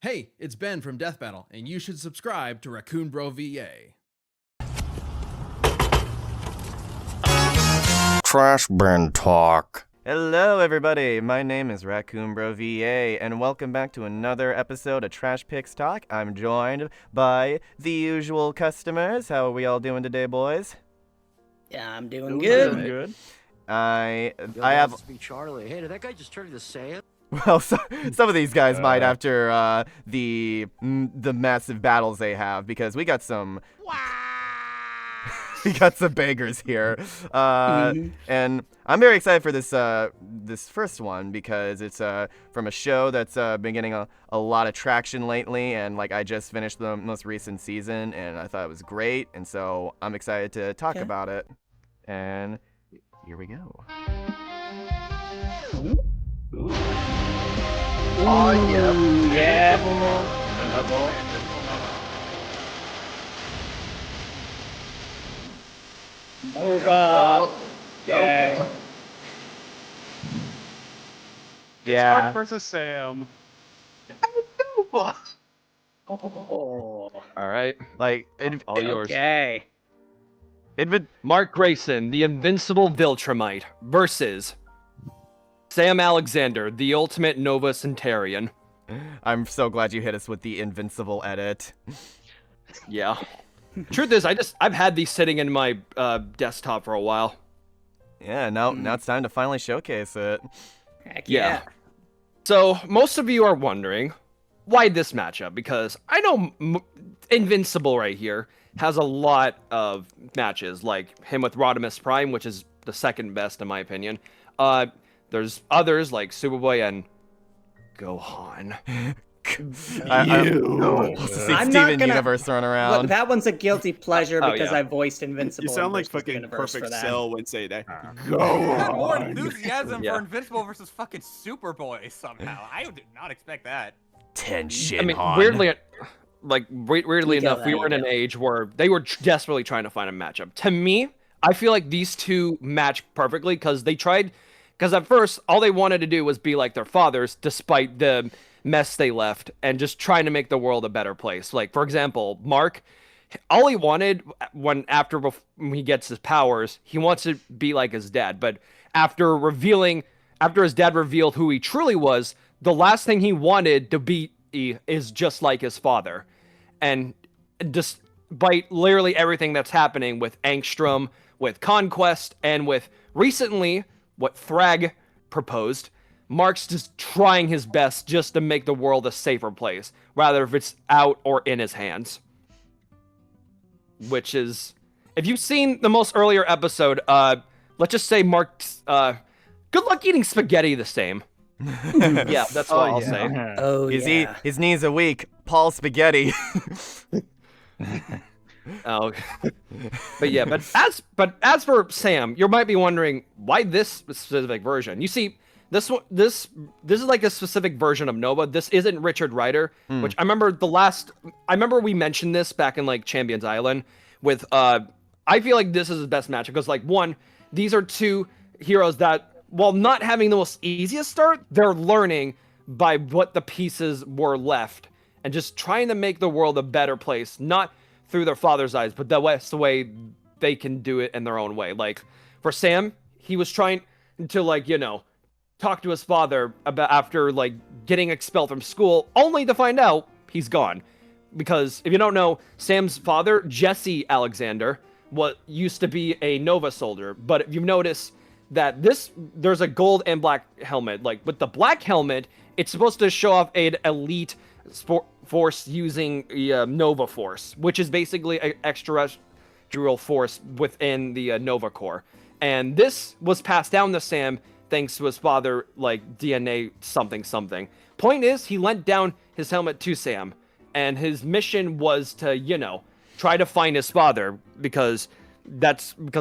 Hey, it's Ben from Death Battle, and you should subscribe to Raccoon Bro VA. Trash bin talk. Hello everybody, my name is Raccoon Bro VA, and welcome back to another episode of Trash Picks Talk. I'm joined by the usual customers. How are we all doing today, boys? Yeah, I'm doing good. Doing good. I have... to be Charlie. Hey, did that guy just turn into Sam? Well, some of these guys might after the massive battles they have, because we got some... We got some bangers here, and I'm very excited for this this first one because it's from a show that's been getting a lot of traction lately, and like I just finished the most recent season, and I thought it was great, and so I'm excited to talk about it. And here we go. Oh yeah. Move up. Yeah. Yeah. Mark versus Sam. Oh, All right, Like all yours. okay. Mark Grayson, the invincible Viltrumite, versus Sam Alexander, the ultimate Nova Centurion. I'm so glad you hit us with the invincible edit. Yeah. Truth is, I've had these sitting in my desktop for a while. Yeah, now it's time to finally showcase it. Heck Yeah. So most of you are wondering why this matchup, because I know Invincible right here has a lot of matches, like him with Rodimus Prime, which is the second best in my opinion. There's others like Superboy and Gohan. See I'm Steven not gonna- Universe thrown around. Look, that one's a guilty pleasure Oh, because yeah. I voiced Invincible. You sound in like Versus fucking Universe for Perfect that. Cell when say that. You had more enthusiasm Yeah. for Invincible versus fucking Superboy somehow. I did not expect that. Tension. I mean, Han. weirdly enough, we there were in you an go. age where they were desperately trying to find a matchup. To me, I feel like these two match perfectly because at first, all they wanted to do was be like their fathers, despite the mess they left, and just trying to make the world a better place. Like, for example, Mark, all he wanted when he gets his powers, he wants to be like his dad. But after his dad revealed who he truly was, the last thing he wanted to be is just like his father. And despite literally everything that's happening with Angstrom, with Conquest, and with recently what Thrag proposed, Mark's just trying his best just to make the world a safer place, rather if it's out or in his hands. Which is, if you've seen the most earlier episode, let's just say Mark's, good luck eating spaghetti the same. Yeah, that's what I'll say. Oh, yeah. His knees are weak. Paul Spaghetti. Oh, but as for Sam, you might be wondering why this specific version. You see, this is like a specific version of Nova. This isn't Richard Rider, which I remember we mentioned this back in like Champions Island with I feel like this is the best matchup because like one, these are two heroes that while not having the most easiest start, they're learning by what the pieces were left and just trying to make the world a better place, not through their father's eyes, but that's the way they can do it in their own way. Like for Sam, he was trying to like, talk to his father about after like getting expelled from school, only to find out he's gone. Because if you don't know, Sam's father, Jesse Alexander, used to be a Nova soldier. But if you notice that there's a gold and black helmet. Like with the black helmet, it's supposed to show off an elite force using Nova Force, which is basically an extraterrestrial force within the Nova Corps. And this was passed down to Sam thanks to his father, like DNA something. Point is, he lent down his helmet to Sam, and his mission was to, try to find his father because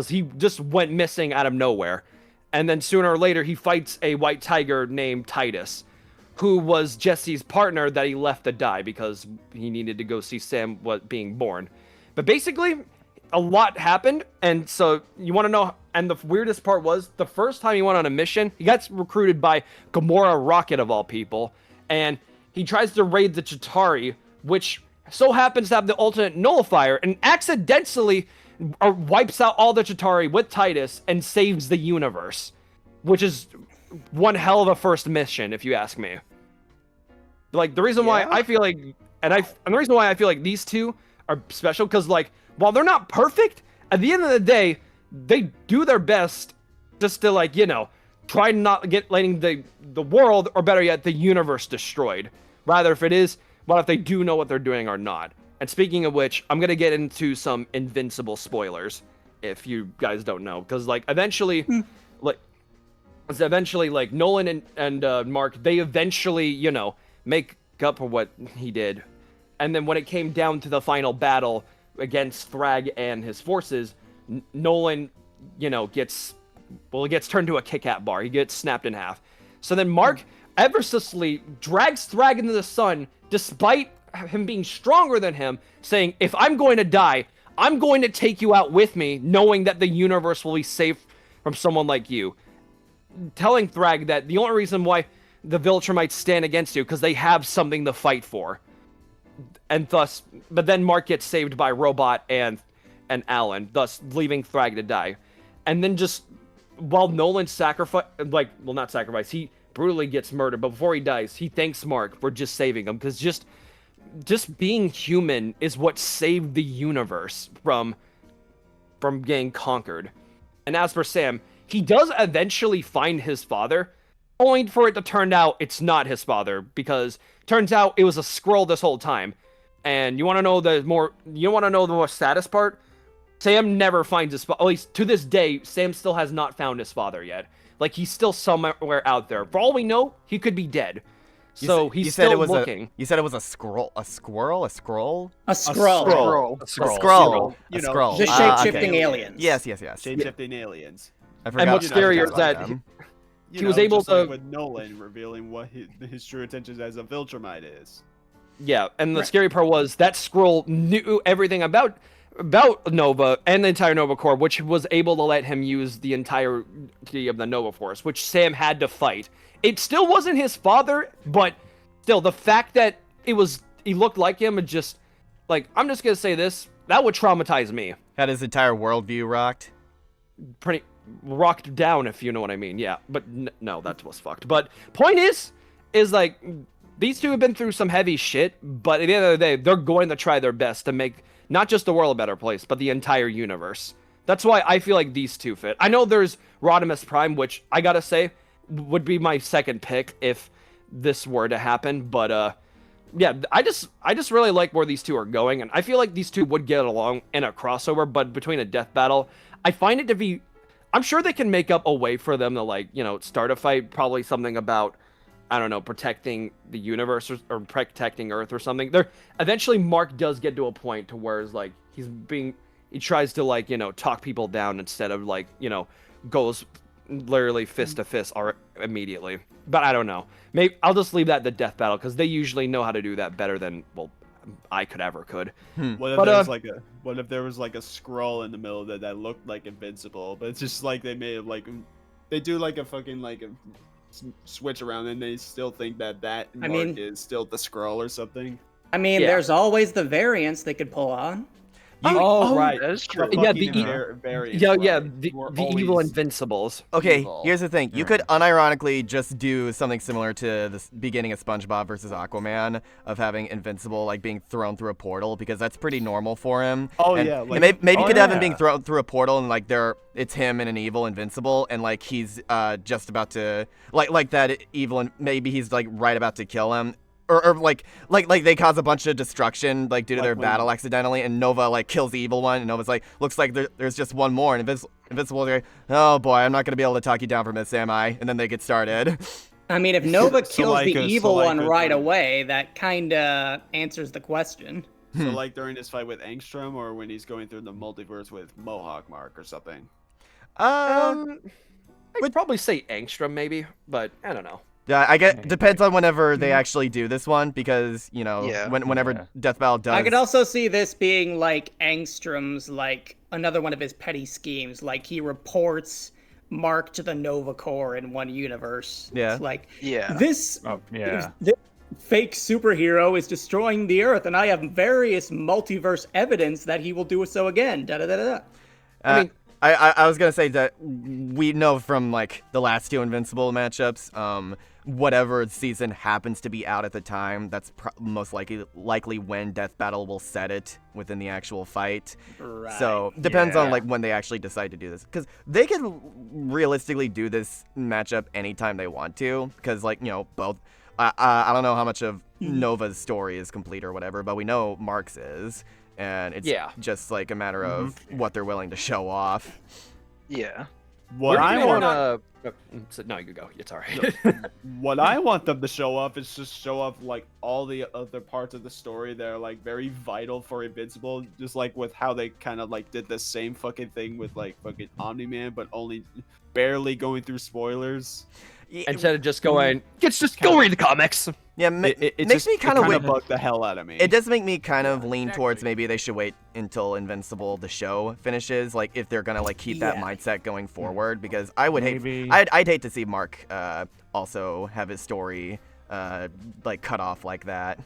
he just went missing out of nowhere. And then sooner or later, he fights a white tiger named Titus, who was Jesse's partner that he left to die because he needed to go see Sam being born. But basically, a lot happened, and so you want to know, and the weirdest part was, the first time he went on a mission, he got recruited by Gamora Rocket of all people, and he tries to raid the Chitauri, which so happens to have the ultimate nullifier, and accidentally wipes out all the Chitauri with Titus and saves the universe, which is one hell of a first mission, if you ask me. Like, the reason why I feel like, and the reason why I feel like these two are special, because, like, while they're not perfect, at the end of the day, they do their best just to, like, you know, try not letting the world, or better yet, the universe destroyed. Rather, if it is, what if they do know what they're doing or not? And speaking of which, I'm gonna get into some Invincible spoilers, if you guys don't know, because, like, eventually, like, Nolan and Mark, they eventually, you know, make up for what he did. And then when it came down to the final battle against Thrag and his forces, Nolan, you know, gets turned to a Kit-Kat bar. He gets snapped in half. So then Mark ever-so-slowly drags Thrag into the sun, despite him being stronger than him, saying, if I'm going to die, I'm going to take you out with me, knowing that the universe will be safe from someone like you. Telling Thrag that the only reason why the Viltrumites stand against you, because they have something to fight for. And thus, but then Mark gets saved by Robot and Alan, thus leaving Thrag to die. And then just, while Nolan he brutally gets murdered, but before he dies, he thanks Mark for just saving him, because just being human is what saved the universe from getting conquered. And as for Sam, he does eventually find his father, only for it to turn out it's not his father, because turns out it was a Skrull this whole time. And you want to know the more saddest part? Sam never finds his father. At least to this day, Sam still has not found his father yet. Like, he's still somewhere out there. For all we know, he could be dead. So he's still looking. You said it was a squirrel? A squirrel? A scroll? A Skrull. A scroll. You A know, scroll. The shape-shifting okay. aliens. Yes. Shape-shifting aliens. I forgot. And what's scarier is about that them. he was able just like to. with Nolan revealing what his true intentions as a Viltrumite is. Yeah, and the scary part was that Skrull knew everything about Nova and the entire Nova Corps, which was able to let him use the entirety of the Nova Force, which Sam had to fight. It still wasn't his father, but still, the fact that he looked like him, and just, like, I'm just gonna say this, that would traumatize me. Had his entire worldview rocked. Pretty rocked down, if you know what I mean. Yeah, but no, that was fucked. But point is like, these two have been through some heavy shit, but at the end of the day, they're going to try their best to make not just the world a better place, but the entire universe. That's why I feel like these two fit. I know there's Rodimus Prime, which I gotta say would be my second pick if this were to happen, but yeah, I just really like where these two are going, and I feel like these two would get along in a crossover, but between a death battle, I find it to be, I'm sure they can make up a way for them to, like, you know, start a fight, probably something about, I don't know, protecting the universe or protecting Earth or something. Eventually Mark does get to a point to where it's like he tries to, like, you know, talk people down instead of, like, you know, goes literally fist to fist immediately. But I don't know. Maybe I'll just leave that to death battle, because they usually know how to do that better than, well, I could ever could. What if there was like a scroll in the middle of that looked like Invincible, but it's just like they made it like they do like a fucking like a switch around, and they still think that Mark is still the scroll or something. I mean, there's always the variants they could pull on. Right, that's true. Yeah, the evil Invincibles. Okay, here's the thing. You could unironically just do something similar to the beginning of SpongeBob versus Aquaman, of having Invincible, like, being thrown through a portal, because that's pretty normal for him. And maybe you could have him being thrown through a portal, and, like, it's him and an evil Invincible, and, like, he's just about to, like that evil, and maybe he's, like, right about to kill him. Or like they cause a bunch of destruction, like, due to their battle accidentally, and Nova, like, kills the evil one, and Nova's like, looks like there's just one more, and Invincible's like, oh boy, I'm not gonna be able to talk you down from this, am I? And then they get started. I mean, if Nova kills the evil one right away, that kinda answers the question. So, like, during this fight with Angstrom, or when he's going through the multiverse with Mohawk Mark or something? I would probably say Angstrom, maybe, but I don't know. Yeah, I guess depends on whenever they actually do this one, because, you know, whenever Death Battle does. I could also see this being like Angstrom's, like, another one of his petty schemes. Like, he reports Mark to the Nova Corps in one universe. Yeah. It's like, fake superhero is destroying the Earth, and I have various multiverse evidence that he will do so again. Da da da da. I mean, I was gonna say that we know from like the last two Invincible matchups, whatever season happens to be out at the time, that's most likely when Death Battle will set it within the actual fight. Right. So depends on like when they actually decide to do this, because they can realistically do this matchup anytime they want to, because like both. I don't know how much of Nova's story is complete or whatever, but we know Mark's is. And it's just like a matter of what they're willing to show off. Yeah. What I want no, you go. It's all right. what I want them to show off is just show off like all the other parts of the story that are like very vital for Invincible, just like with how they kind of like did the same fucking thing with like fucking Omni-Man, but only barely going through spoilers. Instead of just going, let's just go read the comics. Yeah, it makes me kind of bug the hell out of me. It does make me kind of lean towards maybe they should wait until Invincible the show finishes, like if they're gonna like keep that mindset going forward, because I would I'd hate to see Mark also have his story like cut off like that.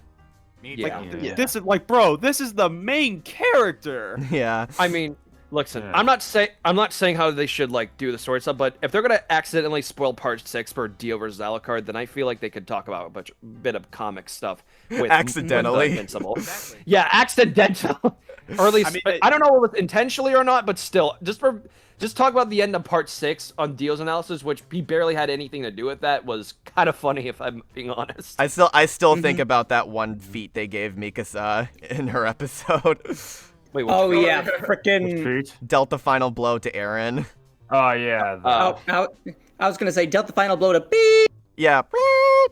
This is like, bro, this is the main character. Yeah. I mean, listen, I'm not saying how they should like do the story stuff, but if they're gonna accidentally spoil part 6 for Dio versus Alucard, then I feel like they could talk about a bit of comic stuff with accidentally. Invincible. Yeah, accidental, or at least I don't know if it was intentionally or not, but still, just talk about the end of part 6 on Dio's analysis, which he barely had anything to do with. That was kind of funny, if I'm being honest. I still think about that one feat they gave Mikasa in her episode. Wait, oh yeah, freaking dealt the final blow to Eren. Oh yeah. I was gonna say dealt the final blow to beep. Yeah. Beep.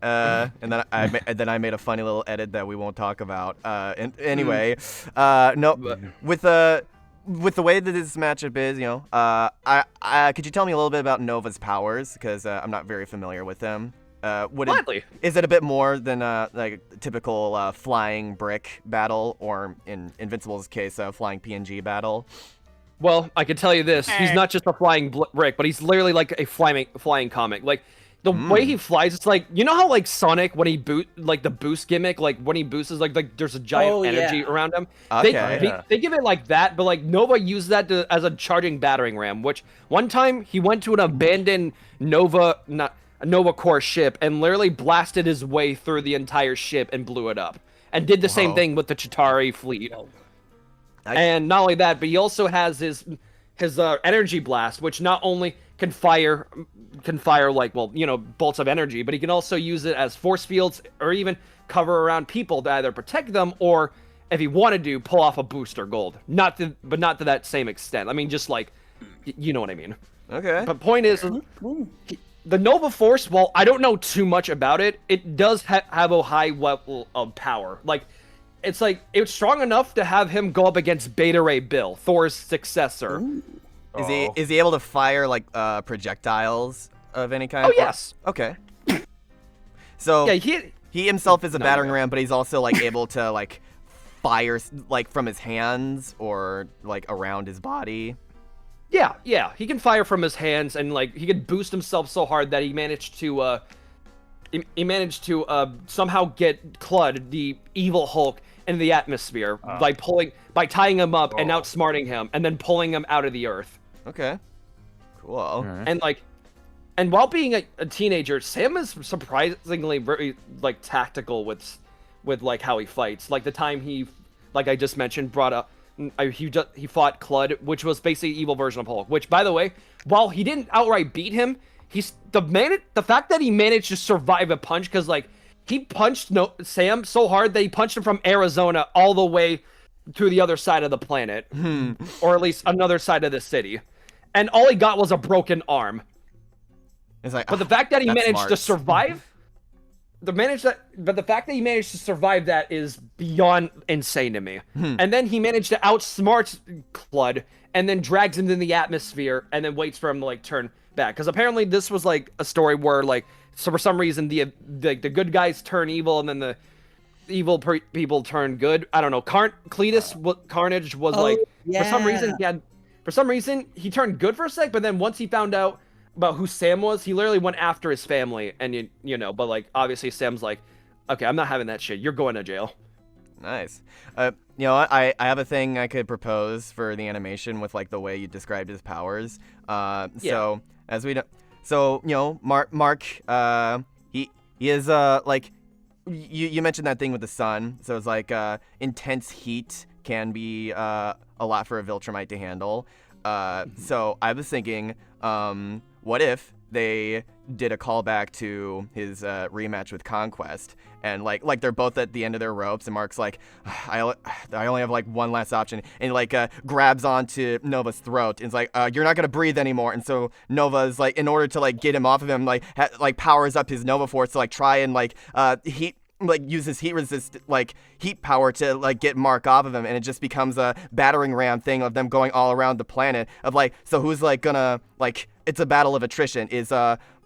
And then I made a funny little edit that we won't talk about. And anyway, no, with the way that this matchup is, could you tell me a little bit about Nova's powers, because I'm not very familiar with them. Is it a bit more than like a typical flying brick battle, or in Invincible's case, flying PNG battle? Well, I can tell you this: he's not just a flying brick, but he's literally like a flying comic. Like the way he flies, it's like, you know how like Sonic when he the boost gimmick, like when he boosts, is like there's a giant energy around him. Okay. They give it like that, but like Nova used that as a charging battering ram. Which one time he went to an abandoned Nova Corps ship and literally blasted his way through the entire ship and blew it up. And did the same thing with the Chitauri fleet. And not only that, but he also has his energy blast, which not only can fire like, bolts of energy, but he can also use it as force fields or even cover around people to either protect them, or if he wanted to, pull off a booster gold. But not to that same extent. I mean, just like, you know what I mean. Okay. But point is, the Nova Force, while I don't know too much about it, it does have a high level of power. Like, it's strong enough to have him go up against Beta Ray Bill, Thor's successor. Is he able to fire like projectiles of any kind? Oh yes. Okay. So yeah, he himself is a battering ram, but he's also like able to like fire like from his hands or like around his body. Yeah, he can fire from his hands, and like he could boost himself so hard that he managed to somehow get Clud, the evil Hulk, into the atmosphere by tying him up and outsmarting him, and then pulling him out of the earth. Okay, cool. And while being a teenager, Sam is surprisingly very like tactical with like how he fights. Like the time he, like I just mentioned, brought up. He fought Clud, which was basically an evil version of Hulk. Which, by the way, while he didn't outright beat him, the fact that he managed to survive a punch, because like he punched Sam so hard that he punched him from Arizona all the way to the other side of the planet, or at least another side of the city, and all he got was a broken arm. It's like, but the fact that he managed to survive. The fact that he managed to survive that is beyond insane to me. And then he managed to outsmart Clud, and then drags him in the atmosphere, and then waits for him to like turn back. Because apparently this was like a story where like, so for some reason the good guys turn evil, and then the evil people turn good. I don't know. Carnage was for some reason he turned good for a sec, but then once he found out about who Sam was, he literally went after his family, and but like obviously Sam's like, Okay, I'm not having that shit. You're going to jail. Nice. I have a thing I could propose for the animation with like the way you described his powers. So as we know, Mark, he is like you mentioned that thing with the sun. So it's like intense heat can be a lot for a Viltrumite to handle. So I was thinking, what if they did a callback to his rematch with Conquest, and like they're both at the end of their ropes, and Mark's like, I only have like one last option, and like grabs onto Nova's throat, and is like, you're not gonna breathe anymore, and so Nova's like, in order to like get him off of him, like powers up his Nova Force to like try and like uses heat power to like get Mark off of him, and it just becomes a battering ram thing of them going all around the planet of like, so who's like gonna like, it's a battle of attrition. Is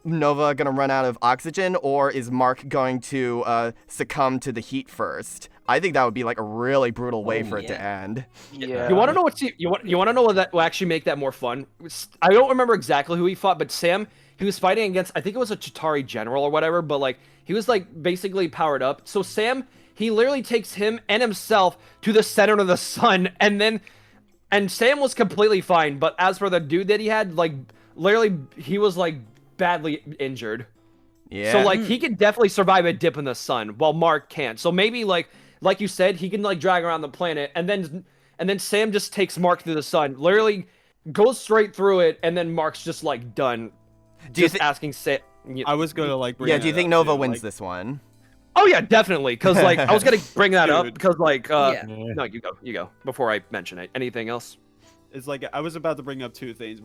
Nova gonna run out of oxygen, or is Mark going to succumb to the heat first? I think that would be like a really brutal way for it to end. Yeah. You want to know you want to know what that will actually make that more fun? I don't remember exactly who he fought, but Sam, he was fighting against, I think it was a Chitauri general or whatever, but like he was like basically powered up. So Sam, he literally takes him and himself to the center of the sun, and Sam was completely fine. But as for the dude that he had, like literally he was like badly injured. Yeah. So like he can definitely survive a dip in the sun, while Mark can't. So maybe like you said, he can like drag around the planet, and then Sam just takes Mark through the sun, literally goes straight through it, and then Mark's just like done. Asking Sam. I was gonna like. Do you think Nova wins this one? Oh yeah, definitely. Because like I was gonna bring that up Dude. because like Yeah. no, you go before I mention it. Anything else? It's like I was about to bring up two things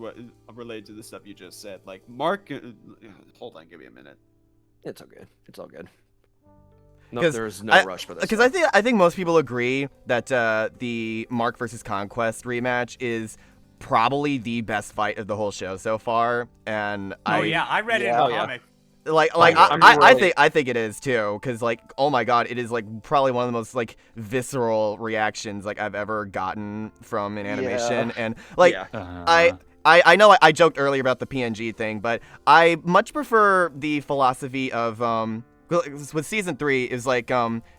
related to the stuff you just said. Like Mark, hold on, give me a minute. It's okay. It's all good. No, 'Cause there's no rush for this. Because I think most people agree that the Mark versus Conquest rematch is probably the best fight of the whole show so far, and I read it in the comic. I think it is too, because like, oh my god, it is like probably one of the most like visceral reactions like I've ever gotten from an animation, and like I know I joked earlier about the PNG thing, but I much prefer the philosophy of with season 3 is like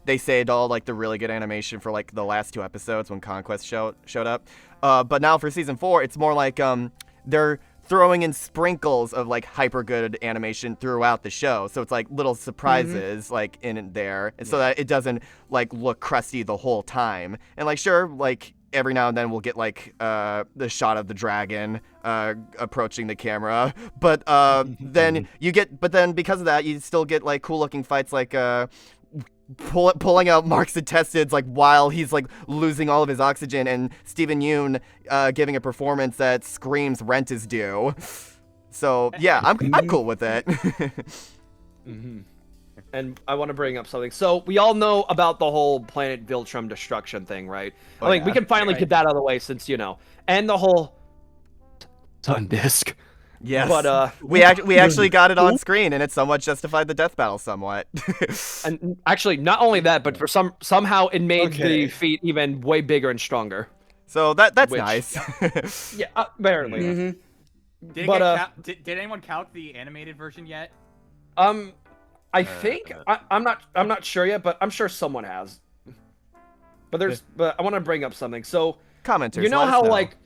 they saved all like the really good animation for like the last 2 episodes when Conquest showed up, but now for season 4 it's more like they're throwing in sprinkles of like hyper good animation throughout the show, so it's like little surprises like in there, and so that it doesn't like look crusty the whole time. And like sure, like every now and then we'll get like the shot of the dragon approaching the camera, but then because of that you still get like cool looking fights like pulling out Mark's intestines like while he's like losing all of his oxygen, and Steven Yeun giving a performance that screams rent is due. So yeah, I'm cool with it. And I want to bring up something. So we all know about the whole planet Viltrum destruction thing, right? I think we can finally get that out of the way, since and the whole sun disk. Yes, but we actually got it on screen, and it somewhat justified the death battle somewhat. And actually, not only that, but for somehow it made the feat even way bigger and stronger. So that's nice. Yeah, apparently. Did anyone count the animated version yet? I think I'm not sure yet, but I'm sure someone has. But I want to bring up something. So commenters, you know how like.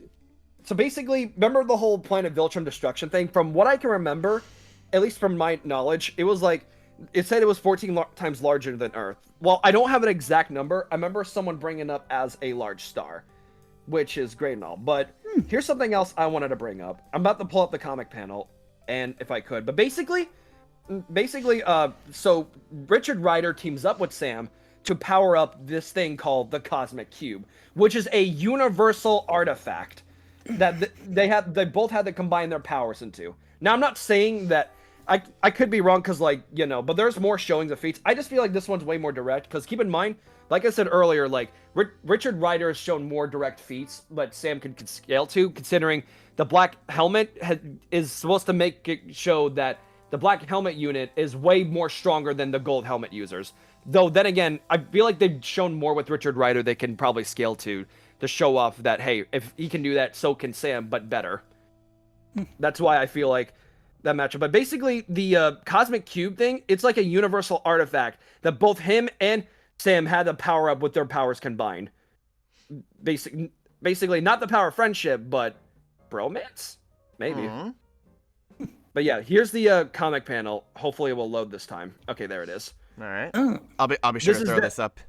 So basically, remember the whole planet Viltrum destruction thing? From what I can remember, at least from my knowledge, it was like, it said it was 14 times larger than Earth. Well, I don't have an exact number. I remember someone bringing it up as a large star, which is great and all. But here's something else I wanted to bring up. I'm about to pull up the comic panel, and if I could. But basically, so Richard Rider teams up with Sam to power up this thing called the Cosmic Cube, which is a universal artifact that they both had to combine their powers into. Now, I'm not saying that I could be wrong, because like, but there's more showings of feats. I just feel like this one's way more direct, because keep in mind, like I said earlier, like Richard Rider has shown more direct feats that Sam can scale to, considering the black helmet is supposed to make it show that the black helmet unit is way more stronger than the gold helmet users. Though then again, I feel like they've shown more with Richard Rider they can probably scale to show off that, hey, if he can do that, so can Sam, but better. That's why I feel like that matchup. But basically, the Cosmic Cube thing, it's like a universal artifact that both him and Sam had to power up with their powers combined. Basically, not the power of friendship, but bromance? Maybe. Mm-hmm. But yeah, here's the comic panel. Hopefully it will load this time. Okay, there it is. All right. I'll be sure to throw this up.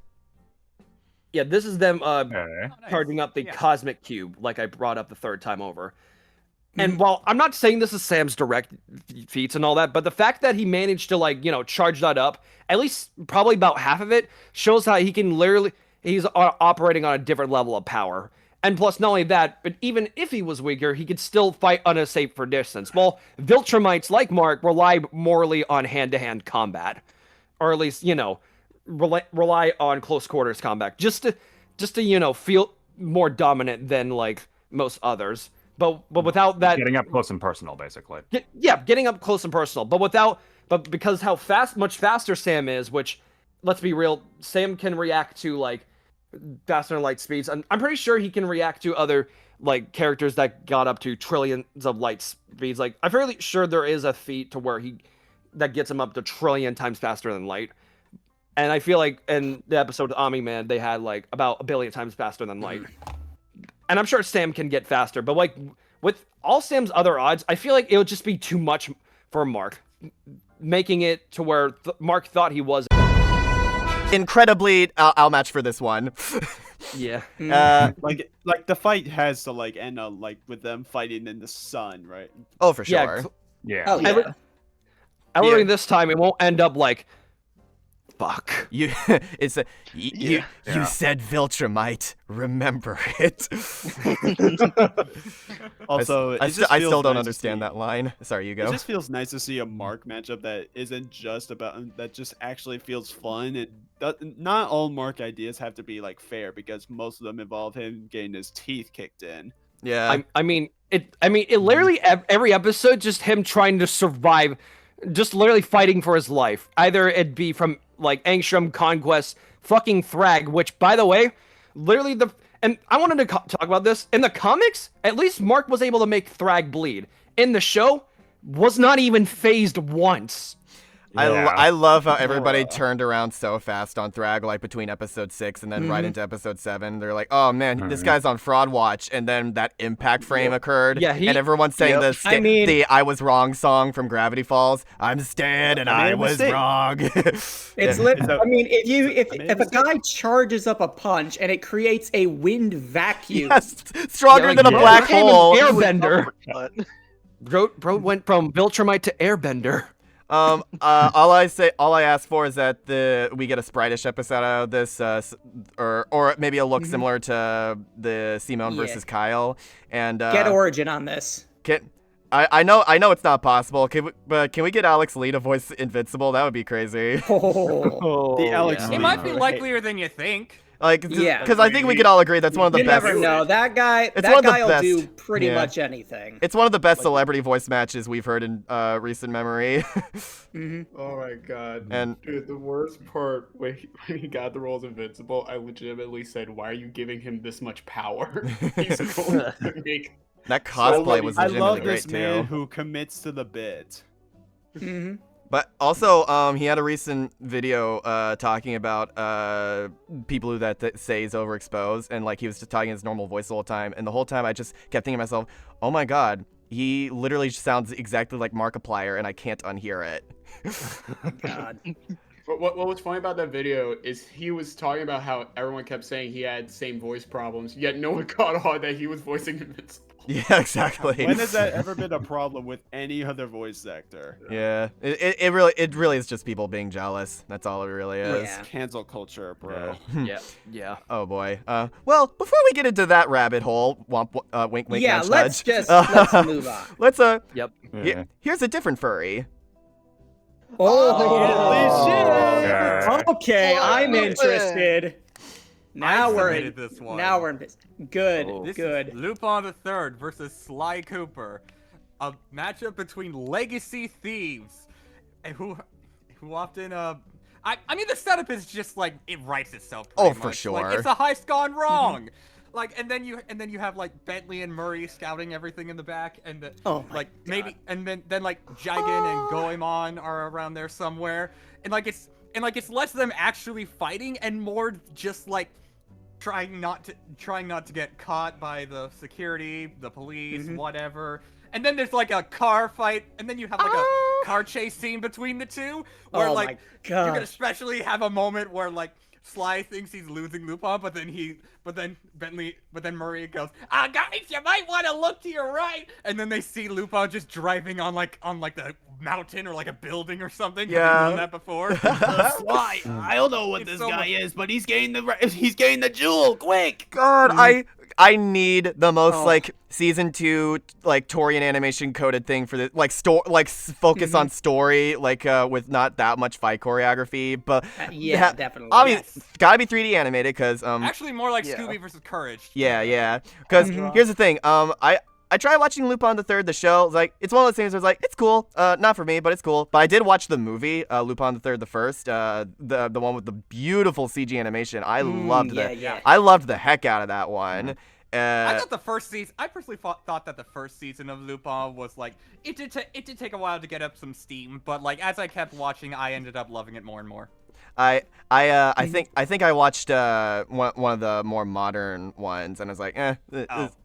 Yeah, this is them Okay. charging up the Yeah. Cosmic Cube, like I brought up the third time over. And while I'm not saying this is Sam's direct feats and all that, but the fact that he managed to, like, you know, charge that up, at least probably about half of it, shows how he can literally, he's operating on a different level of power. And plus, not only that, but even if he was weaker, he could still fight on a safer distance. Well, Viltrumites, like Mark, rely morally on hand-to-hand combat. Or at least, you know, rely on close quarters combat. Just to, you know, feel more dominant than, like, most others. But without that, Getting up close and personal, basically. getting up close and personal. But because how much faster Sam is, which, let's be real, Sam can react to, like, faster than light speeds. I'm pretty sure he can react to other, like, characters that got up to trillions of light speeds. Like, I'm fairly sure there is a feat to where that gets him up to trillion times faster than light. And I feel like in the episode of Omni-Man, they had, like, about 1 billion times faster than light. And I'm sure Sam can get faster, but, like, with all Sam's other odds, I feel like it would just be too much for Mark, making it to where Mark thought he was. Incredibly, I'll match for this one. Yeah. Like the fight has to like end up like with them fighting in the sun, right? Oh, for Yeah, sure. Yeah. Oh yeah. However, this time it won't end up like, fuck. You said Viltrumite. Remember it. Also, I still don't understand that line. Sorry, you go. It just feels nice to see a Mark matchup that isn't just about that, just actually feels fun. And not all Mark ideas have to be like fair, because most of them involve him getting his teeth kicked in. Yeah. I mean, it literally every episode just him trying to survive, just literally fighting for his life. Either it be from like Angstrom, Conquest, fucking Thrag, which, by the way, literally and I wanted to talk about this. In the comics, at least Mark was able to make Thrag bleed. In the show, was not even phased once. I love how everybody turned around so fast on Thrag, like between episode 6 and then right into episode 7. They're like, "Oh man, this guy's on fraud watch," and then that impact frame occurred, Yeah, and everyone's saying the "I was wrong" song from Gravity Falls. I'm Stan, and I was wrong. It's I mean, if a guy charges up a punch and it creates a wind vacuum, Yes, stronger than a black hole. Airbender. Bro went from Viltrumite to Airbender. All I ask for is that we get a spritish episode out of this, or maybe a look similar to the Simone versus Kyle, and get Origin on this. I know it's not possible. But can we get Alex Lee to voice Invincible? That would be crazy. The Alex It Lee might be voice. likely than you think. Like, because I think we could all agree that's one of the You best. never know. That guy It's one of the will best. do pretty Yeah. much anything. It's one of the best celebrity voice matches we've heard in recent memory. Oh my god. And Dude, the worst part when he got the role as Invincible, I legitimately said, "Why are you giving him this much power? He's going to make." that cosplay was I legitimately love great this man too. who commits to the bit. But also, he had a recent video talking about people who that say he's overexposed, and like he was just talking his normal voice the whole time, and the whole time I just kept thinking to myself, "Oh my god, he literally sounds exactly like Markiplier, and I can't unhear it." God. But what was funny about that video is he was talking about how everyone kept saying he had same voice problems, yet no one caught on that he was voicing Invincible. Yeah, exactly. When has that ever been a problem with any other voice actor? Yeah, it really is just people being jealous. That's all it really is. Yeah. Cancel culture, bro. Yeah. Oh boy. Well, before we get into that rabbit hole, wink, wink, Yeah, nudge, let's nudge, let's move on. Let's Yep. here's a different furry. Yeah. Okay, I'm interested. Now I we're submitted this one. Now we're in good. This Good. is Lupin the Third versus Sly Cooper, a matchup between legacy thieves, and who often I mean the setup is just like it writes itself. Oh, pretty for much. sure. Like, it's a heist gone wrong. like, and then you have like Bentley and Murray scouting everything in the back, and Oh my like God. maybe, and then like Jigen and Goemon are around there somewhere, and like it's less them actually fighting and more just like trying not to get caught by the security, the police, whatever. And then there's like a car fight, and then you have like a car chase scene between the two, where Oh like my you God. can especially have a moment where like Sly thinks he's losing Lupin, but then Murray goes, guys, you might want to look to your right, and then they see Lupin just driving on like the mountain or like a building or something. Yeah. Have you done that before? Sly, I don't know what It's this so guy much- is, but he's getting the jewel, quick! God, I need the most like season 2 like Torian animation coded thing for the like focus on story like with not that much fight choreography, but Yeah, definitely. I mean, Yes. gotta be 3D animated because Actually, more like Yeah. Scooby versus Courage. yeah, because here's the thing, I tried watching Lupin the Third, the show. Like, it's one of those things where it's like, it's cool. Not for me, but it's cool. But I did watch the movie, Lupin the Third, the first, the one with the beautiful CG animation. I loved that. yeah. I loved the heck out of that one. I thought the first season. I personally thought that the first season of Lupin was like it did take a while to get up some steam, but like as I kept watching, I ended up loving it more and more. I think I watched one of the more modern ones, and I was like,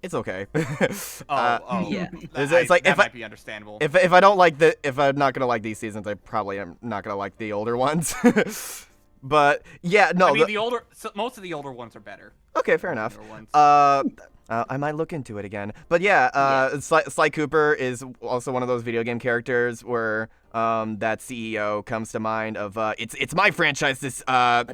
it's okay. Yeah. It's like that if might be understandable. if I'm not gonna like these seasons, I probably am not gonna like the older ones. But yeah, no. I mean, most of the older ones are better. Okay, fair enough. Newer ones. I might look into it again. But yeah, Sly Cooper is also one of those video game characters where that CEO comes to mind of it's my franchise to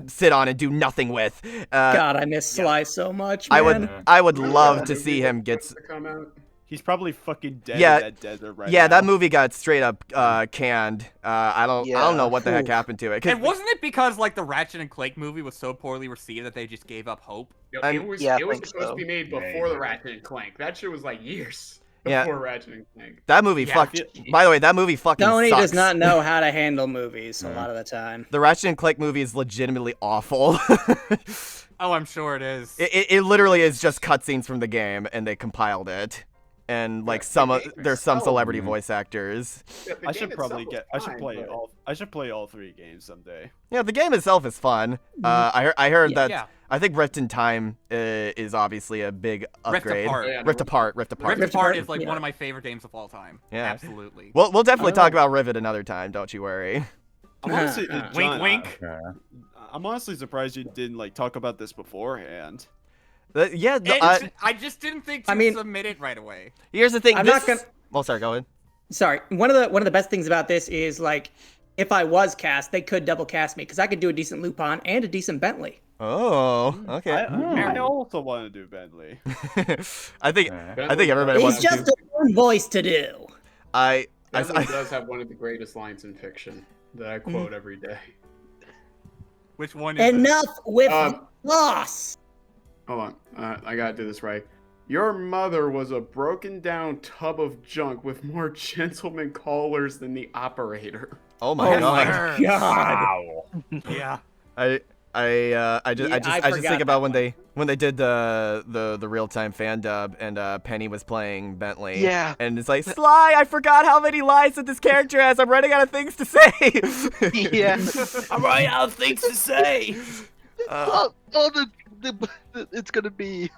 sit on and do nothing with. God, I miss Sly so much, man. I would love to see him get. To come out. He's probably fucking dead Yeah, in that desert right yeah, now. that movie got straight up canned. I don't know what the heck happened to it. 'Cause And wasn't it because like the Ratchet and Clank movie was so poorly received that they just gave up hope? It was I supposed think to so. be made before the Ratchet and Clank. That shit was like years Yeah. before Ratchet and Clank. that movie fucked. By the way, that movie fucking Sony sucks. does not know how to handle movies a lot of the time. The Ratchet and Clank movie is legitimately awful. Oh, I'm sure it is. It literally is just cutscenes from the game, and they compiled it. And like there's some celebrity voice actors. Yeah, the I game should probably itself I was should fine, play but- all. I should play all 3 games someday. Yeah, the game itself is fun. I heard that. Yeah. I think Rift in Time is obviously a big upgrade. Apart. Yeah, Rift Apart. Rift Apart. Rift Apart is Apart, like yeah. one of my favorite games of all time. Yeah. Absolutely. We'll definitely talk about Rivet another time. Don't you worry. I'm honestly, Wink, John, wink. I'm honestly surprised you didn't like talk about this beforehand. Yeah. no, I just didn't think to I mean- submit it right away. here's the thing. I'm this not gonna- is- Oh, sorry. Go ahead. Sorry, one of the best things about this is like, if I was cast, they could double cast me because I could do a decent Lupin and a decent Bentley. Oh, okay. I also want to do Bentley. I think everybody It's wants to. just a fun voice to do. Bentley does have one of the greatest lines in fiction that I quote every day. Which one is it? Enough with Um, loss. Hold on, I gotta do this right. Your mother was a broken down tub of junk with more gentleman callers than the operator. Oh my god. Sir. God. Yeah. I just think forgot about that when they did the real time fan dub and Penny was playing Bentley. Yeah. And it's like, Sly, I forgot how many lines that this character has. I'm running out of things to say. Yeah. I'm running out of things to say. It's gonna be.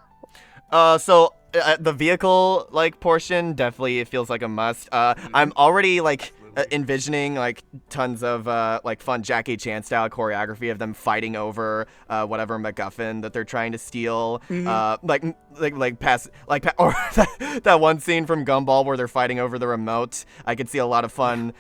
So the vehicle like portion definitely it feels like a must. I'm already like envisioning like tons of like fun Jackie Chan style choreography of them fighting over whatever MacGuffin that they're trying to steal. Or that one scene from Gumball where they're fighting over the remote. I could see a lot of fun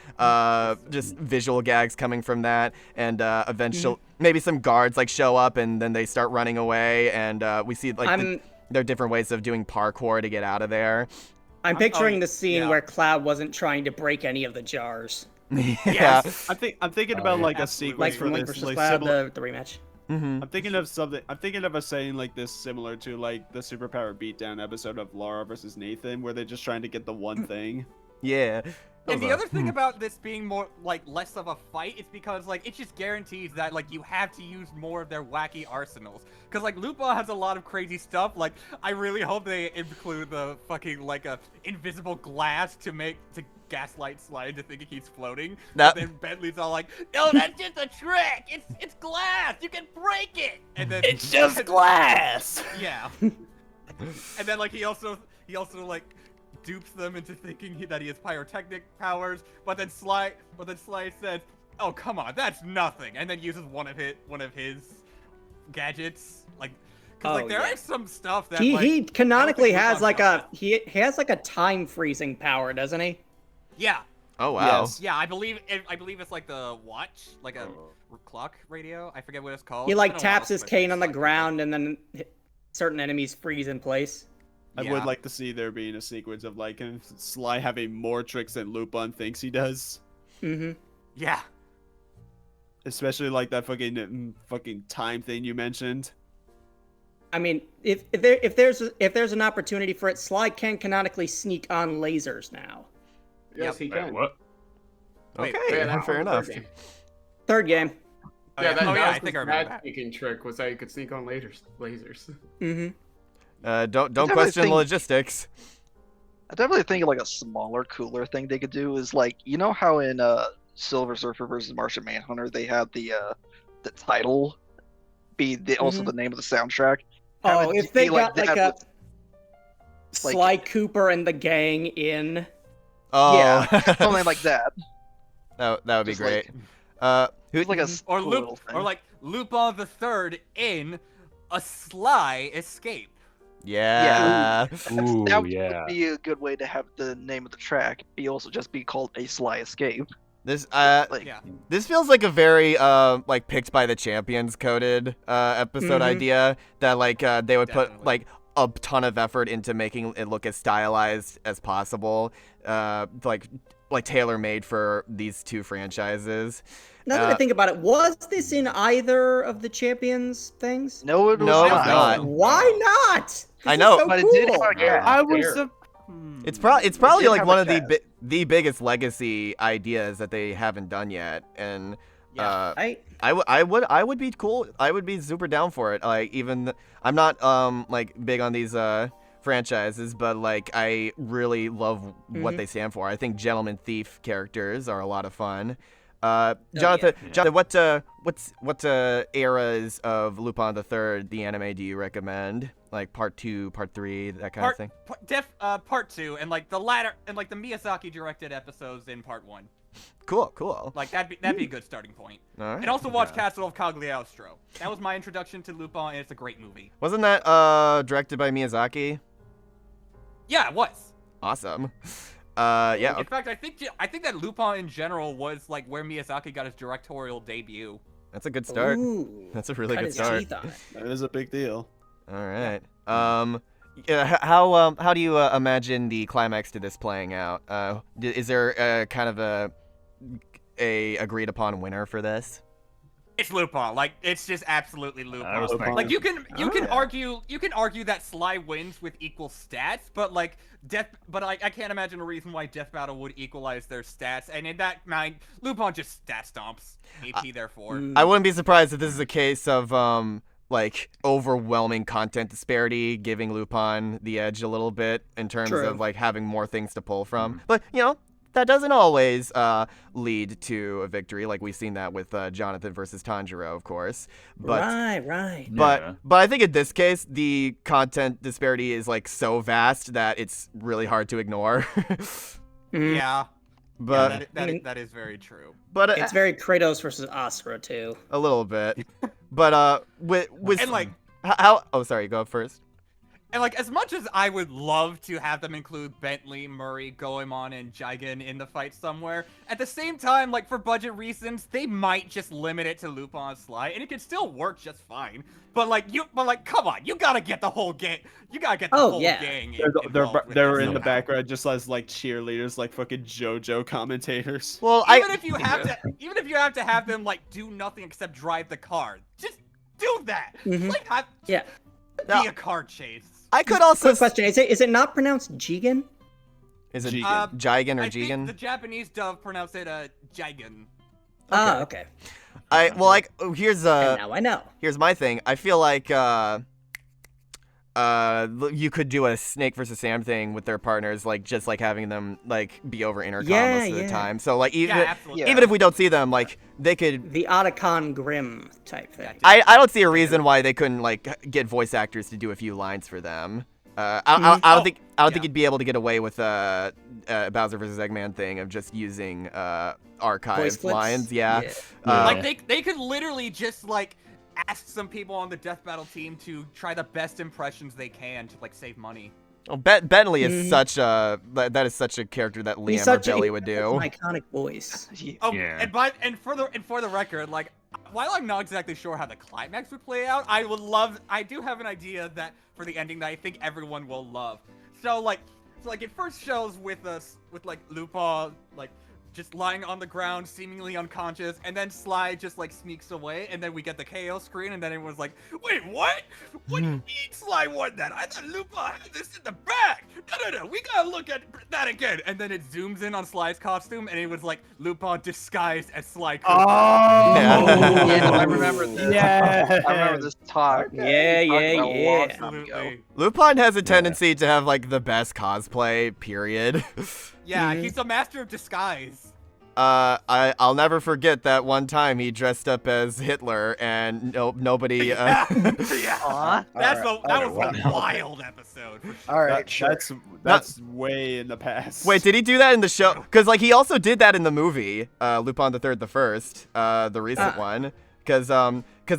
just visual gags coming from that, and eventually maybe some guards like show up and then they start running away, and we see like there are different ways of doing parkour to get out of there. I'm picturing the scene yeah. where Cloud wasn't trying to break any of the jars. Yeah. I'm thinking about like a Absolutely. sequence Like for from Link this, vs. like Cloud, similar. the rematch. Mm-hmm. I'm thinking of something. I'm thinking of a saying like this similar to like the Superpower Beatdown episode of Laura versus Nathan, where they're just trying to get the one thing. Yeah. And the other thing about this being more like less of a fight is because like it just guarantees that like you have to use more of their wacky arsenals. Because like Lupin has a lot of crazy stuff. Like I really hope they include the fucking like a invisible glass to gaslight Sly into thinking he's floating. That- And then Bentley's all like, "No, that's just a trick. It's glass. You can break it." And then It's just glass. Yeah. And then like he also like dupes them into thinking that he has pyrotechnic powers, but then Sly says, "Oh come on, that's nothing," and then uses one of his gadgets, like, because like there is some stuff that he like, canonically I don't has think like he has like a time freezing power, doesn't he? Yeah. Oh wow. Yes. Yeah, I believe it's like the watch, like a clock radio. I forget what it's called. He like It's been a while taps his since I cane played on the Sly. ground, and then certain enemies freeze in place. I would like to see there being a sequence of like Sly having more tricks than Lupin thinks he does. Mm-hmm. Yeah. Especially like that fucking time thing you mentioned. I mean, if there's an opportunity for it, Sly can canonically sneak on lasers now. Yes, he can. What? Okay, Yeah, that's fair on the enough. third game. Third game. Yeah, that I was think I his remember that. matchmaking trick was that you could sneak on lasers. Mm-hmm. Don't definitely question the think- logistics. I definitely think like a smaller, cooler thing they could do is like, you know how in Silver Surfer versus Martian Manhunter they had the title be also the name of the soundtrack. Have Oh, it if they be got like that a with- like- Sly Cooper and the gang in. Oh, Yeah, something like that. that would be Just great. Who, It's like a Or cool Lup little thing. or like Lupin the Third in a Sly escape. yeah. Ooh, that yeah. would be a good way to have the name of the track be also just be called a Sly Escape. This Like, Yeah. This feels like a very like picked by the champions coded episode idea that like they would put Definitely. like a ton of effort into making it look as stylized as possible, like tailor made for these two franchises. Now that I think about it, was this in either of the champions things? no, it was No, it's not. not. Why not? This I is know. so But it cool. did have a gas. I was. There. It's probably did like have one a of cast. the biggest legacy ideas that they haven't done yet, and Yeah. I would be cool. I would be super down for it. Like I'm not like big on these franchises, but like I really love what they stand for. I think Gentleman Thief characters are a lot of fun. Jonathan, what eras of Lupin the Third, the anime, do you recommend? Like part 2, part 3, that kind of thing. Part 2, and like the latter, and like the Miyazaki directed episodes in part 1. Cool. Like that'd be a good starting point. All right. And also watch Castle of Cagliostro. That was my introduction to Lupin, and it's a great movie. Wasn't that directed by Miyazaki? Yeah, it was. Awesome. Yeah. In fact, I think that Lupin in general was like where Miyazaki got his directorial debut. That's a good start. Ooh, That's a really cut good his start. teeth on it. That is a big deal. All right. Yeah, how do you imagine the climax to this playing out? Is there kind of a agreed upon winner for this? It's Lupin. Like it's just absolutely Lupin. I was thinking- Like you can argue that Sly wins with equal stats, but like I can't imagine a reason why Death Battle would equalize their stats. And in that mind, Lupin just stat stomps AP therefore. I wouldn't be surprised if this is a case of like overwhelming content disparity, giving Lupin the edge a little bit in terms True. of like having more things to pull from. But that doesn't always lead to a victory. Like we've seen that with Jonathan versus Tanjiro, of course. But Right. But I think in this case, the content disparity is like so vast that it's really hard to ignore. Yeah. But That is very true. but It's very Kratos versus Asura too. a little bit. But with And like how? Oh, sorry. Go first. And like, as much as I would love to have them include Bentley, Murray, Goemon, and Jigen in the fight somewhere, at the same time, like for budget reasons, they might just limit it to Lupin and Sly, and it could still work just fine. But come on, you gotta get the whole gang. You gotta get the whole gang. involved with They're this in the somehow. background just as like cheerleaders, like fucking JoJo commentators. Well, Even if you have to have them like do nothing except drive the car, just do that. Like, Yeah. be a car chase. I could also Quick question: Is it not pronounced Jigen? Is it Jigen. Jigen or I think Jigen? the Japanese dub pronounce it Jigen. Ah, okay. Here's And now I know. Here's my thing. I feel like you could do a Snake versus Sam thing with their partners, like just like having them like be over intercom most of the time. So like even if we don't see them, like they could the Otacon Grimm type thing. I don't see a reason why they couldn't like get voice actors to do a few lines for them. I don't think you'd be able to get away with Bowser versus Eggman thing of just using archived lines. Yeah. Like they could literally just like ask some people on the Death Battle team to try the best impressions they can to like save money. Oh, Bentley is such a that is such a character that Liam or Billy would do. An iconic voice. And for the record, like while I'm not exactly sure how the climax would play out, I do have an idea that for the ending that I think everyone will love. So it first shows with like Lupin like just lying on the ground, seemingly unconscious, and then Sly just like sneaks away, and then we get the KO screen, and then everyone's like, wait, what? What do you mean Sly won that? I thought Lupin had this in the back. No, we gotta look at that again. And then it zooms in on Sly's costume, and it was like Lupin disguised as Sly Cooper. Oh, yeah, I remember this. Yeah. I remember this talk. Yeah. Absolutely. Lupin has a tendency to have like the best cosplay, period. Yeah, he's a master of disguise. I'll never forget that one time he dressed up as Hitler and nobody. That was a wild episode. All right, That's way in the past. Wait, did he do that in the show? Because like he also did that in the movie, Lupin the Third, the First, the recent one. Because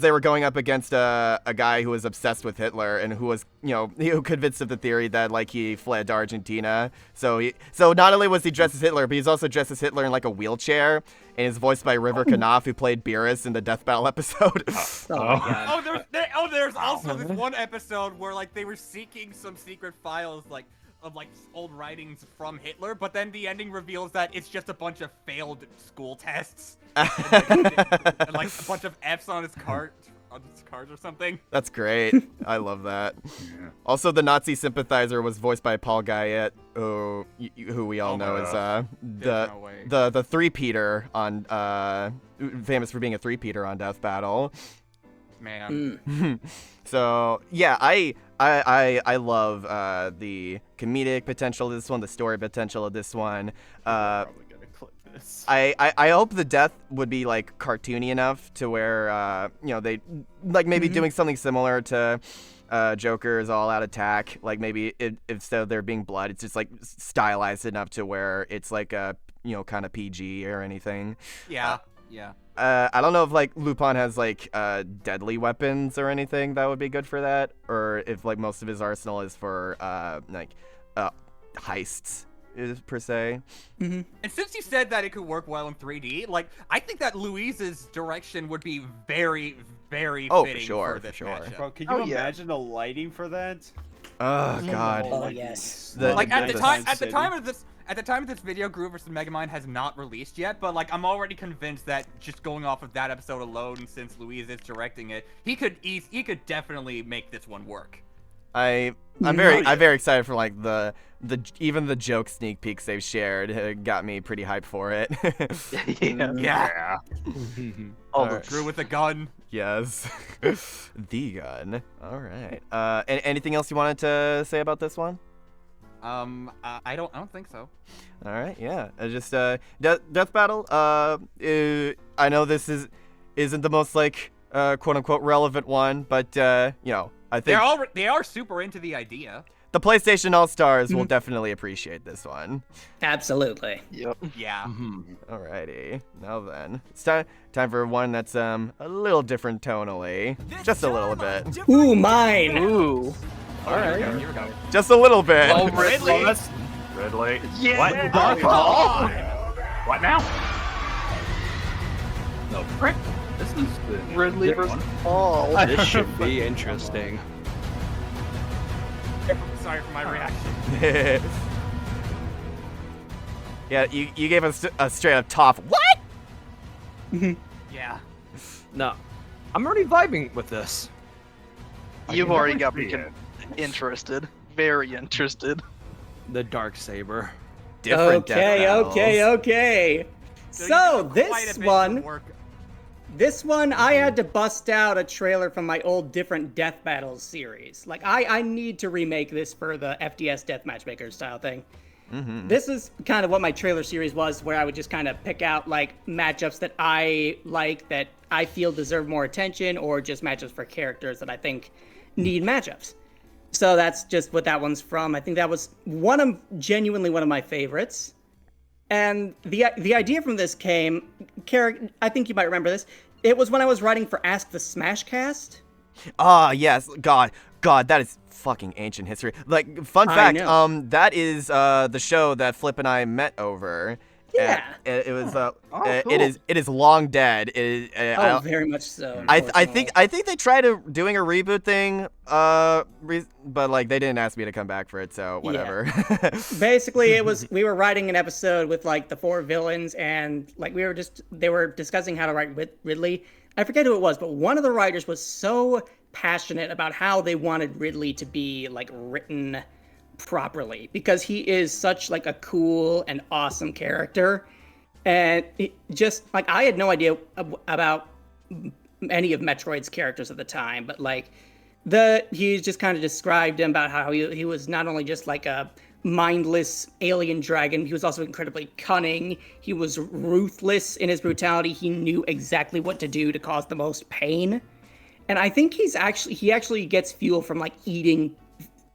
they were going up against a guy who was obsessed with Hitler and who was, who convinced of the theory that like he fled to Argentina. So not only was he dressed as Hitler, but he's also dressed as Hitler in like a wheelchair, and is voiced by River Knopf, who played Beerus in the Death Battle episode. There's also this one episode where like they were seeking some secret files of like old writings from Hitler, but then the ending reveals that it's just a bunch of failed school tests. and like a bunch of F's on his cards or something. That's great. I love that. Yeah. Also, the Nazi sympathizer was voiced by Paul Guyette, who we all know as the three-peater on famous for being a three-peater on Death Battle. Man. So yeah, I love the comedic potential of this one, the story potential of this one. I hope the death would be like cartoony enough to where they like maybe doing something similar to Joker's All Out Attack. Like maybe instead of there being blood, it's just like stylized enough to where it's like a kind of PG or anything. Yeah. I don't know if like Lupin has like deadly weapons or anything that would be good for that, or if like most of his arsenal is for heists per se. And since you said that it could work well in 3D, like I think that Louise's direction would be very, very fitting for this matchup. Bro, can you imagine the lighting for that? Oh God. Oh yes. At the time of this video, Groove vs. Megamind has not released yet, but like I'm already convinced that just going off of that episode alone, since Louise is directing it, he could definitely make this one work. I'm very excited for like even the joke sneak peeks they've shared. It got me pretty hyped for it. Yeah. Oh, Drew with a gun. Yes. The gun. All right. Anything else you wanted to say about this one? I don't think so. All right. Yeah. Just Death Battle. I know this isn't the most like quote unquote relevant one, but I think they are super into the idea. The PlayStation All-Stars will definitely appreciate this one. Absolutely. Yep. Yeah. Alrighty. Now then, it's time for one that's a little different tonally, just a little bit. Ooh, mine. Ooh. All right. Here we go. Just a little bit. Oh, Ridley. Ridley. Yeah. What? What now? No, frick. This is the Ridley versus Paul. This should be interesting. Sorry for my reaction. Yeah, you gave us a straight up top. What? Yeah. No, I'm already vibing with this. You've already got me interested. Very interested. The dark saber. different death battles. Okay. So So you did quite a this bit of one, work. I had to bust out a trailer from my old Different Death Battles series. Like, I need to remake this for the FDS Death Matchmaker style thing. This is kind of what my trailer series was, where I would just kind of pick out, like, matchups that I like, that I feel deserve more attention, or just matchups for characters that I think need matchups. So that's just what that one's from. I think that was genuinely one of my favorites. And the idea from this came, Carrick, I think you might remember this. It was when I was writing for Ask the Smashcast. Ah, yes. God, that is fucking ancient history. Like, fun fact, that is the show that Flip and I met over. Yeah. It was cool. it is long dead. Very much so. I think they tried doing a reboot thing, but like they didn't ask me to come back for it, so whatever. Yeah. Basically, we were writing an episode with like the 4 villains, and like they were discussing how to write Ridley. I forget who it was, but one of the writers was so passionate about how they wanted Ridley to be like written properly, because he is such like a cool and awesome character. And just like, I had no idea about any of Metroid's characters at the time, but like he just kind of described him about how he was not only just like a mindless alien dragon, he was also incredibly cunning. He was ruthless in his brutality. He knew exactly what to do to cause the most pain. And I think he actually gets fuel from like eating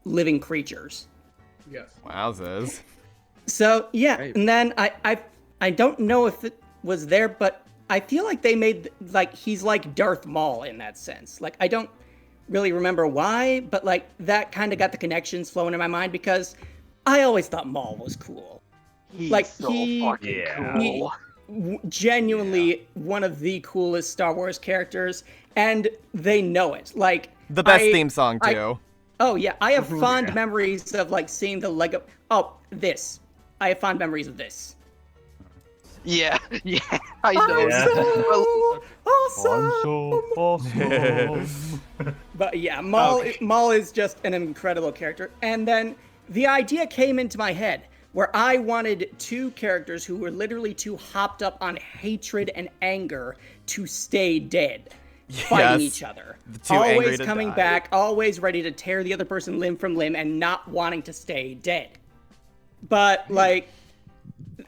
living creatures. Yes. Wowzers. So yeah, and then I don't know if it was there, but I feel like they made like he's like Darth Maul in that sense. Like, I don't really remember why, but like that kind of got the connections flowing in my mind, because I always thought Maul was cool. He's like so fucking cool. Genuinely one of the coolest Star Wars characters, and they know it. Like, The best theme song too. Oh yeah, I have fond memories of like seeing the Lego. Oh, this. I have fond memories of this. Yeah, I know. Awesome. But yeah, Maul is just an incredible character. And then the idea came into my head where I wanted 2 characters who were literally too hopped up on hatred and anger to stay dead, fighting each other. Always coming back, always ready to tear the other person limb from limb, and not wanting to stay dead. But like,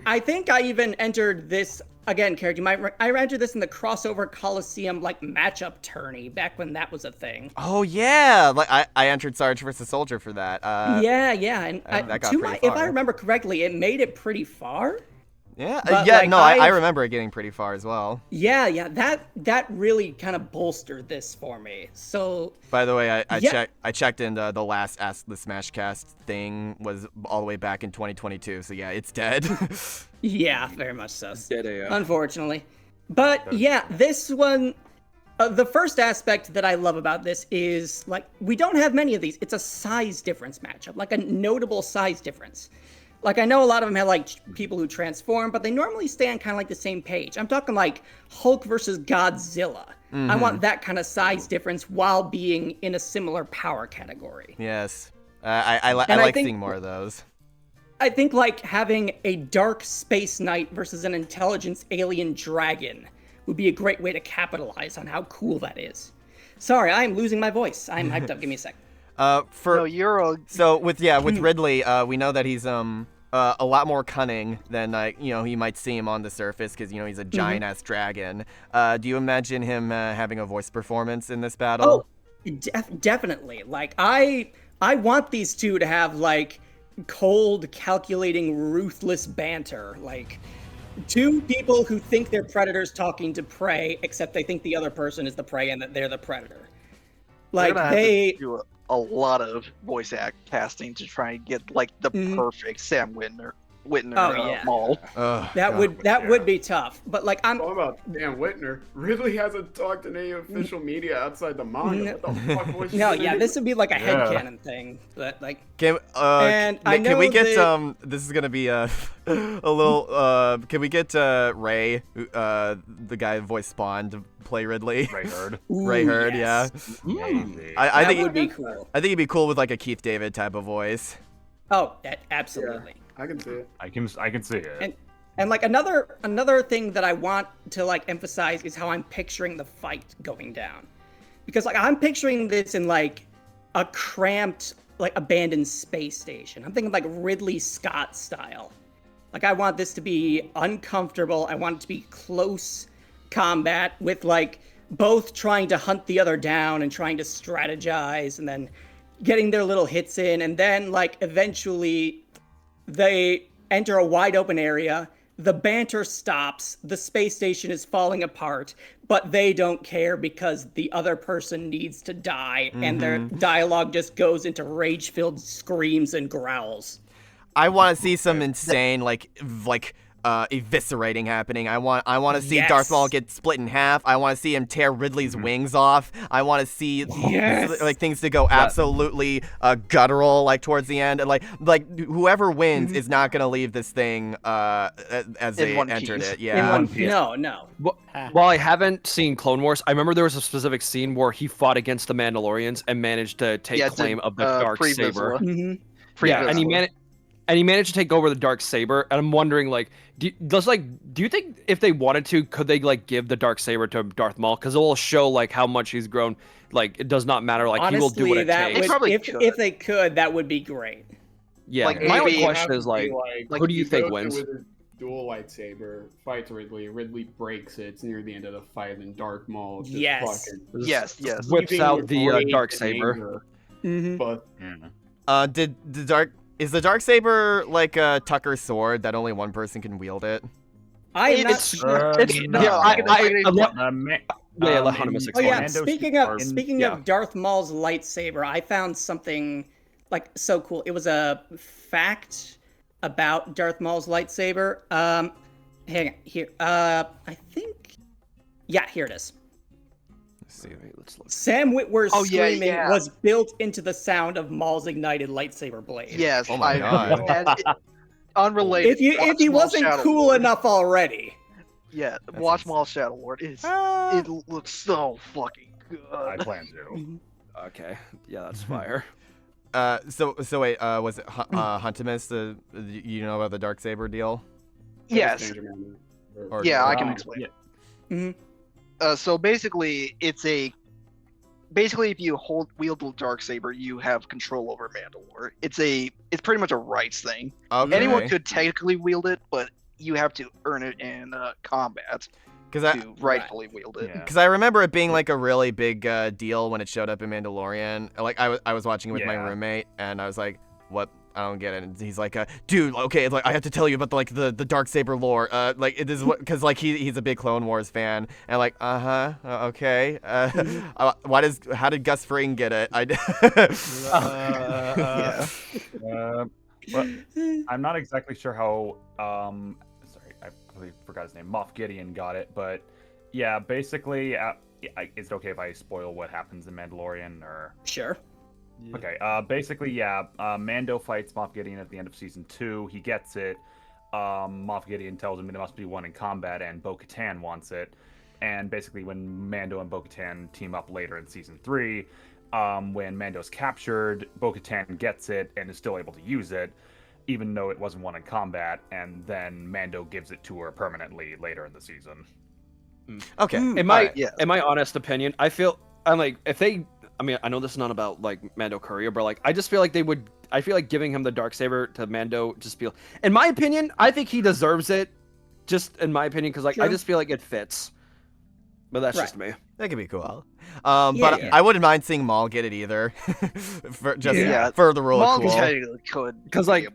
I think I even entered this again, Carrick. I entered this in the crossover Coliseum like matchup tourney back when that was a thing. Oh yeah, like I entered Sarge versus Soldier for that. Yeah, and that got pretty if far. I remember correctly, it made it pretty far. Yeah, But, yeah, like, no, I remember it getting pretty far as well. Yeah, that really kind of bolstered this for me. So, by the way, I checked in the last Ask the Smashcast thing was all the way back in 2022. So yeah, it's dead. yeah, very much so. Dead AF. Unfortunately. But yeah, this one, the first aspect that I love about this is like, we don't have many of these. It's a size difference matchup, like a notable size difference. Like, I know a lot of them have, like, people who transform, but they normally stay on kind of, like, the same page. I'm talking, like, Hulk versus Godzilla. I want that kind of size difference while being in a similar power category. Yes. I like seeing more of those. I think, like, having a dark space knight versus an intelligence alien dragon would be a great way to capitalize on how cool that is. Sorry, I'm losing my voice. I'm hyped up. Give me a sec. So with Ridley, we know that he's a lot more cunning than you might see him on the surface, because he's a giant ass dragon. Do you imagine him having a voice performance in this battle? Oh, definitely. Like, I want these two to have like cold, calculating, ruthless banter. Like, 2 people who think they're predators talking to prey, except they think the other person is the prey and that they're the predator. Like, they do a lot of voice casting to try and get like the perfect Sam Whitner Maul. That would be tough. But like, I'm talking about Dan Whitner. Ridley hasn't talked in any official media outside the manga. What the fuck was this would be like a headcanon thing. But like, can we get this is gonna be a little can we get Ray, the guy who voiced Spawn, to play Ridley? Ray Hurd, yeah. I think would be cool. I think he'd be cool with like a Keith David type of voice. Oh, absolutely. I can see it. I can see it. And like another thing that I want to like emphasize is how I'm picturing the fight going down. Because like I'm picturing this in like a cramped, like abandoned space station. I'm thinking like Ridley Scott style. Like I want this to be uncomfortable. I want it to be close combat with like both trying to hunt the other down and trying to strategize and then getting their little hits in. And then like eventually they enter a wide open area. The banter stops, the space station is falling apart, but they don't care because the other person needs to die, and their dialogue just goes into rage-filled screams and growls. I want to see some insane eviscerating happening. I want to see Darth Maul get split in half. I want to see him tear Ridley's wings off. I want to see like things to go absolutely guttural like towards the end. And like whoever wins is not gonna leave this thing as they entered it. Yeah. No. While I haven't seen Clone Wars, I remember there was a specific scene where he fought against the Mandalorians and managed to take claim of the dark saber. Yeah, and he managed to take over the dark saber. And I'm wondering, like, do you think if they wanted to, could they like give the dark saber to Darth Maul? Because it will show like how much he's grown. Like it does not matter. Like honestly, he will do what it takes. If they could, that would be great. Yeah. Like, my only maybe question is like who do you think Goku wins? With a dual lightsaber fights Ridley. Ridley breaks it. It's near the end of the fight, and Darth Maul just fucking Yes. whips out the rage dark and saber. anger. But Did the dark Is the dark saber like a Tucker sword that only one person can wield it? I'm not sure. Let Hunter Oh yeah, speaking of Darth Maul's lightsaber, I found something like so cool. It was a fact about Darth Maul's lightsaber. Hang on, here. I think. Yeah, here it is. Let's see. Let's look. Sam Witwer's screaming was built into the sound of Maul's ignited lightsaber blade. Yes. Oh my god. Unrelated. If he wasn't cool enough already. Yeah, watch Maul Shadow Lord. It looks so fucking good. I plan to. Okay. Yeah, that's fire. So wait, was it Huntimus? You know about the dark saber deal? Yes. Or, yeah, I can explain. Mm-hmm. So basically, if you wield the dark saber, you have control over Mandalore. It's pretty much a rights thing. Okay. Anyone could technically wield it, but you have to earn it in combat to rightfully wield it. Because I remember it being like a really big deal when it showed up in Mandalorian. Like I was watching it with my roommate, and I was like, "What? I don't get it." And he's like, "Dude, okay, like I have to tell you about the dark saber lore. Like it is what because like he's a big Clone Wars fan, and like okay. How did Gus Fring get it? Well, I'm not exactly sure how. Sorry, I completely forgot his name. Moff Gideon got it, but yeah, basically, is it okay if I spoil what happens in Mandalorian or? Sure. Yeah. Okay. Basically, yeah. Mando fights Moff Gideon at the end of season 2. He gets it. Moff Gideon tells him there must be one in combat, and Bo-Katan wants it. And basically, when Mando and Bo-Katan team up later in season 3, when Mando's captured, Bo-Katan gets it and is still able to use it, even though it wasn't one in combat. And then Mando gives it to her permanently later in the season. Okay. In my honest opinion, I feel if they. I mean, I know this is not about like Mando Courier, but like I just feel like they would. I feel like giving him the darksaber to Mando just feel. In my opinion, I think he deserves it. Just in my opinion, because like I just feel like it fits. But that's just me. That could be cool. I wouldn't mind seeing Maul get it either. for the rule of cool. Could because like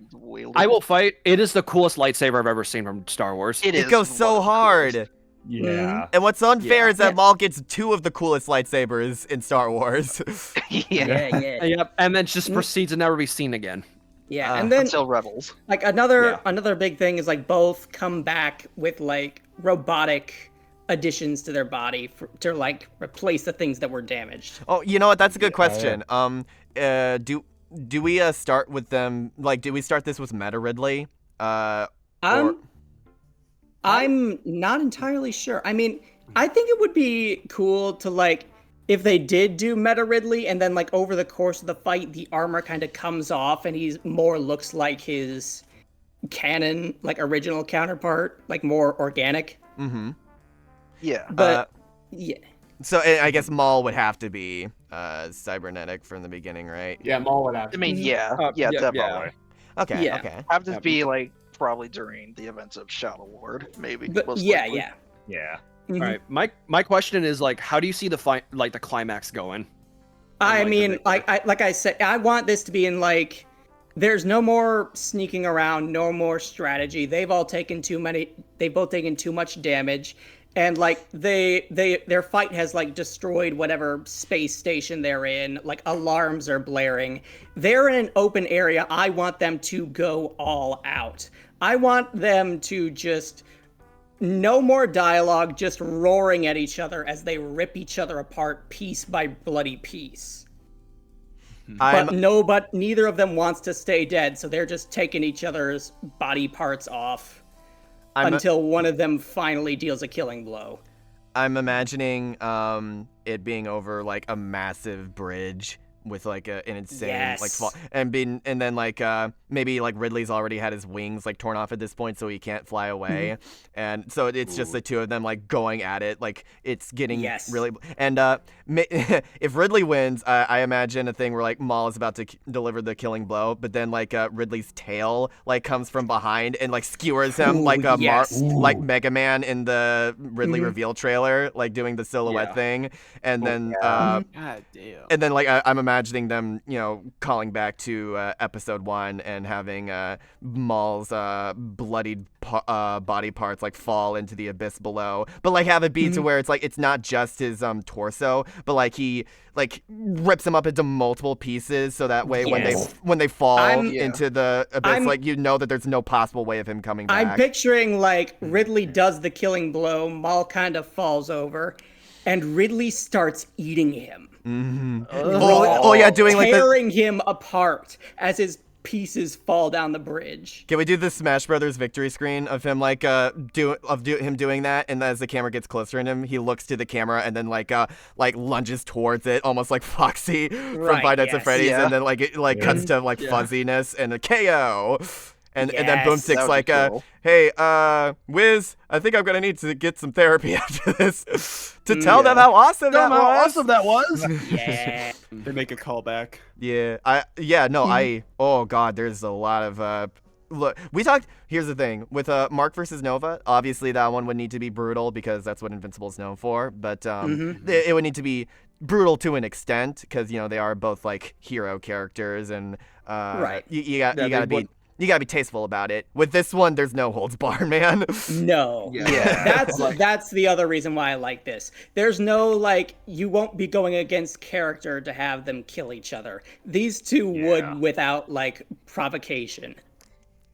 I will fight. It is the coolest lightsaber I've ever seen from Star Wars. It goes so hard. Yeah. And what's unfair is that Maul gets 2 of the coolest lightsabers in Star Wars. Yeah. And then just proceeds to never be seen again. Yeah, and then until Rebels. Like another big thing is like both come back with like robotic additions to their body to like replace the things that were damaged. Oh, you know what? That's a good question. Do we start with them? Like, do we start this with Meta Ridley? I'm not entirely sure. I mean, I think it would be cool to like if they did do Meta Ridley and then like over the course of the fight the armor kind of comes off and he's more looks like his canon, like original counterpart, like more organic. Mm-hmm. Yeah. But yeah. So I guess Maul would have to be cybernetic from the beginning, right? Yeah, Maul would have. I mean, yeah, yeah, definitely. yeah. Okay. Yeah. Okay. Have this be like probably during the events of Shadow Lord, maybe. But most yeah, likely. yeah. Yeah. Mhm. All right, my question is like, how do you see the the climax going? I like, mean, like I said, I want this to be in like, there's no more sneaking around, no more strategy. They've both taken too much damage, and like their fight has like destroyed whatever space station they're in. Like alarms are blaring. They're in an open area. I want them to go all out. I want them to just no more dialogue, just roaring at each other as they rip each other apart piece by bloody piece. But neither of them wants to stay dead, so they're just taking each other's body parts off until one of them finally deals a killing blow. I'm imagining it being over like a massive bridge with like an insane like fall and then like maybe like Ridley's already had his wings like torn off at this point, so he can't fly away, and so it's just the two of them like going at it, like it's getting really. And if Ridley wins, I imagine a thing where like Maul is about to deliver the killing blow, but then like Ridley's tail like comes from behind and like skewers him like a like Mega Man in the Ridley reveal trailer, like doing the silhouette thing, and then God damn. and then like I'm imagining them, you know, calling back to episode 1 and having Maul's bloodied body parts like fall into the abyss below, but like have it be to where it's like it's not just his torso, but like he like rips him up into multiple pieces, so that way when they fall into the abyss, like you know that there's no possible way of him coming back. I'm picturing like Ridley does the killing blow, Maul kind of falls over, and Ridley starts eating him. Doing like tearing him apart as his pieces fall down the bridge. Can we do the Smash Brothers victory screen of him like him doing that, and as the camera gets closer to him, he looks to the camera and then like lunges towards it, almost like Foxy from Five Nights at Freddy's, and then like it like cuts to like fuzziness and a KO. And then Boomstick's like, cool. hey, Wiz, I think I'm gonna need to get some therapy after this to tell them how awesome that was. Yeah. They make a callback. Oh god, there's a lot of look, we talked. Here's the thing with Mark versus Nova. Obviously, that one would need to be brutal because that's what Invincible's known for. But it would need to be brutal to an extent because you know they are both like hero characters, and you gotta be tasteful about it. With this one, there's no holds barred, man. No. That's the other reason why I like this. There's no like you won't be going against character to have them kill each other. These two would without like provocation.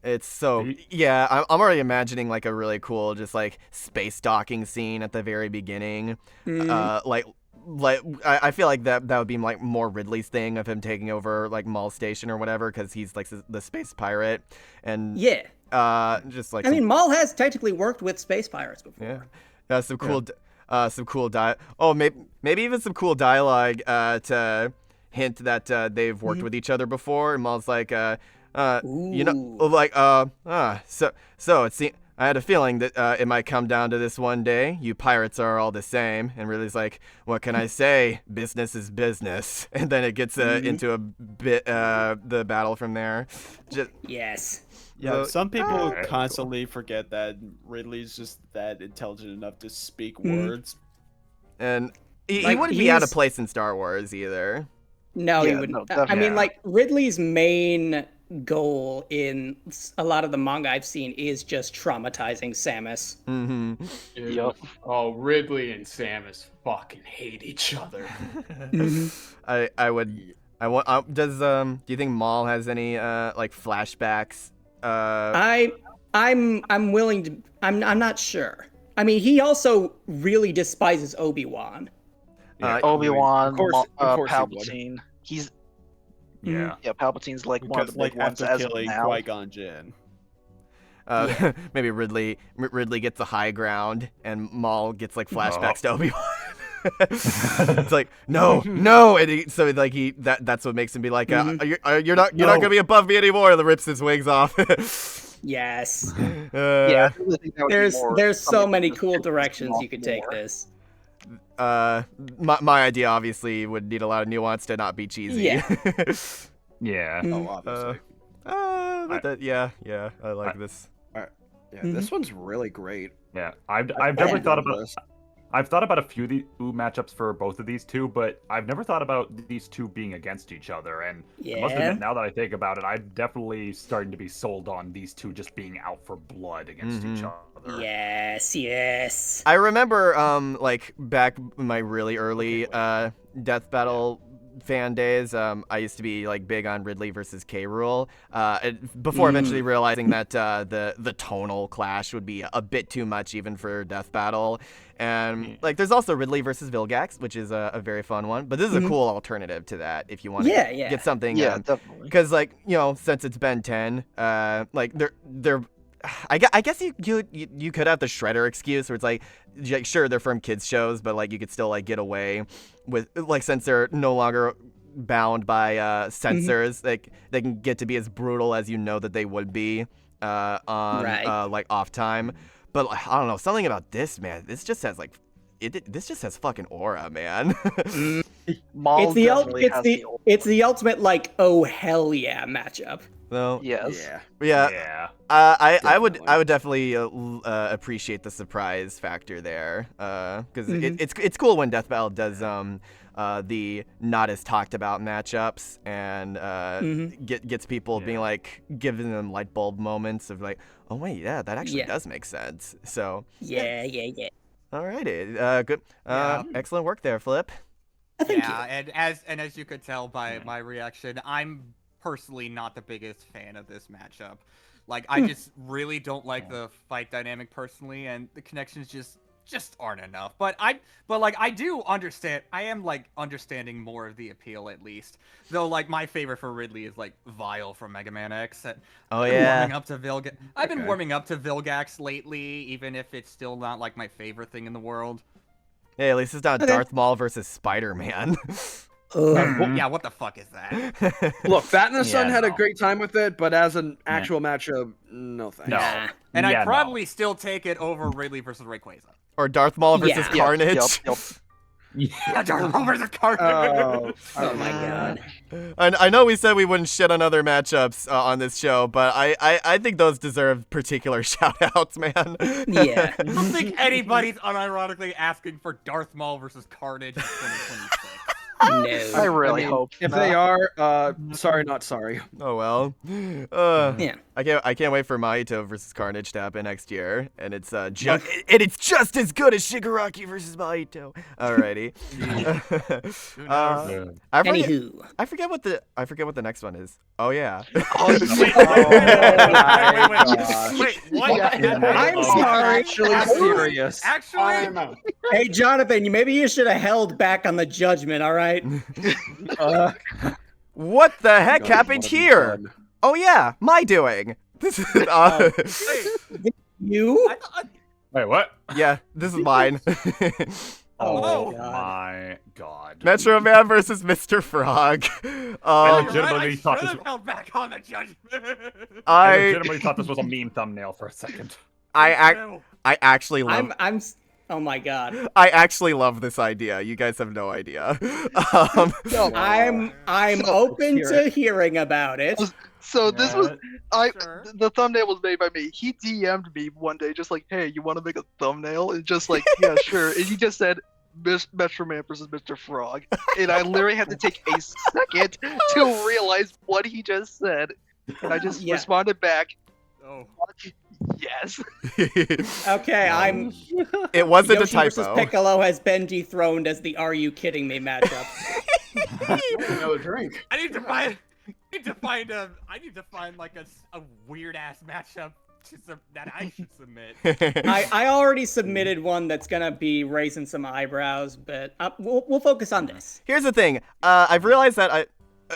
It's so I'm already imagining like a really cool just like space docking scene at the very beginning. I feel like that would be like more Ridley's thing of him taking over like Maul's station or whatever, because he's like the space pirate, and just like Maul has technically worked with space pirates before. Some cool maybe even some cool dialogue to hint that they've worked with each other before, and Maul's like you know, like so it seems I had a feeling that it might come down to this one day. You pirates are all the same. And Ridley's like, what can I say? Business is business. And then it gets into a bit the battle from there. Some people constantly forget that Ridley's just that intelligent enough to speak words. And he wouldn't be out of place in Star Wars either. No, he wouldn't. I mean, like, Ridley's main goal in a lot of the manga I've seen is just traumatizing Samus. Yep. Oh, Ridley and Samus fucking hate each other. Do you think Maul has any like flashbacks? I'm willing to. I'm not sure. I mean, he also really despises Obi-Wan. Obi-Wan, of course Palpatine. He's Palpatine's like one of the big ones as of now. Qui-Gon Jinn. Maybe Ridley gets the high ground, and Maul gets like flashbacks to Obi-Wan. It's like no, and that's what makes him be like, you're not gonna be above me anymore. And rips his wings off. Yes. Yeah, I really think that would be more There's so something many that cool pisses them directions off you could take more. this. My idea obviously would need a lot of nuance to not be cheesy. Yeah. Yeah. Oh, obviously. Yeah, I like this. Yeah, this one's really great. Yeah, I've definitely thought about this. I've thought about a few of the matchups for both of these two, but I've never thought about these two being against each other. And I must Yeah. admit, now that I think about it, I'm definitely starting to be sold on these two just being out for blood against each other. Yes, yes. I remember, like back in my really early Death Battle fan days, I used to be like big on Ridley versus K. Rool. Before eventually realizing that the tonal clash would be a bit too much even for Death Battle. And like, there's also Ridley versus Vilgax, which is a very fun one. But this is a cool alternative to that if you want to get something. Yeah, definitely. Because like, you know, since it's Ben 10, like they're I guess you could have the Shredder excuse where it's like sure, they're from kids shows, but like you could still like get away with, like, since they're no longer bound by censors, like they can get to be as brutal as you know that they would be on like off time. But like, I don't know, something about this, man. This just has like this just has fucking aura, man. Maul It's the definitely has the it's the ultimate like oh hell yeah matchup. So yes. yeah. I would definitely appreciate the surprise factor there, because it's cool when Death Battle does the not as talked about matchups and gets people being like, giving them light bulb moments of like, oh wait, yeah, that actually does make sense. So Yeah. alrighty, good, excellent work there, Flip. Yeah, and as you could tell by my reaction, I'm personally not the biggest fan of this matchup. Like, I just really don't like the fight dynamic personally, and the connections just aren't enough. But I do understand. I am like understanding more of the appeal at least. Though like my favorite for Ridley is like Vile from Mega Man X. I've been warming up to Vilgax lately, even if it's still not like my favorite thing in the world. Hey, at least it's not Darth Maul versus Spider-Man. Yeah, what the fuck is that? Look, Fat and the Sun had a great time with it, but as an actual matchup, no thanks. No. And I'd probably still take it over Ridley versus Rayquaza. Or Darth Maul versus Carnage. Yep. Yeah, Darth Maul versus Carnage. Oh my god. I know we said we wouldn't shit on other matchups on this show, but I think those deserve particular shout-outs, man. Yeah. I don't think anybody's unironically asking for Darth Maul versus Carnage in 2026. No. I really hope If not. they are, sorry, not sorry. Oh well. Yeah. I can't wait for Mahito versus Carnage to happen next year, and it's it's just as good as Shigaraki versus Mahito. Alrighty. I forget what the next one is. Oh yeah. Wait, what? I'm sorry. Actually serious. Actually, Hey Jonathan, maybe you should have held back on the judgment, all right? What the heck happened here? Oh yeah, my doing. This is You? Wait, what? yeah, this is mine. Oh My God. Metro Man versus Mr. Frog. I legitimately thought should this. have held back on the judgment. I legitimately thought this was a meme thumbnail for a second. I actually love. Oh my god. I actually love this idea. You guys have no idea. I'm open to hearing about it. So this was Sure. the thumbnail was made by me. He DM'd me one day just like, hey, you want to make a thumbnail? And just like, yeah, sure. And he just said Metro Man versus Mr. Frog. And I literally had to take a second to realize what he just said. And I just responded back, Oh. yes. Okay, It wasn't Yoshi a versus typo. Piccolo has been dethroned as the "Are you kidding me" matchup. Another drink. I need to find like a weird ass matchup that I should submit. I already submitted one that's gonna be raising some eyebrows, but we'll focus on this. Here's the thing. I've realized that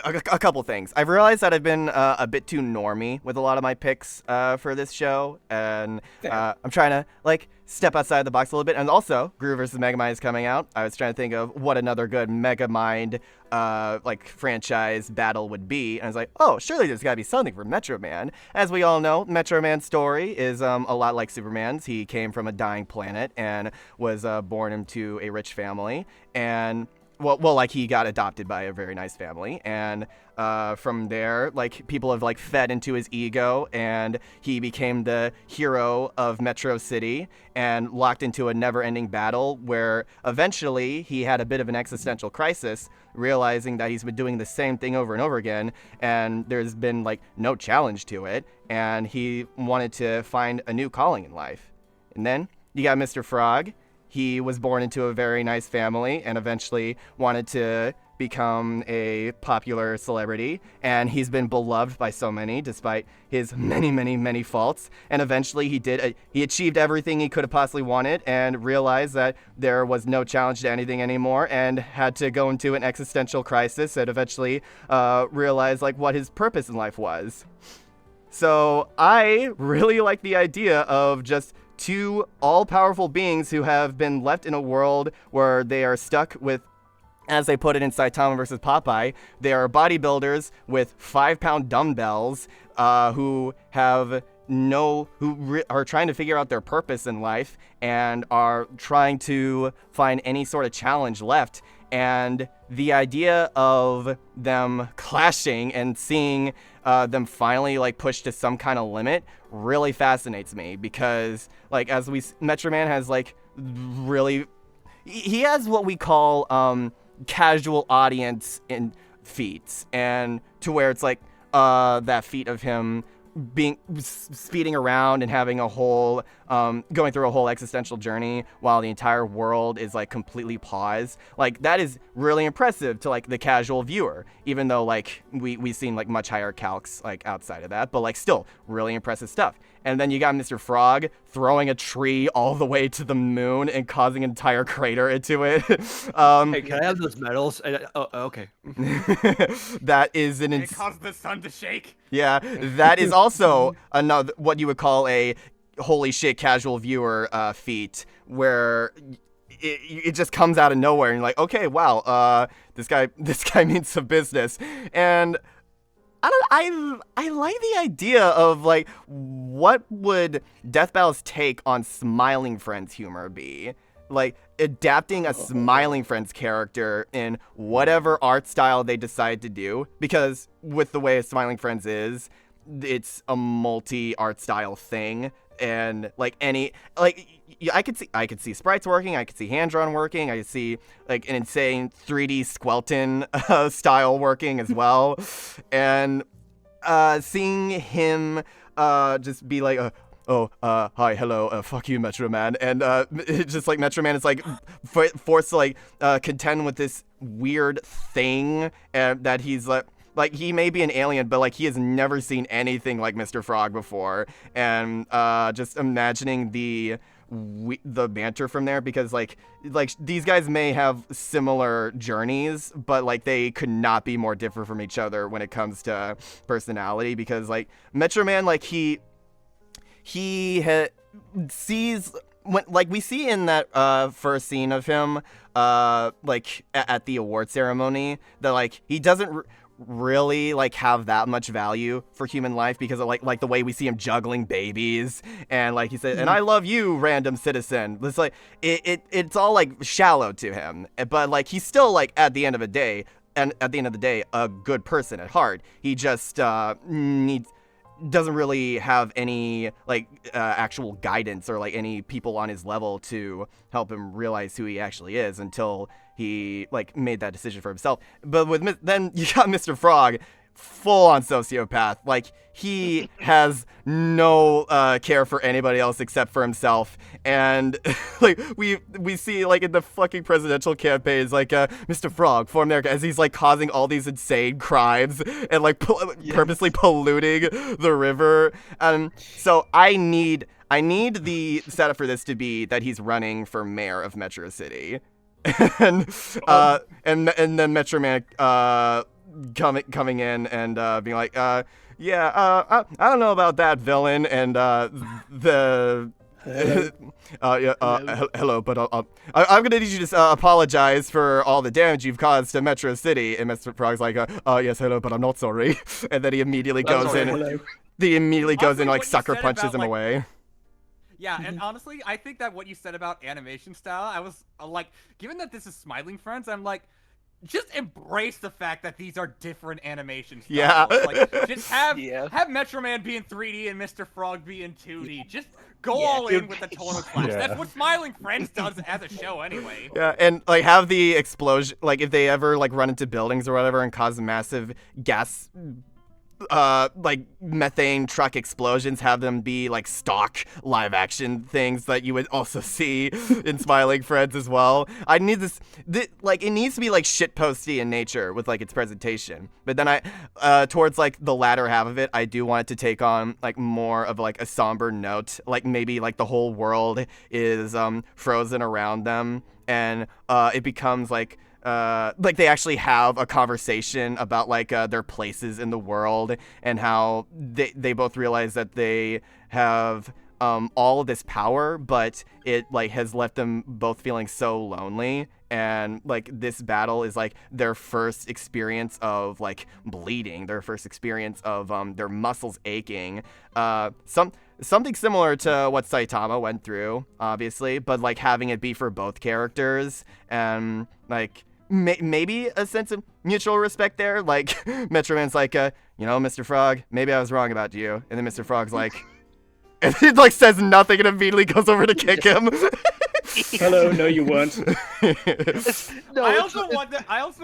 a couple things. I've realized that I've been a bit too normie with a lot of my picks for this show, and I'm trying to like step outside the box a little bit. And also, Gru vs. Megamind is coming out. I was trying to think of what another good Megamind like franchise battle would be, and I was like, oh, surely there's got to be something for Metro Man. As we all know, Metro Man's story is a lot like Superman's. He came from a dying planet and was born into a rich family, and well, like he got adopted by a very nice family, and from there, like people have like fed into his ego, and he became the hero of Metro City and locked into a never-ending battle where eventually he had a bit of an existential crisis, realizing that he's been doing the same thing over and over again, and there's been like no challenge to it, and he wanted to find a new calling in life. And then you got Mr. Frog. He was born into a very nice family and eventually wanted to become a popular celebrity, and he's been beloved by so many despite his many faults, and eventually he achieved everything he could have possibly wanted and realized that there was no challenge to anything anymore and had to go into an existential crisis and eventually realize like what his purpose in life was. So I really like the idea of just two all-powerful beings who have been left in a world where they are stuck with, as they put it in Saitama vs. Popeye, they are bodybuilders with 5-pound dumbbells who are trying to figure out their purpose in life and are trying to find any sort of challenge left. And the idea of them clashing and seeing them finally like pushed to some kind of limit really fascinates me, because like Metro Man has like really, he has what we call casual audience in feats, and to where it's like that feat of him speeding around and having a whole going through a whole existential journey while the entire world is like completely paused. Like that is really impressive to like the casual viewer, even though like we've seen like much higher calcs like outside of that, but like still really impressive stuff. And then you got Mr. Frog throwing a tree all the way to the moon and causing an entire crater into it. Hey, can I have those medals? Okay. That is an It caused the sun to shake. Yeah, that is also another what you would call a holy shit casual viewer feat, where it just comes out of nowhere and you're like, okay, wow, this guy means some business. And I like the idea of like what would Death Battle's take on Smiling Friends humor be? Like adapting a Smiling Friends character in whatever art style they decide to do, because with the way Smiling Friends is, it's a multi-art style thing, and like I could see sprites working, I could see hand drawn working, I could see like an insane 3D Squelton style working as well, and seeing him just be like hi, hello, fuck you, Metro Man, and it's just like Metro Man is like forced to like contend with this weird thing, and that he's like he may be an alien, but like he has never seen anything like Mr. Frog before, and just imagining the banter from there, because like these guys may have similar journeys, but like they could not be more different from each other when it comes to personality, because like Metro Man, like he sees when, like we see in that first scene of him like at the award ceremony, that like he doesn't really like have that much value for human life, because of like the way we see him juggling babies, and like he said, and I love you, random citizen. It's like it's all like shallow to him, but like he's still like at the end of the day a good person at heart. He just doesn't really have any like actual guidance or like any people on his level to help him realize who he actually is until he like made that decision for himself. But then you got Mr. Frog, full on sociopath. Like he has no care for anybody else except for himself, and like we see like in the fucking presidential campaigns, like Mr. Frog for America, as he's like causing all these insane crimes and like purposely polluting the river. So I need the setup for this to be that he's running for mayor of Metro City. And then Metro Man coming in and being like, I don't know about that villain, and the. Hello, but I'm gonna need you to apologize for all the damage you've caused to Metro City. And Mr. Frog's like, yes, hello, but I'm not sorry. And then he immediately goes in. He immediately goes in and, like, sucker punches him away. Yeah, and honestly, I think that what you said about animation style, I was like, given that this is Smiling Friends, I'm like, just embrace the fact that these are different animation styles. Yeah. Like, just have Metro Man be in 3D and Mr. Frog be in 2D. Just go all in with the tonal clash. Yeah. That's what Smiling Friends does as a show anyway. Yeah, and like have the explosion, like if they ever like run into buildings or whatever and cause massive gas like methane truck explosions, have them be like stock live action things that you would also see in Smiling Friends as well. I need this like it needs to be like shitposty in nature with like its presentation. But then towards like the latter half of it, I do want it to take on like more of like a somber note, like maybe like the whole world is frozen around them and it becomes like they actually have a conversation about like their places in the world and how they both realize that they have all of this power, but it like has left them both feeling so lonely, and like this battle is like their first experience of like bleeding, their first experience of their muscles aching, something similar to what Saitama went through, obviously, but like having it be for both characters and like maybe a sense of mutual respect there. Like Metro Man's like, Mr. Frog, maybe I was wrong about you, and then Mr. Frog's like, and he like says nothing and immediately goes over to kick him. Hello, no, you weren't. I also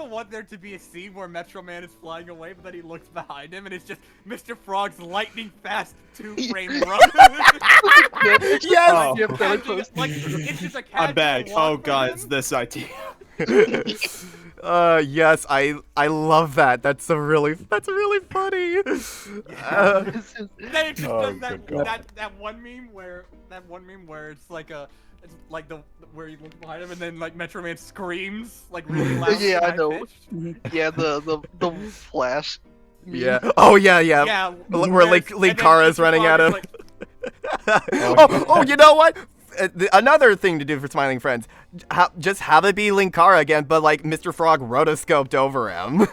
want there to be a scene where Metro Man is flying away, but then he looks behind him and it's just Mr. Frog's lightning fast 2-frame run. Yes. It's just a I'm back. Oh god, it's this idea. Yes, I love that. That's really funny. Then it just does that one meme where it's like where you look behind him and then like Metro Man screams like really loud. Yeah, I know. Yeah, the flash. Yeah. Oh yeah. Yeah. Where Linkara's running at him. You know what? Another thing to do for Smiling Friends, just have it be Linkara again, but like Mr. Frog rotoscoped over him.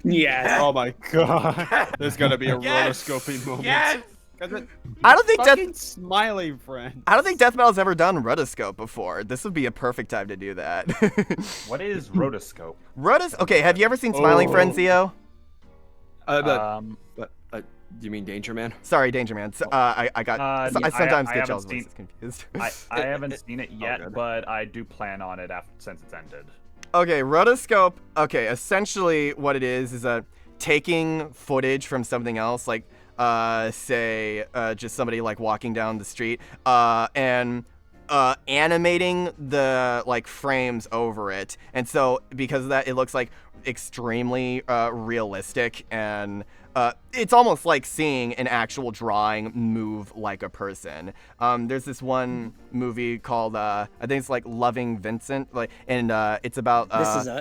Yeah. Oh my god. There's gonna be a rotoscoping moment. Yes. I don't think Smiling Friend. I don't think Death Metal's ever done rotoscope before. This would be a perfect time to do that. What is rotoscope? Okay, have you ever seen Smiling Friends, Theo? Do you mean Danger Man? Sorry, Danger Man. I sometimes get y'all's voices confused. I haven't seen it yet, but I do plan on it since it's ended. Okay, rotoscope. Okay, essentially what it is taking footage from something else, like say just somebody like walking down the street, and animating the like frames over it, and so because of that, it looks like extremely realistic, and it's almost like seeing an actual drawing move like a person. There's this one movie called I think it's like Loving Vincent, and it's about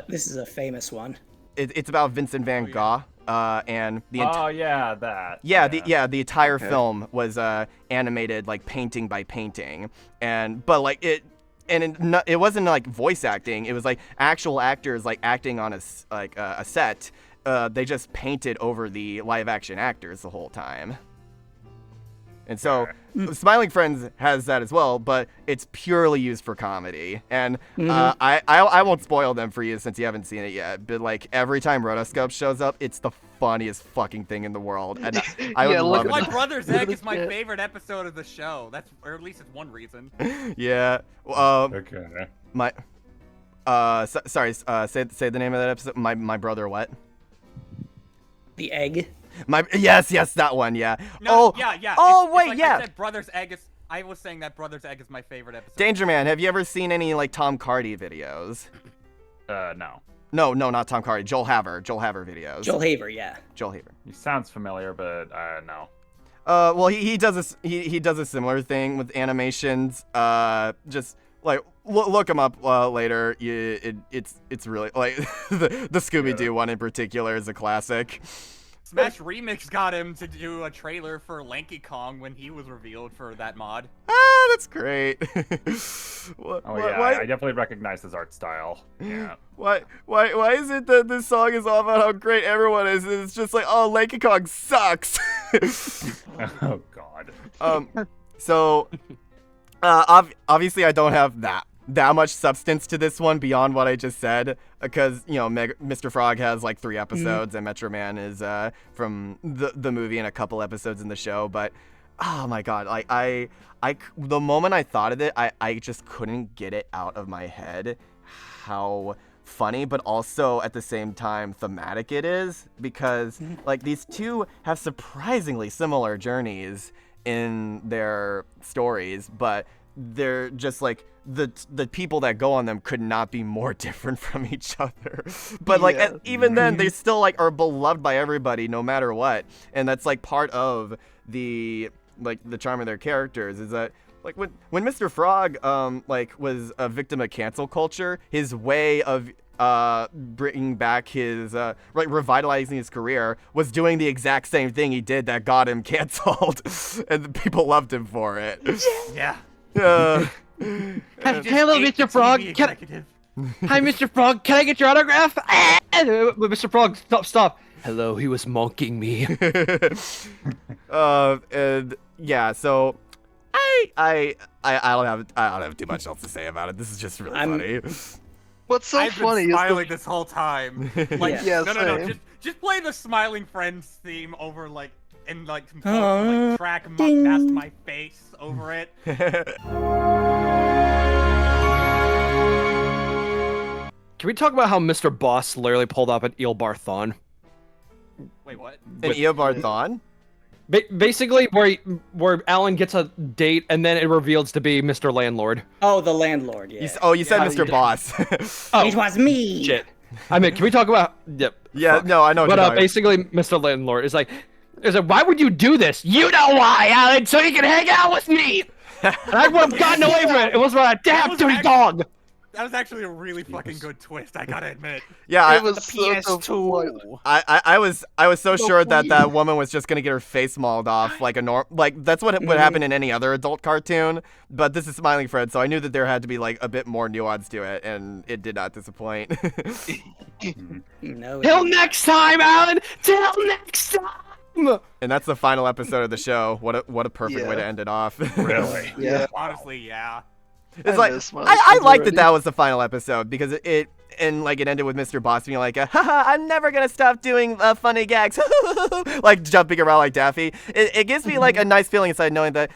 this is a famous one. It's about Vincent van Gogh. And the the entire film was animated like painting by painting, but like it wasn't like voice acting. It was like actual actors like acting on a set. They just painted over the live action actors the whole time. And so Smiling Friends has that as well, but it's purely used for comedy. And I won't spoil them for you since you haven't seen it yet, but like every time Rotoscope shows up, it's the funniest fucking thing in the world. And I would love it. My Brother's Egg is my favorite episode of the show. Or at least it's one reason. Yeah. Okay. Sorry, say the name of that episode. My brother what? The Egg. Yes, that one, yeah. No, yeah. Oh, wait, like yeah. I said Brother's Egg I was saying that Brother's Egg is my favorite episode. Danger Man, have you ever seen any like Tom Hardy videos? No. No, not Tom Hardy. Joel Haver videos. Joel Haver, yeah. Joel Haver. He sounds familiar, but no. Well, he does a similar thing with animations. Just like look him up later. It's really like the Scooby Doo one in particular is a classic. Smash Remix got him to do a trailer for Lanky Kong when he was revealed for that mod. Ah, that's great. I definitely recognize his art style. Yeah. Why is it that this song is all about how great everyone is? And it's just like, oh, Lanky Kong sucks. Oh God. So, obviously I don't have that much substance to this one beyond what I just said, because Mr. Frog has like 3 episodes and Metro Man is from the movie and a couple episodes in the show. But oh my God, like I the moment I thought of it, I just couldn't get it out of my head how funny but also at the same time thematic it is, because like these two have surprisingly similar journeys in their stories, but they're just like the people that go on them could not be more different from each other. But like even then they still like are beloved by everybody no matter what. And that's like part of the charm of their characters, is that like when Mr. Frog like was a victim of cancel culture, his way of bringing back his revitalizing his career was doing the exact same thing he did that got him canceled, and the people loved him for it. Yeah. Hello, Mr. Frog. Hi, Mr. Frog. Can I get your autograph? Mr. Frog, stop. Hello, he was mocking me. And yeah, so I don't have too much else to say about it. This is just really funny. What's so I've funny been is smiling this whole time. Like, Yeah, no. same. Just play the Smiling Friends theme over and track mask my face over it. Can we talk about how Mr. Boss literally pulled off an Eilbarthon? Wait, what? An Eilbarthon? Basically, where Alan gets a date and then it reveals to be Mr. Landlord. Oh, the landlord. Yeah. You said Mr. Boss. It was me. Shit. I mean, can we talk about? Yep. Yeah. No, I know. But basically, Mr. Landlord is like, why would you do this? You know why, Alan? So you can hang out with me. And I would have gotten away from it. It was for a damn dirty dog. That was actually a really fucking good twist, I gotta admit. Yeah, it was PS2. I was so sure that woman was just gonna get her face mauled off like that's what would happen in any other adult cartoon. But this is Smiling Fred, so I knew that there had to be like a bit more nuance to it, and it did not disappoint. No. Till next time, Alan. Till next time. And that's the final episode of the show. What a perfect way to end it off. Really? Yeah. Honestly, yeah. It's like I like that was the final episode, because it ended with Mr. Boss being like, haha, I'm never gonna stop doing funny gags, like jumping around like Daffy. It gives me like a nice feeling inside knowing that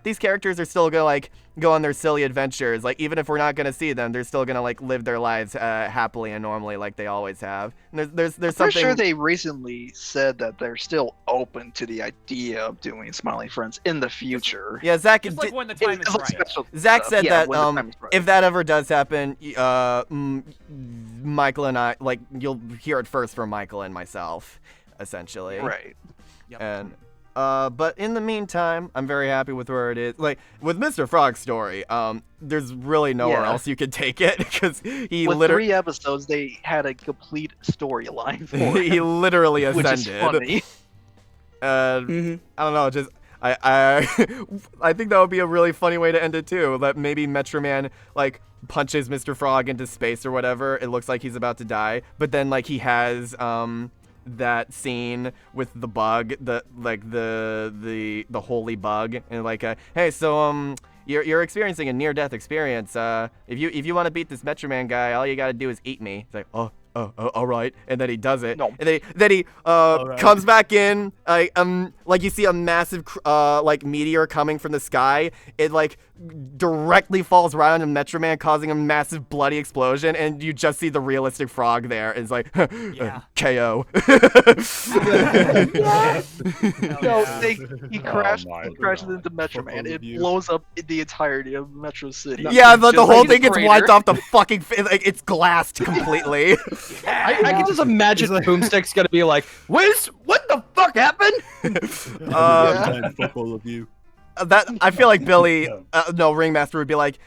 these characters are still gonna like go on their silly adventures. Like even if we're not gonna see them, they're still gonna like live their lives happily and normally like they always have. And there's something. I'm sure they recently said that they're still open to the idea of doing Smiling Friends in the future. Yeah, Zach. Just like when the time is right. Zach said that when the time is right. if that ever does happen, Michael and I, like, you'll hear it first from Michael and myself, essentially. Right. Yep. And but in the meantime, I'm very happy with where it is. Like with Mr. Frog's story, there's really nowhere else you could take it, because he With literally 3 episodes, they had a complete storyline for he him, literally which ascended. is funny. I don't know, just I think that would be a really funny way to end it too. That maybe Metro Man like punches Mr. Frog into space or whatever. It looks like he's about to die, but then like he has that scene with the bug, the holy bug, and like hey, so you're experiencing a near-death experience. If you want to beat this Metro Man guy, all you gotta do is eat me. It's like, oh, all right. And then he does it. No. And then he comes back in. Like you see a massive like meteor coming from the sky. It like directly falls right on Metro Man, causing a massive bloody explosion. And you just see the realistic Frog there. It's like KO. He crashes into Metro Man. It blows up the entirety of Metro City. Yeah, the whole thing gets wiped off the fucking. Like it's glassed completely. I can just imagine Boomstick's gonna be like, Wiz, what the fuck happened? Fuck all of you. That I feel like Billy, no, Ringmaster would be like,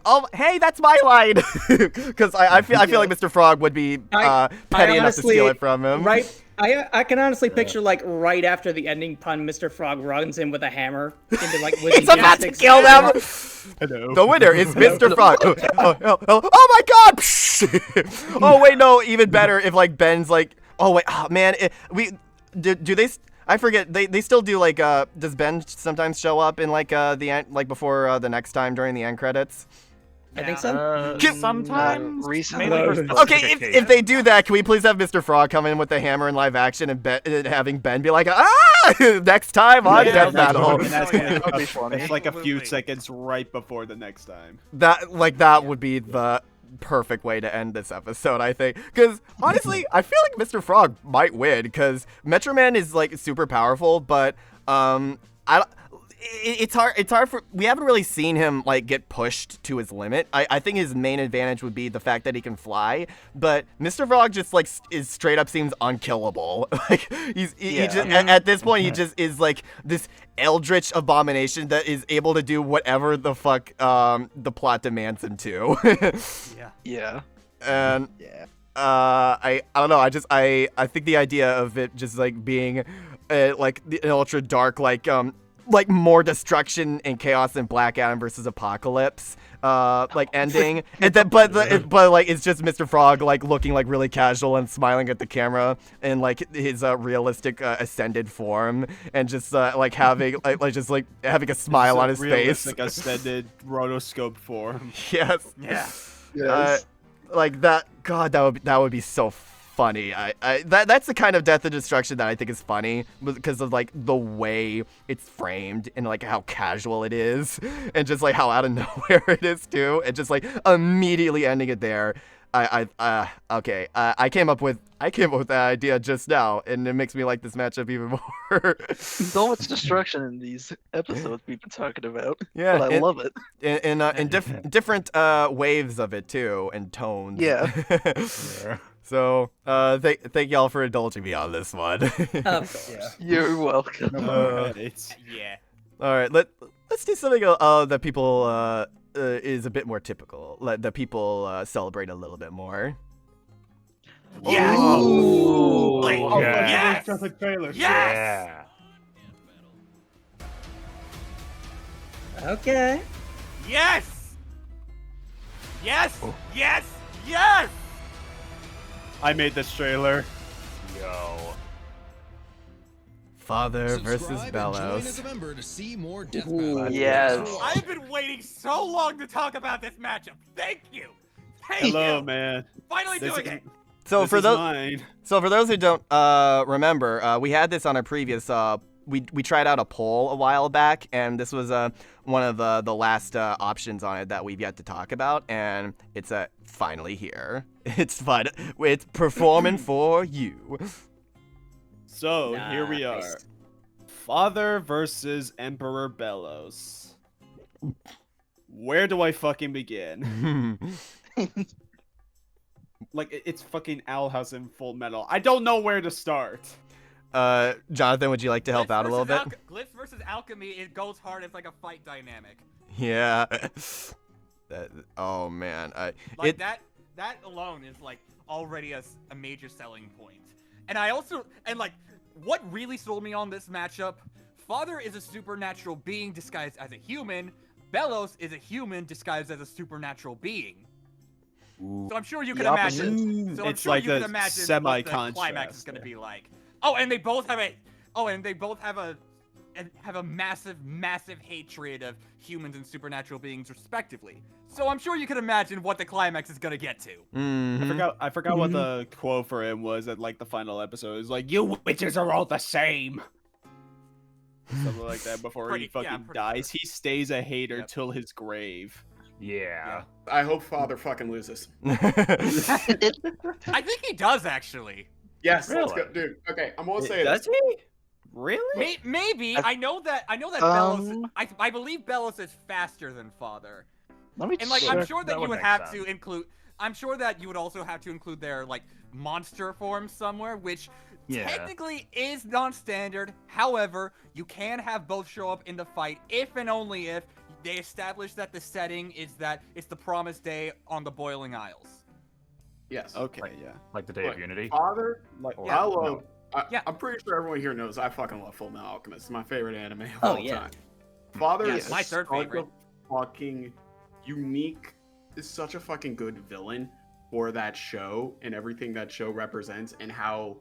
Oh, hey, that's my line. Because I feel like Mr. Frog would be petty enough to steal it from him. Right. I can honestly picture like right after the ending pun, Mr. Frog runs in with a hammer into like He's about to kill them. Hello. The winner is Mr. Frog. Oh my God! Oh wait, no, even better if like Ben's like, oh wait, oh man, do they? I forget. They still do like. Does Ben sometimes show up in like the end, like before the next time during the end credits? I think so. Sometimes. recently. Mainly for Okay, specific if occasions. they do that, can we please have Mr. Frog come in with the hammer in live action and having Ben be like, next time on Death Battle. And that's That'd be funny. it's like a few Absolutely. seconds right before the next time. That would be the perfect way to end this episode, I think. Because honestly, I feel like Mr. Frog might win because Metro Man is like super powerful, but it's hard for, we haven't really seen him like get pushed to his limit. I think his main advantage would be the fact that he can fly, but Mr. Frog just like is straight up seems unkillable. Like he just at this point he just is like this eldritch abomination that is able to do whatever the fuck the plot demands him to. Yeah. And I don't know, I think the idea of it just like being like an ultra dark like more destruction and chaos than Black Adam versus Apocalypse like ending, and then but like it's just Mr. Frog like looking like really casual and smiling at the camera in like his realistic ascended form, and just like having like having a smile on his face. Like ascended rotoscope form. Yes. Yeah. Yes. Like that. God, that would be so funny. That's the kind of death and destruction that I think is funny because of like the way it's framed and like how casual it is and just like how out of nowhere it is too, and just like immediately ending it there. Okay. I came up with that idea just now, and it makes me like this matchup even more. So much destruction in these episodes we've been talking about. Yeah, But I love it. in different waves of it too, and tones. Yeah. So, thank y'all for indulging me on this one. Of course. You're welcome. Yeah. All right, let's do something that people is a bit more typical, that people celebrate a little bit more. Yes. Ooh. Yes. Just a trailer. Yes. Yeah. Okay. Yes. Yes. Yes. Yes. I made this trailer. Yo. Father versus Subscribe and join Bellows. as a member to see more Death Ooh. Battle. Yes. I've been waiting so long to talk about this matchup. Thank you. Thank Hello, you. man. Finally This doing is- it. So This for is those mine. who don't remember, we had this on our previous we tried out a poll a while back, and this was one of the last options on it that we've yet to talk about, and it's finally here. It's fun. It's performing for you. So here we are. Nice. Father versus Emperor Bellows. Where do I fucking begin? Like it's fucking Owl House in Full Metal. I don't know where to start. Jonathan, would you like to help out a little bit? Glyphs versus Alchemy, it goes hard. It's like a fight dynamic. Yeah. Oh man, Like that alone is like already a major selling point. And I also, and like, what really sold me on this matchup, Father is a supernatural being disguised as a human. Bellows is a human disguised as a supernatural being. So I'm sure you can imagine. So I'm It's sure like you can the imagine what the semi-contrast climax is going to there. be like. Oh, and they both have a massive hatred of humans and supernatural beings respectively. So I'm sure you can imagine what the climax is gonna get to. I forgot what the quote for him was at like the final episode. It's like, "You witches are all the same." Something like that before he fucking dies. Sure. He stays a hater Yep. till his grave. Yeah. I hope Father fucking loses. I think he does actually. Yes, let's Really? go, dude. Okay, I'm gonna say Does this. he? Really? Maybe. I know that Bellows. I believe Bellows is faster than Father. Let me And like, check. I'm sure that That you would would make have sense. to include. I'm sure that you would also have to include their like monster form somewhere, which Yeah. technically is non-standard. However, you can have both show up in the fight if and only if they established that the setting is that it's the Promised Day on the Boiling Isles. Yes. Okay, yeah. Like the Day of Look, Unity. Father, Like, Or- I love. Yeah. I'm pretty sure everyone here knows I fucking love Full Metal Alchemist. It's my favorite anime of Oh, all yeah. time. Father Yeah, is my third such favorite. a fucking unique. Is such a fucking good villain for that show and everything that show represents, and how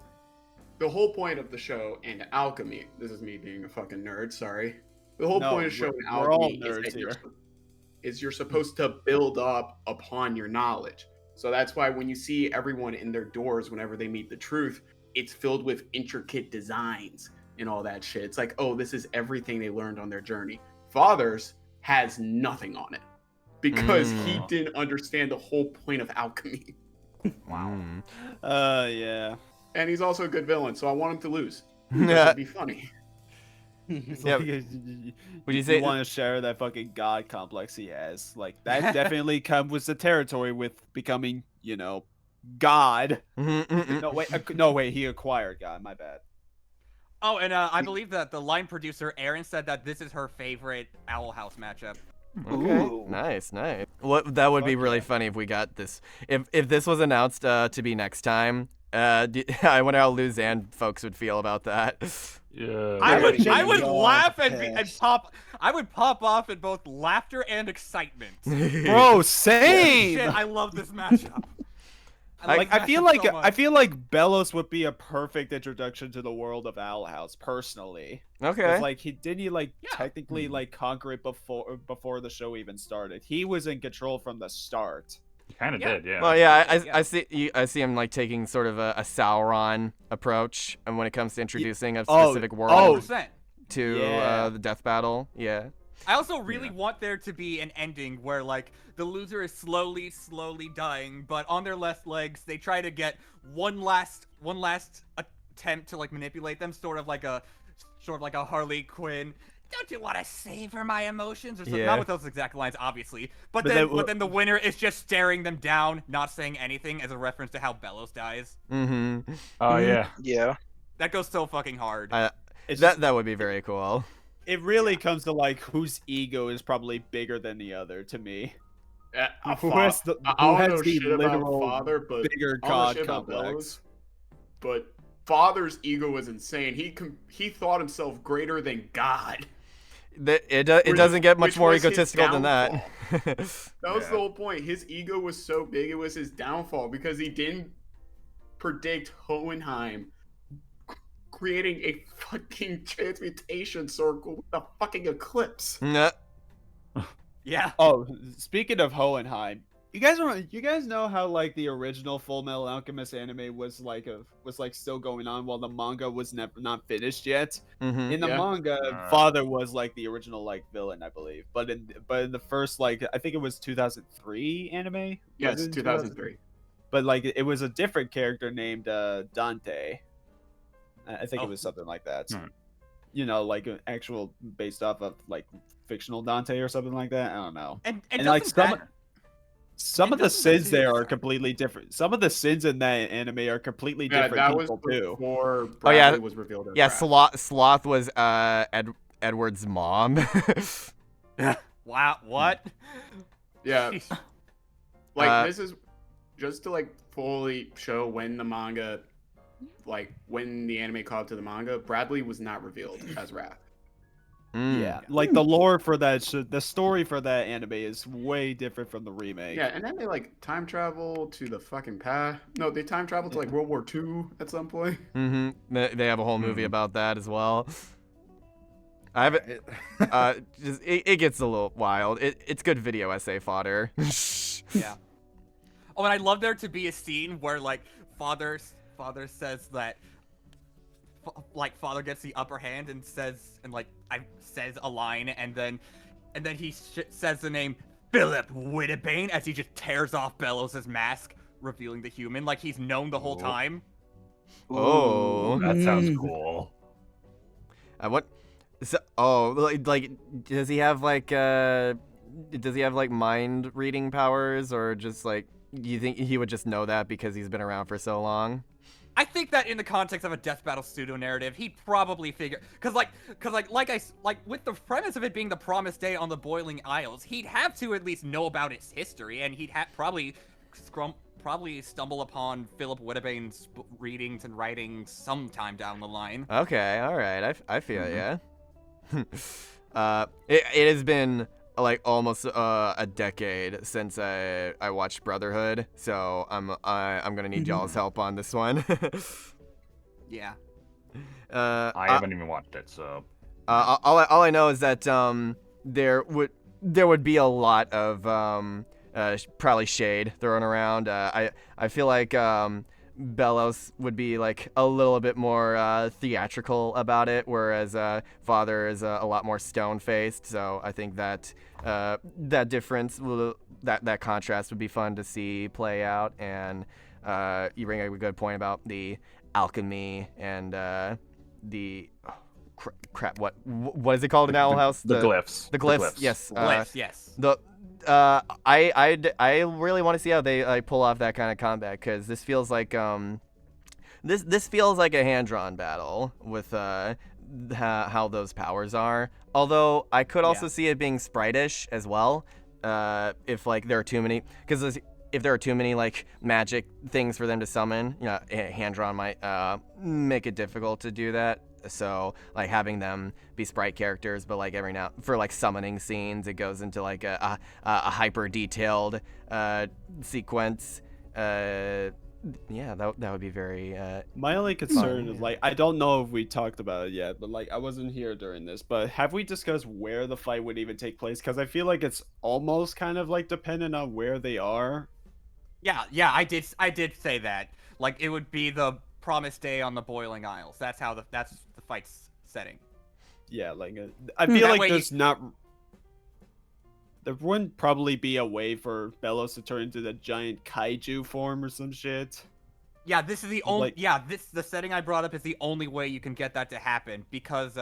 the whole point of the show and alchemy. This is me being a fucking nerd. Sorry. The whole No, point of show and we're all alchemy is nerds that here. you're supposed to build up upon your knowledge. So that's why when you see everyone in their doors whenever they meet the truth, it's filled with intricate designs and all that shit. It's like, oh, this is everything they learned on their journey. Father's has nothing on it because he didn't understand the whole point of alchemy. Wow. Yeah. And he's also a good villain, so I want him to lose. Yeah. That'd be funny. It's Yeah. like, Would you say want to share that fucking god complex he has? Like that definitely comes with the territory with becoming, God. No wait, he acquired God. My bad. Oh, and I believe that the line producer Erin said that this is her favorite Owl House matchup. Okay. Nice. What that would be Fuck really yeah. funny if we got this. If this was announced to be next time. I wonder how Luzanne folks would feel about that. Yeah. I would genuinely laugh and pissed. pop. I would pop off in both laughter and excitement. Bro, same. Shit, I love this matchup. I love this feel matchup like so much. I feel like Bellows would be a perfect introduction to the world of Owl House, personally. Okay. 'Cause, like didn't he Yeah. technically before the show even started? He was in control from the start. You kind of Yeah. did, yeah. Well, yeah, Yeah. I see him like taking sort of a Sauron approach, and when it comes to introducing a oh, specific world 100%. to Yeah. the death battle. Yeah. I also really want there to be an ending where like the loser is slowly dying, but on their last legs they try to get one last attempt to like manipulate them, sort of like a Harley Quinn. Don't you want to savor my emotions or something? Yeah. Not with those exact lines, obviously. But But then, then- the winner is just staring them down, not saying anything, as a reference to how Bellows dies. Mm-hmm. Oh, yeah. Yeah. That goes so fucking hard. It's That would be very cool. It really comes to like whose ego is probably bigger than the other to me. Who has the I who don't has know the shit about literal Father, but bigger I don't know god shit about complex? Bellows, but Father's ego was insane. He thought himself greater than God. It doesn't get much which more was his egotistical than that. That was the whole point. His ego was so big, it was his downfall because he didn't predict Hohenheim creating a fucking transmutation circle with a fucking eclipse. Nah. Yeah. Oh, speaking of Hohenheim, you guys know how like the original Full Metal Alchemist anime was still going on while the manga was not finished yet. Mhm. In the Yeah. manga, Father was like the original like villain, I believe. But in the first I think it was 2003 anime. Yes, Was it 2003. But like it was a different character named Dante. I think Oh. it was something like that. Hmm. Like an actual based off of like fictional Dante or something like that. I don't know. And like doesn't some And of the doesn't that sins there too- are completely different. Some of the sins in that anime are completely Yeah, different that was people too. before Oh, yeah. Bradley was revealed as Yeah, Brad. Sloth was Edward's mom. Wow, what? Yeah, Jeez. like this is just to like fully show when the manga, like when the anime caught up to the manga, Bradley was not revealed as Wrath. Yeah, like the lore for the story for that anime is way different from the remake. Yeah, and then they like time travel to the fucking past. No, they time travel to like World War II at some point. Mm-hmm. They have a whole movie about that as well. I haven't. It gets a little wild. It's good video essay fodder. Yeah. Oh, and I'd love there to be a scene where like father says that Father gets the upper hand and says a line and then he says the name Philip Whitebane as he just tears off Bellows' mask, revealing the human like he's known the whole time. Oh, That sounds cool. what? So, like, does he have like mind reading powers, or just like you think he would just know that because he's been around for so long? I think that in the context of a death battle pseudo narrative, he'd probably figure, cause like with the premise of it being the promised day on the Boiling Isles, he'd have to at least know about its history, and he'd probably stumble upon Philip Whittabane's readings and writings sometime down the line. Okay, all right, I feel ya. It has been like almost a decade since I watched Brotherhood, so I'm gonna need y'all's help on this one. Yeah. I haven't even watched it, so. All I know is that there would be a lot of probably shade thrown around. I feel like Bellows would be like a little bit more theatrical about it, whereas Father is a lot more stone-faced. So I think that that difference, that contrast would be fun to see play out. And you bring up a good point about the alchemy and the crap. What is it called in Owl House? The glyphs. The glyphs. Yes. Glyphs. Yes. I really want to see how they pull off that kind of combat, because this feels like this feels like a hand-drawn battle with how those powers are. Although I could also see it being sprite-ish as well, if like there are too many, because if there are too many like magic things for them to summon, you know, hand-drawn might make it difficult to do that. So like having them be sprite characters, but like every now for like summoning scenes, it goes into like a hyper detailed sequence. Yeah, that would be very. My only concern is like I don't know if we talked about it yet, but like I wasn't here during this. But have we discussed where the fight would even take place? Because I feel like it's almost kind of like dependent on where they are. Yeah, I did say that. Like it would be the promised day on the Boiling Isles. That's the fight's setting. Yeah, like I feel like there wouldn't probably be a way for Bellows to turn into the giant kaiju form or some shit. Yeah, this is the only. The setting I brought up is the only way you can get that to happen, because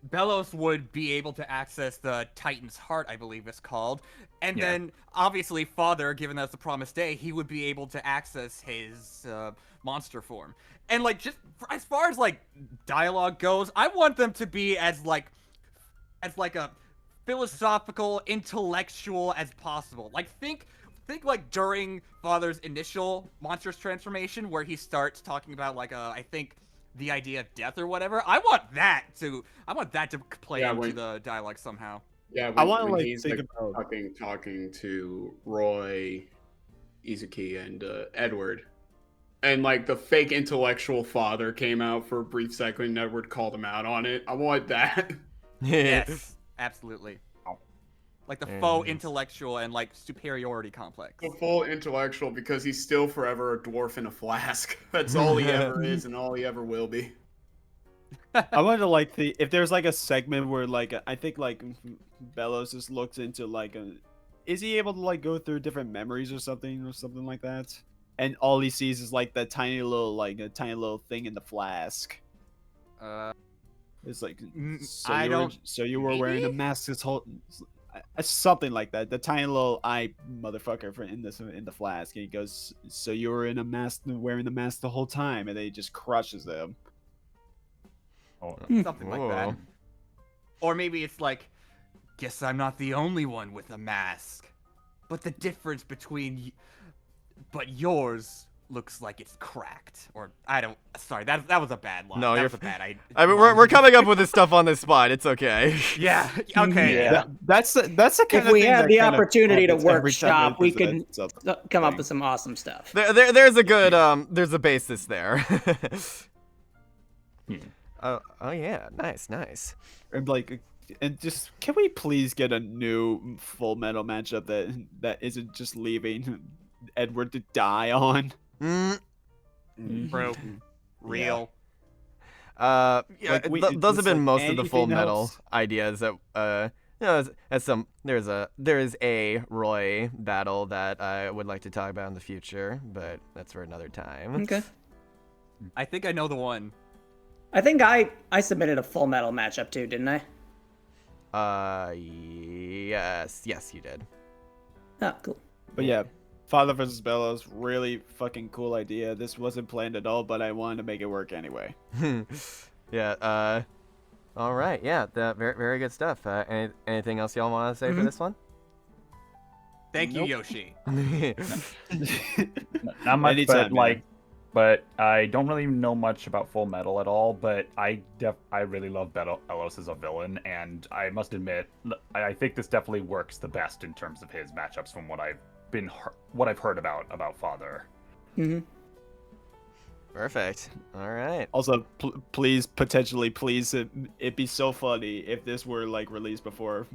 Bellows would be able to access the Titan's Heart, I believe it's called, and then obviously Father, given that's the promised day, he would be able to access his monster form. And like just as far as like dialogue goes, I want them to be as like a philosophical, intellectual as possible. Like think like during Father's initial monstrous transformation, where he starts talking about like I think the idea of death or whatever. I want that to play into the dialogue somehow. Yeah, I want to when like he's think like, about talking to Roy, Izuki, and Edward, and like the fake intellectual father came out for a brief second, and Edward called him out on it. I want that. Yes, absolutely. Like the faux intellectual and like superiority complex. The full intellectual, because he's still forever a dwarf in a flask. That's all he ever is and all he ever will be. I wonder like if there's like a segment where like I think like Bellows just looks into like is he able to like go through different memories or something like that? And all he sees is like that tiny little thing in the flask. It's like so you were wearing a mask this whole something like that. The tiny little eye motherfucker in the flask. And he goes, so you were in a mask, wearing the mask the whole time, and then he just crushes them. Something like that. Or maybe it's like, guess I'm not the only one with a mask, but the difference between but yours looks like it's cracked. Or sorry, that was a bad line. No, that you're was a bad I mean, we're coming up with this stuff on the spot. It's okay. Yeah. Okay. Yeah. That's the kind if of we thing had that the kind of opportunity to happens every time workshop, we there's could come up with some awesome stuff. There's a good there's a basis there. Oh yeah, nice. And just can we please get a new Full Metal matchup that isn't just leaving Edward to die on? Bro, real. Those have been most of the Full Metal else? ideas that there is a Roy battle that I would like to talk about in the future, but that's for another time. Okay. I think I know the one. I think I submitted a Full Metal matchup too, didn't I? Yes, you did. Oh, cool. But yeah, Father versus Bellows, really fucking cool idea. This wasn't planned at all, but I wanted to make it work anyway. Yeah. All right. Yeah. Very very good stuff. Anything else y'all want to say for this one? Thank you, Yoshi. Not much, Anytime, but I don't really know much about Full Metal at all. But I really love Bellows as a villain, and I must admit, I think this definitely works the best in terms of his matchups from what I've heard about Father. Mm-hmm. Perfect. All right. Also, please, it'd be so funny if this were like released before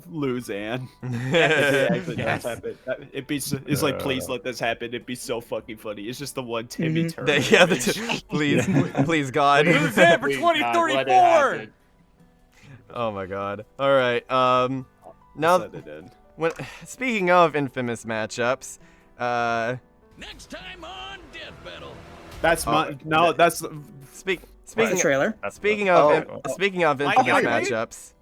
Luzanne. Yes. It's like, please let this happen. It'd be so fucking funny. It's just the one Timmy turn. Yeah. Please, God. Luzanne for 2034. Oh my God. All right. Now, speaking of infamous matchups, next time on Death Battle. That's that's speaking trailer. Speaking of infamous matchups,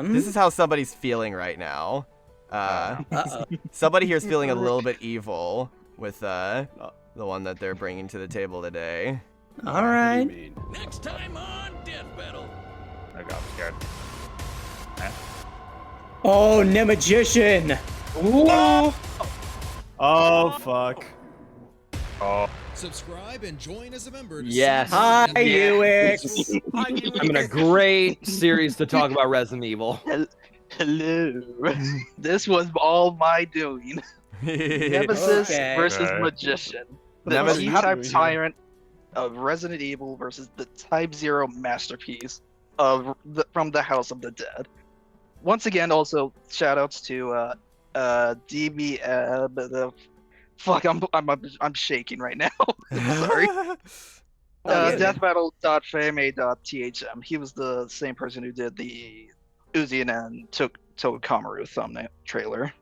this is how somebody's feeling right now. Somebody here is feeling a little bit evil with the one that they're bringing to the table today. All right. Next time on Death Battle. I got scared. Oh, Nemagician. Oh fuck. Oh. Subscribe and join as a member. Yes. Hi, UX. I'm in a great series to talk about Resident Evil. Hello. This was all my doing. Nemesis versus Magician. The T-type tyrant of Resident Evil versus the Type 0 masterpiece from the House of the Dead. Once again, also shoutouts to DB. Fuck, I'm shaking right now. Sorry. Deathbattle.fama.thm. He was the same person who did the Uzi and Tokamaru thumbnail trailer.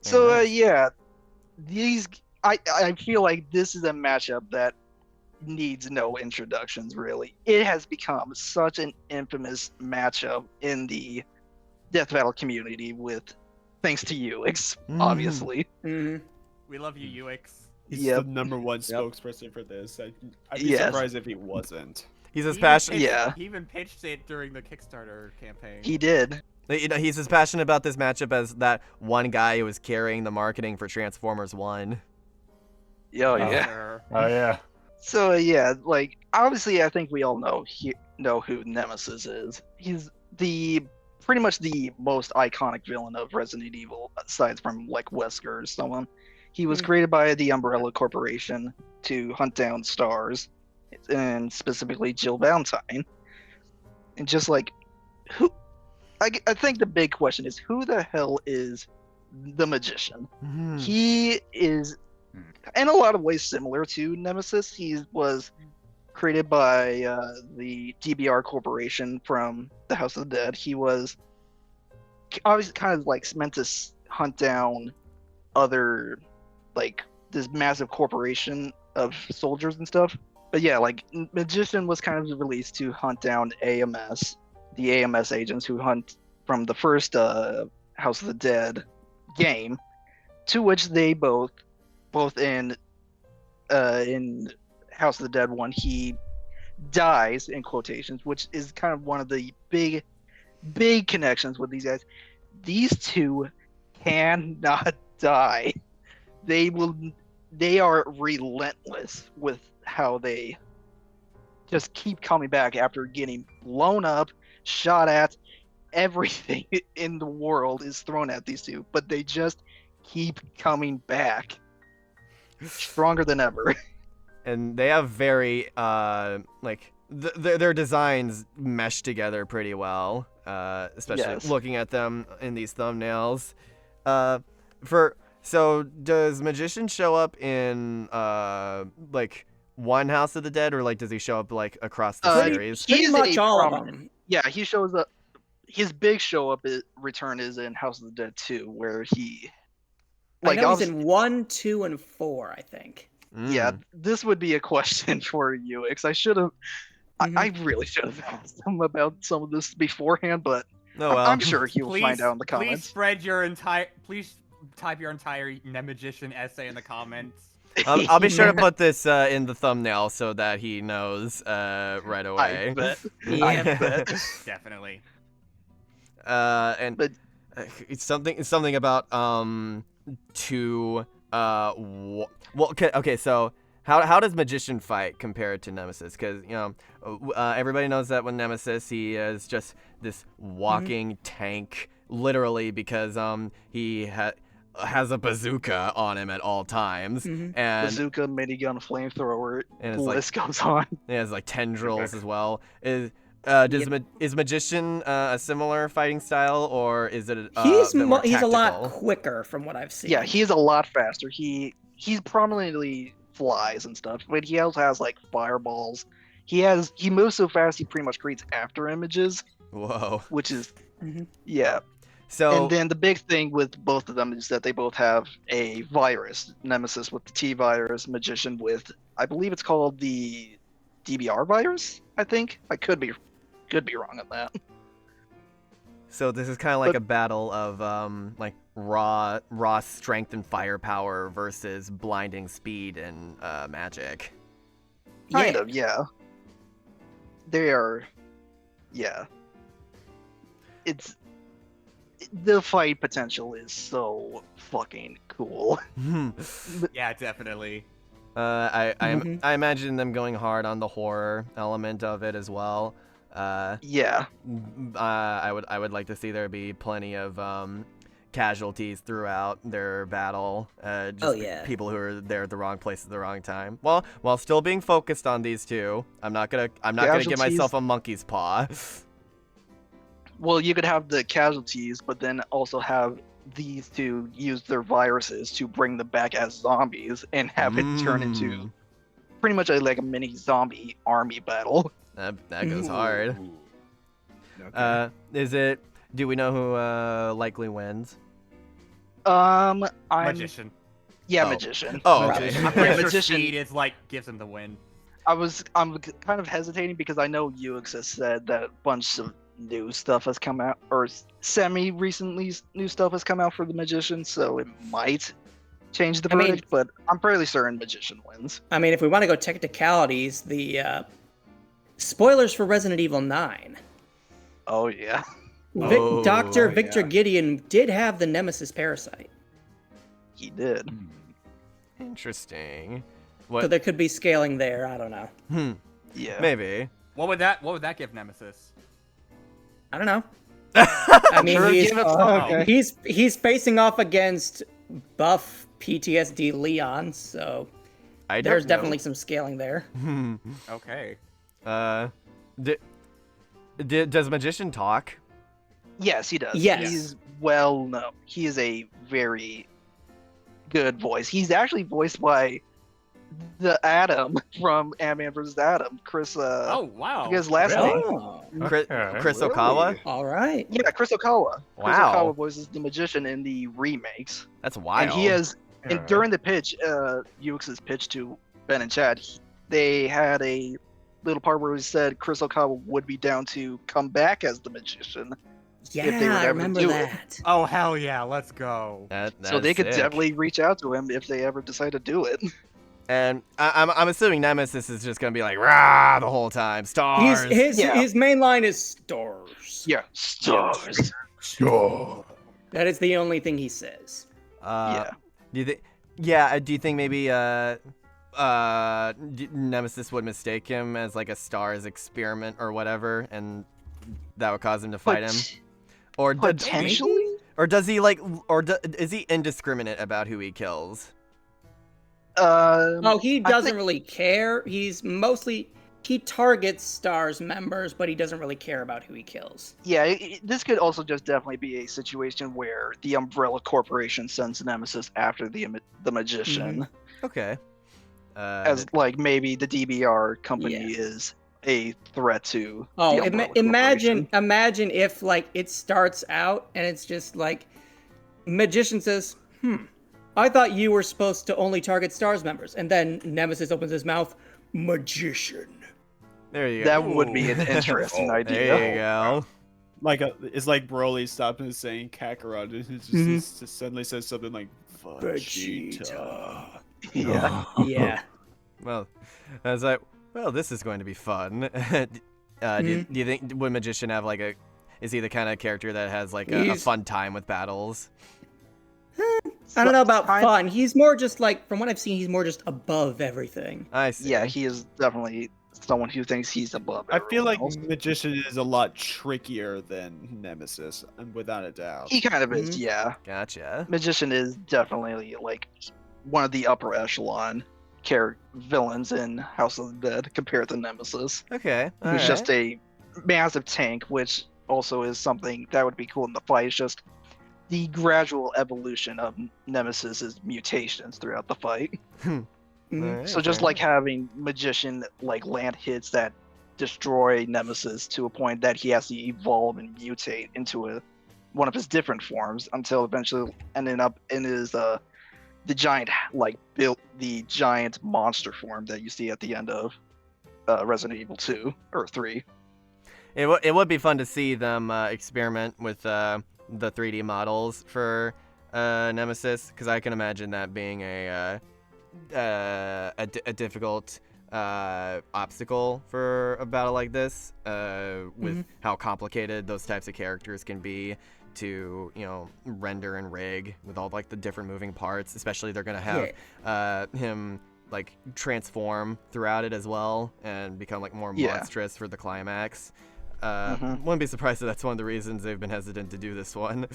So yeah, I feel like this is a matchup that needs no introductions. Really, it has become such an infamous matchup in the Death Battle community thanks to UX, obviously. Mm-hmm. We love you, UX. He's the number one spokesperson for this. I'd be surprised if he wasn't. He's as passionate. He even pitched it during the Kickstarter campaign. He did. He's as passionate about this matchup as that one guy who was carrying the marketing for Transformers 1. Oh yeah. Sure. Oh yeah. So yeah, like obviously, I think we all know who Nemesis is. He's pretty much the most iconic villain of Resident Evil, aside from like Wesker or someone. He was created by the Umbrella Corporation to hunt down stars, and specifically Jill Valentine. And just like, who? I think the big question is, who the hell is the Magician? He is, in a lot of ways, similar to Nemesis. He was created by the DBR Corporation from the House of the Dead. He was obviously kind of like meant to hunt down other, like, this massive corporation of soldiers and stuff. But yeah, like, Magician was kind of released to hunt down AMS, the AMS agents who hunt from the first House of the Dead game, to which they both in House of the Dead 1, he dies, in quotations, which is kind of one of the big connections with these guys. These two cannot die. They are relentless with how they just keep coming back after getting blown up, shot at. Everything in the world is thrown at these two, but they just keep coming back stronger than ever. And they have very like their designs mesh together pretty well, especially looking at them in these thumbnails. So does Magician show up in like one House of the Dead, or like does he show up like across the series? Pretty much all of them. Yeah, he shows up. His big return is in House of the Dead 2, where he I know he's in 1, 2, and 4, I think. Yeah, this would be a question for UX. I should have. I really should have asked him about some of this beforehand, but I'm sure he'll find out in the comments. Please type your entire Nemagician essay in the comments. I'll be sure to put this in the thumbnail so that he knows right away. I bet. Yeah. Definitely. And But- it's something about okay, so how does Magician fight compared to Nemesis? Because everybody knows that when Nemesis, he is just this walking tank, literally, because he has a bazooka on him at all times, and Bazooka, minigun, flamethrower, And the it's list goes on. he has like tendrils as well. Is Magician a similar fighting style, or is it He's a bit more he's a lot tactical? quicker from what I've seen. Yeah, he's a lot faster. He's prominently flies and stuff, but he also has like fireballs. He moves so fast he pretty much creates after images, Whoa. which is Mhm. yeah. So And then the big thing with both of them is that they both have a virus. Nemesis with the T virus, Magician with, I believe it's called the DBR virus. I think I could be wrong on that. So this is kind of like a battle of like raw strength and firepower versus blinding speed and magic. Kind of, yeah. They are, yeah. The fight potential is so fucking cool. Yeah, definitely. I imagine them going hard on the horror element of it as well. Yeah. I would like to see there be plenty of casualties throughout their battle. Just people who are there at the wrong place at the wrong time. Well, while still being focused on these two, I'm not gonna give myself a monkey's paw. Well, you could have the casualties, but then also have these two use their viruses to bring them back as zombies and have it turn into pretty much like a mini zombie army battle. That goes hard. Okay. Do we know who likely wins? I'm Magician. Yeah, Oh. Magician. Oh, Probably. okay. I'm pretty sure Magician. speed is like gives him the win. I'm kind of hesitating because I know Uix has said that a bunch of new stuff has come out, or semi-recently new stuff has come out for the Magician, so it might change the verdict, but I'm fairly certain Magician wins. I mean, if we want to go technicalities, the spoilers for Resident Evil 9. Oh, yeah. Dr. Victor Gideon did have the Nemesis parasite. He did. Interesting. So there could be scaling there. I don't know. Yeah. Maybe. What would that give Nemesis? I don't know. I mean, Sure, give it some. he's facing off against buff PTSD Leon, so there's definitely some scaling there. Okay. Does Magician talk? Yes, he does. Yes. He's well known. He is a very good voice. He's actually voiced by the Adam from Ant-Man vs. Adam, Chris. Oh wow. His last name. Chris Okawa? All right. Yeah, Chris Okawa. Chris Wow. Okawa voices the Magician in the remakes. That's wild. And he has, and during the pitch, Uix's pitch to Ben and Chad, they had a little part where he said Chris Okawa would be down to come back as the Magician. Yeah, if they were I ever to remember do it. that. Oh hell yeah, let's go. So they could sick. definitely reach out to him if they ever decide to do it. And I'm assuming Nemesis is just gonna be like rah the whole time. Stars. His main line is stars. Yeah, stars. That is the only thing he says. Yeah. Do you think? Yeah. Do you think maybe Nemesis would mistake him as like a stars experiment or whatever, and that would cause him to fight him? Or Potentially? Or does he like? Is he indiscriminate about who he kills? Oh, he I doesn't think- really care. He targets Stars members, but he doesn't really care about who he kills. Yeah, this could also just definitely be a situation where the Umbrella Corporation sends Nemesis after the Magician, Okay. as like maybe the DBR company is a threat to. Oh, the Umbrella imagine if like it starts out and it's just like Magician says, I thought you were supposed to only target Stars members, and then Nemesis opens his mouth, Magician. There you go. That would be an interesting idea. There you go. it's like Broly stopping and saying Kakarot. It just suddenly says something like Vegeta. Yeah. Yeah. Well, I was like, well, this is going to be fun. Do you think would Magician have like a? Is he the kind of character that has like a fun time with battles? I don't know about fun. He's more just like, from what I've seen, he's more just above everything. I see. Yeah, he is definitely someone who thinks he's above. I feel like everyone else. Magician is a lot trickier than Nemesis, and without a doubt. He kind of is. Yeah, Gotcha. Magician is definitely like one of the upper echelon villains in House of the Dead compared to Nemesis. Okay. Who's just a massive tank, which also is something that would be cool in the fight. It's just the gradual evolution of Nemesis's mutations throughout the fight. So just like having Magician like land hits that destroy Nemesis to a point that he has to evolve and mutate into one of his different forms until eventually ending up in his the giant the giant monster form that you see at the end of Resident Evil 2 or 3. It would be fun to see them experiment with the 3D models for Nemesis, because I can imagine that being a difficult obstacle for a battle like this, with how complicated those types of characters can be to render and rig with all like the different moving parts. Especially they're gonna have him like transform throughout it as well and become like more monstrous for the climax. Wouldn't be surprised if that's one of the reasons they've been hesitant to do this one.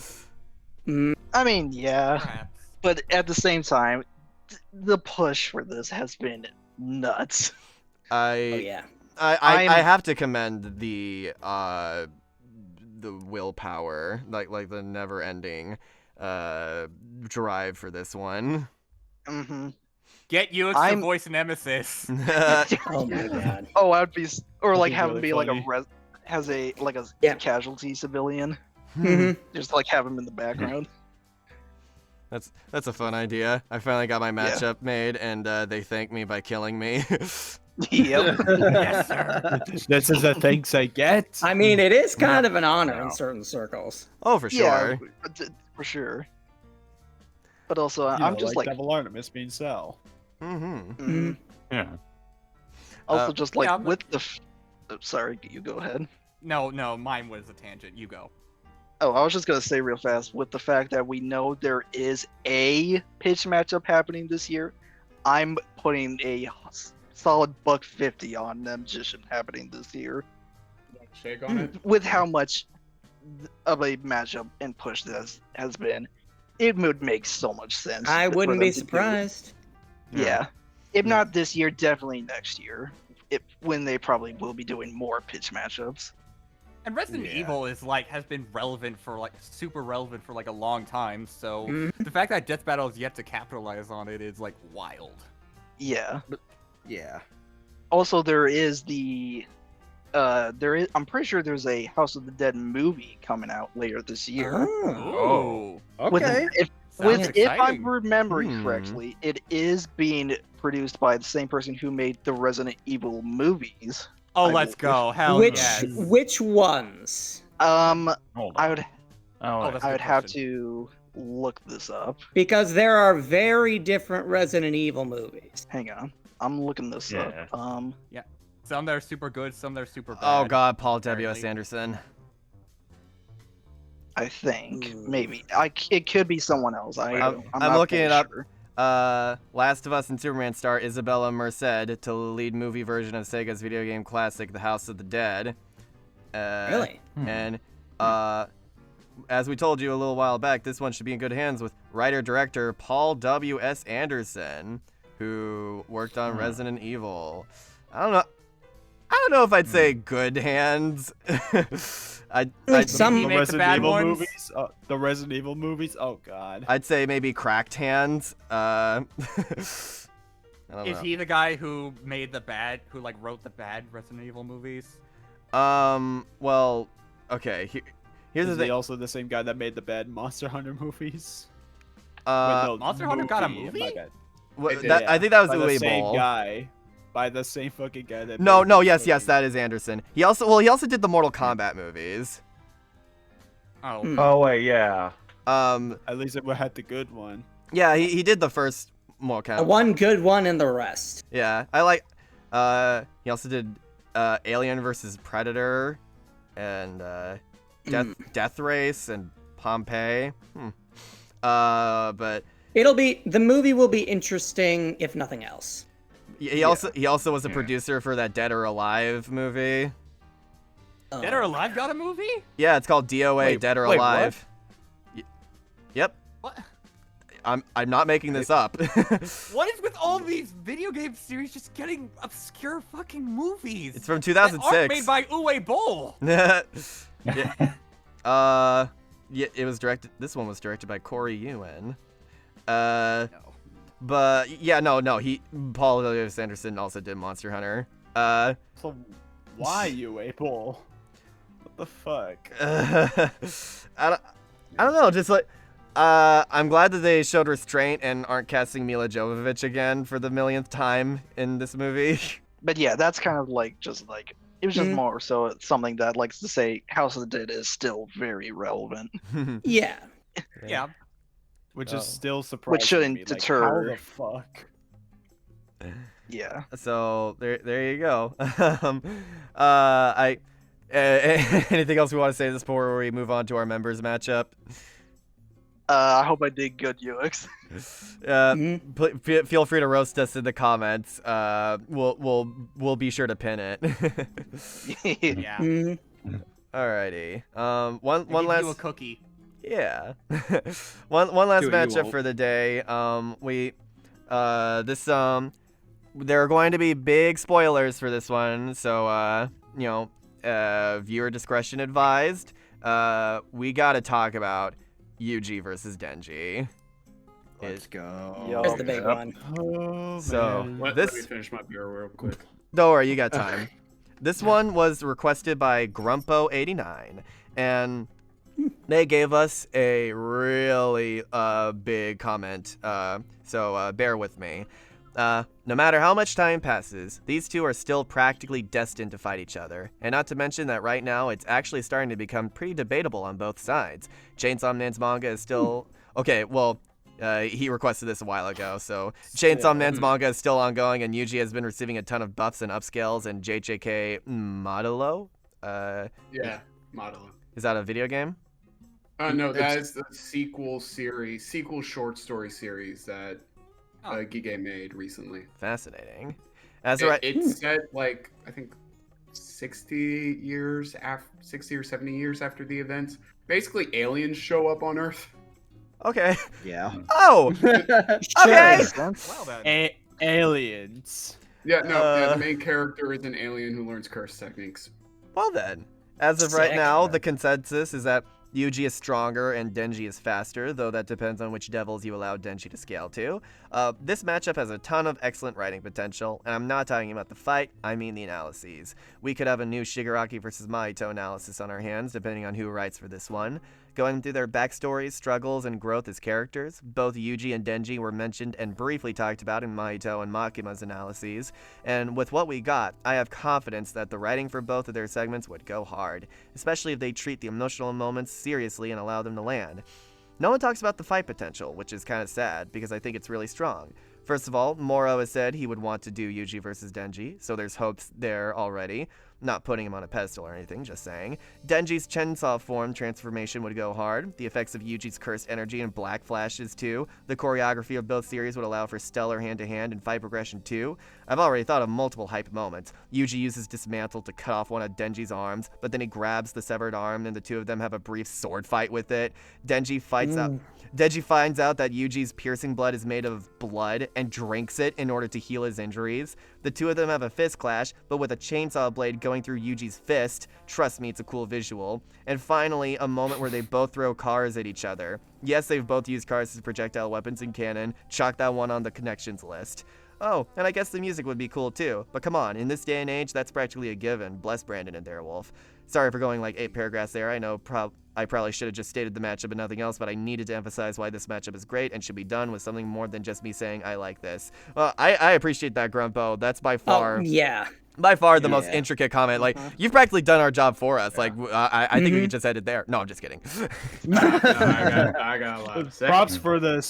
I mean, yeah, Perhaps. but at the same time, the push for this has been nuts. I have to commend the willpower, like the never-ending drive for this one. Get you to voice Nemesis. Oh my god. Oh, I'd be, or like That'd be have him really be like funny. a casualty civilian. Just like have him in the background. That's a fun idea. I finally got my matchup made, and they thanked me by killing me. Yep. Yes, sir. This is the thanks I get. I mean, it is kind of an honor in certain circles. Oh, for Yeah, sure. for sure. But also, You I'm know, just like like Devil Artemis being Cell. Yeah. also just like yeah, with the. Sorry, you go ahead. No, mine was a tangent. You go. Oh, I was just gonna say real fast, with the fact that we know there is a pitch matchup happening this year, I'm putting a solid $150 on the Magician happening this year. Shake on it. With how much of a matchup and push this has been, it would make so much sense. I for wouldn't them be to do it. surprised. Yeah. If not this year, definitely next year. When they probably will be doing more pitch matchups. And Resident Evil is has been relevant for super relevant for a long time. So the fact that Death Battle is yet to capitalize on it is wild. Yeah. Yeah. Also, there is I'm pretty sure there's a House of the Dead movie coming out later this year. Oh. Okay. If I'm remembering correctly, it is being produced by the same person who made the Resident Evil movies. Oh, let's go. Hell yes. Which ones? I Hold would on. that's I a would good have question. to look this up. Because there are very different Resident Evil movies. Hang on. I'm looking this up. Some that are super good, some that are super bad. Oh God, Paul W.S. apparently. Anderson. I think maybe it could be someone else. I'm I'm not looking fully it up. sure. Last of Us and Superman star Isabella Merced to lead movie version of Sega's video game classic The House of the Dead. Really? And as we told you a little while back, this one should be in good hands with writer-director Paul W.S. Anderson, who worked on Resident Evil. I don't know if I'd say good hands. I'd Some- He The make the Resident bad Evil ones? movies. The Resident Evil movies. Oh God. I'd say maybe cracked hands. I don't Is know. he the guy who made the bad, who wrote the bad Resident Evil movies? Well, okay. Here's the Is thing. he also the same guy that made the bad Monster Hunter movies? Monster Hunter got a movie? My bad. I think that was By the Uwe same Boll. guy. By the same fucking guy that. No, made the yes, fucking- that is Anderson. He also did the Mortal Kombat movies. Oh. Oh wait, yeah. At least it had the good one. Yeah, he did the first mocap. One good one and the rest. Yeah, I like. He also did Alien versus Predator, and Death Race and Pompeii. But The movie will be interesting if nothing else. he also was a producer for that Dead or Alive movie. Dead or Alive got a movie? Yeah, it's called DOA, Wait, Dead or wait, Alive. Yep. What? I'm not making this up. What is with all these video game series just getting obscure fucking movies? It's from That 2006. aren't made by Uwe Boll. Yeah. Yeah, it was directed. This one was directed by Corey Ewan. But yeah, no. Paul W.S. Anderson also did Monster Hunter. So why you Bull? What the fuck? I don't know. Just like, I'm glad that they showed restraint and aren't casting Mila Jovovich again for the millionth time in this movie. But yeah, that's kind of like it was just more so it's something that likes to say House of the Dead is still very relevant. Yeah. Yeah. Which is still surprising. Which shouldn't me. deter. Like, how the fuck? Yeah. So there you go. Anything else we want to say this before we move on to our members matchup? I hope I did good, UX. Feel free to roast us in the comments. We'll be sure to pin it. Yeah. Alrighty. One Give last. you a cookie. Yeah. one last Do it, you matchup won't. for the day. There are going to be big spoilers for this one, so viewer discretion advised. We gotta talk about Yuji versus Denji. Let's go. That's the big one. Oh, So man. Let me finish my beer real quick. Don't worry, you got time. This one was requested by Grumpo89, and they gave us a really big comment, so bear with me. No matter how much time passes, these two are still practically destined to fight each other. And not to mention that right now, it's actually starting to become pretty debatable on both sides. Chainsaw Man's manga is still... Okay, well, he requested this a while ago, so Chainsaw Man's manga is still ongoing, and Yuji has been receiving a ton of buffs and upscales, and JJK Modulo? Yeah, Modeling. Is that a video game? No, that is the sequel short story series that Gige made recently. Fascinating. It's set like I think 60 or 70 years after the events. Basically, aliens show up on Earth. Okay. Yeah. Oh! Okay! Well then. Aliens. Yeah, no, the main character is an alien who learns curse techniques. Well then, as of right Sick. now, the consensus is that Yuji is stronger and Denji is faster, though that depends on which devils you allow Denji to scale to. This matchup has a ton of excellent writing potential, and I'm not talking about the fight, I mean the analyses. We could have a new Shigaraki versus Mahito analysis on our hands, depending on who writes for this one. Going through their backstories, struggles, and growth as characters, both Yuji and Denji were mentioned and briefly talked about in Mahito and Makima's analyses, and with what we got, I have confidence that the writing for both of their segments would go hard, especially if they treat the emotional moments seriously and allow them to land. No one talks about the fight potential, which is kind of sad, because I think it's really strong. First of all, Moro has said he would want to do Yuji versus Denji, so there's hopes there already. Not putting him on a pedestal or anything, just saying. Denji's chainsaw form transformation would go hard. The effects of Yuji's cursed energy and black flashes too. The choreography of both series would allow for stellar hand-to-hand and fight progression too. I've already thought of multiple hype moments. Yuji uses Dismantle to cut off one of Denji's arms, but then he grabs the severed arm and the two of them have a brief sword fight with it. Denji finds out that Yuji's piercing blood is made of blood and drinks it in order to heal his injuries. The two of them have a fist clash, but with a chainsaw blade going through Yuji's fist. Trust me, it's a cool visual. And finally, a moment where they both throw cars at each other. Yes, they've both used cars as projectile weapons in canon. Chalk that one on the connections list. Oh, and I guess the music would be cool too. But come on, in this day and age, that's practically a given. Bless Brandon and Darewolf. Sorry for going like 8 paragraphs there. I know I probably should have just stated the matchup and nothing else, but I needed to emphasize why this matchup is great and should be done with something more than just me saying I like this. Well, I appreciate that, Grumpo. That's by far the most intricate comment. Like, you've practically done our job for us. Like, I think we could just end it there. No, I'm just kidding. I got a lot of props for the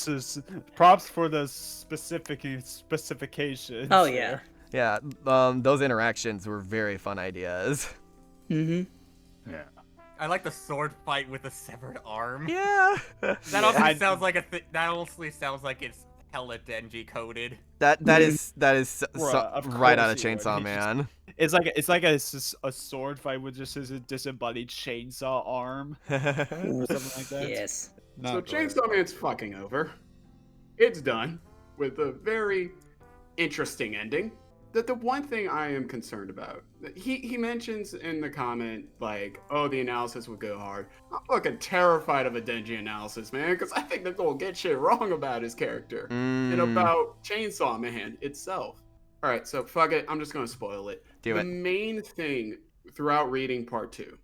specifications. Oh yeah. Yeah, those interactions were very fun ideas. Mm-hmm. Yeah. I like the sword fight with a severed arm. Yeah. That also sounds like that honestly sounds like it's hella Denji coded. That is right out of Chainsaw Man. It's like a sword fight with just a disembodied chainsaw arm or something like that. Yes. So Chainsaw Man's fucking over. It's done with a very interesting ending. The one thing I am concerned about, he mentions in the comment, like, oh, the analysis would go hard. I'm fucking terrified of a Denji analysis, man, because I think they're going to get shit wrong about his character and about Chainsaw Man itself. All right, so fuck it. I'm just going to spoil it. The main thing throughout reading part 2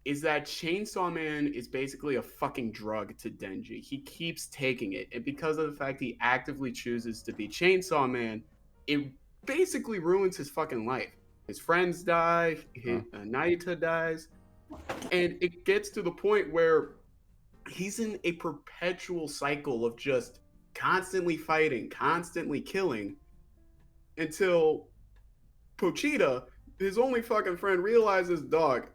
is that Chainsaw Man is basically a fucking drug to Denji. He keeps taking it, and because of the fact he actively chooses to be Chainsaw Man, it basically ruins his fucking life. His friends die, Naita dies, and it gets to the point where he's in a perpetual cycle of just constantly fighting, constantly killing, until Pochita, his only fucking friend, realizes, dog,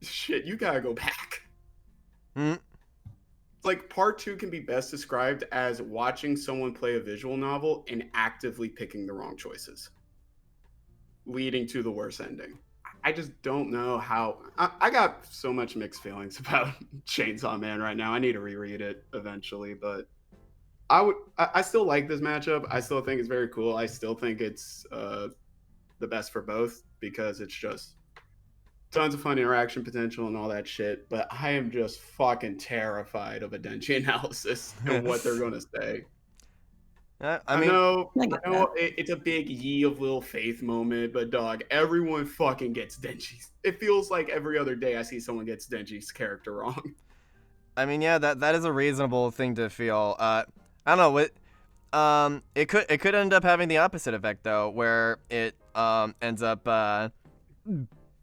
shit, you gotta go back. Like, part 2 can be best described as watching someone play a visual novel and actively picking the wrong choices, leading to the worst ending. I just don't know how. I got so much mixed feelings about Chainsaw Man right now. I need to reread it eventually, but I still like this matchup. I still think it's very cool. I still think it's the best for both because it's just tons of fun interaction potential and all that shit, but I am just fucking terrified of a Denji analysis and what they're going to say. I know it's a big Ye of Little Faith moment, but dog, everyone fucking gets Denji's. It feels like every other day I see someone gets Denji's character wrong. I mean, yeah, that is a reasonable thing to feel. I don't know what. It could end up having the opposite effect though, where it ends up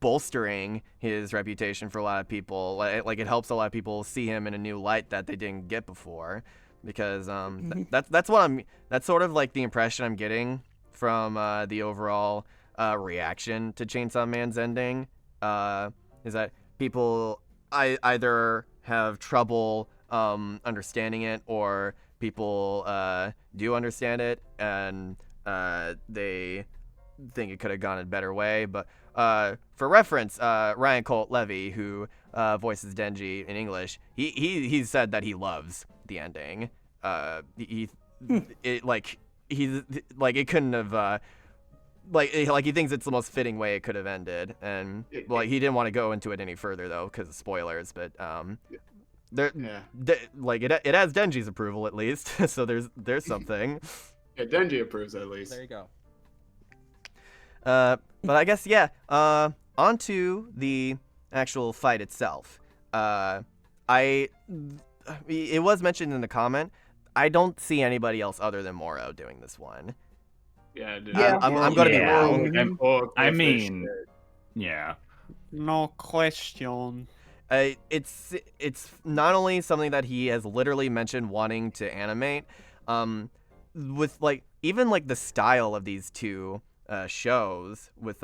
bolstering his reputation for a lot of people. Like it helps a lot of people see him in a new light that they didn't get before, because that's sort of like the impression I'm getting from the overall reaction to Chainsaw Man's ending, is that people either have trouble understanding it, or people do understand it and they think it could have gone a better way. But for reference, Ryan Colt Levy, who voices Denji in English, he said that he loves the ending. It couldn't have he thinks it's the most fitting way it could have ended, and he didn't want to go into it any further though because of spoilers. But it has Denji's approval at least, so there's something. Yeah, Denji approves at least. There you go. But I guess, on to the actual fight itself. It was mentioned in the comment, I don't see anybody else other than Moro doing this one. Yeah, dude. I'm gonna be wrong. I mean, yeah. No question. It's not only something that he has literally mentioned wanting to animate, with even the style of these two shows, with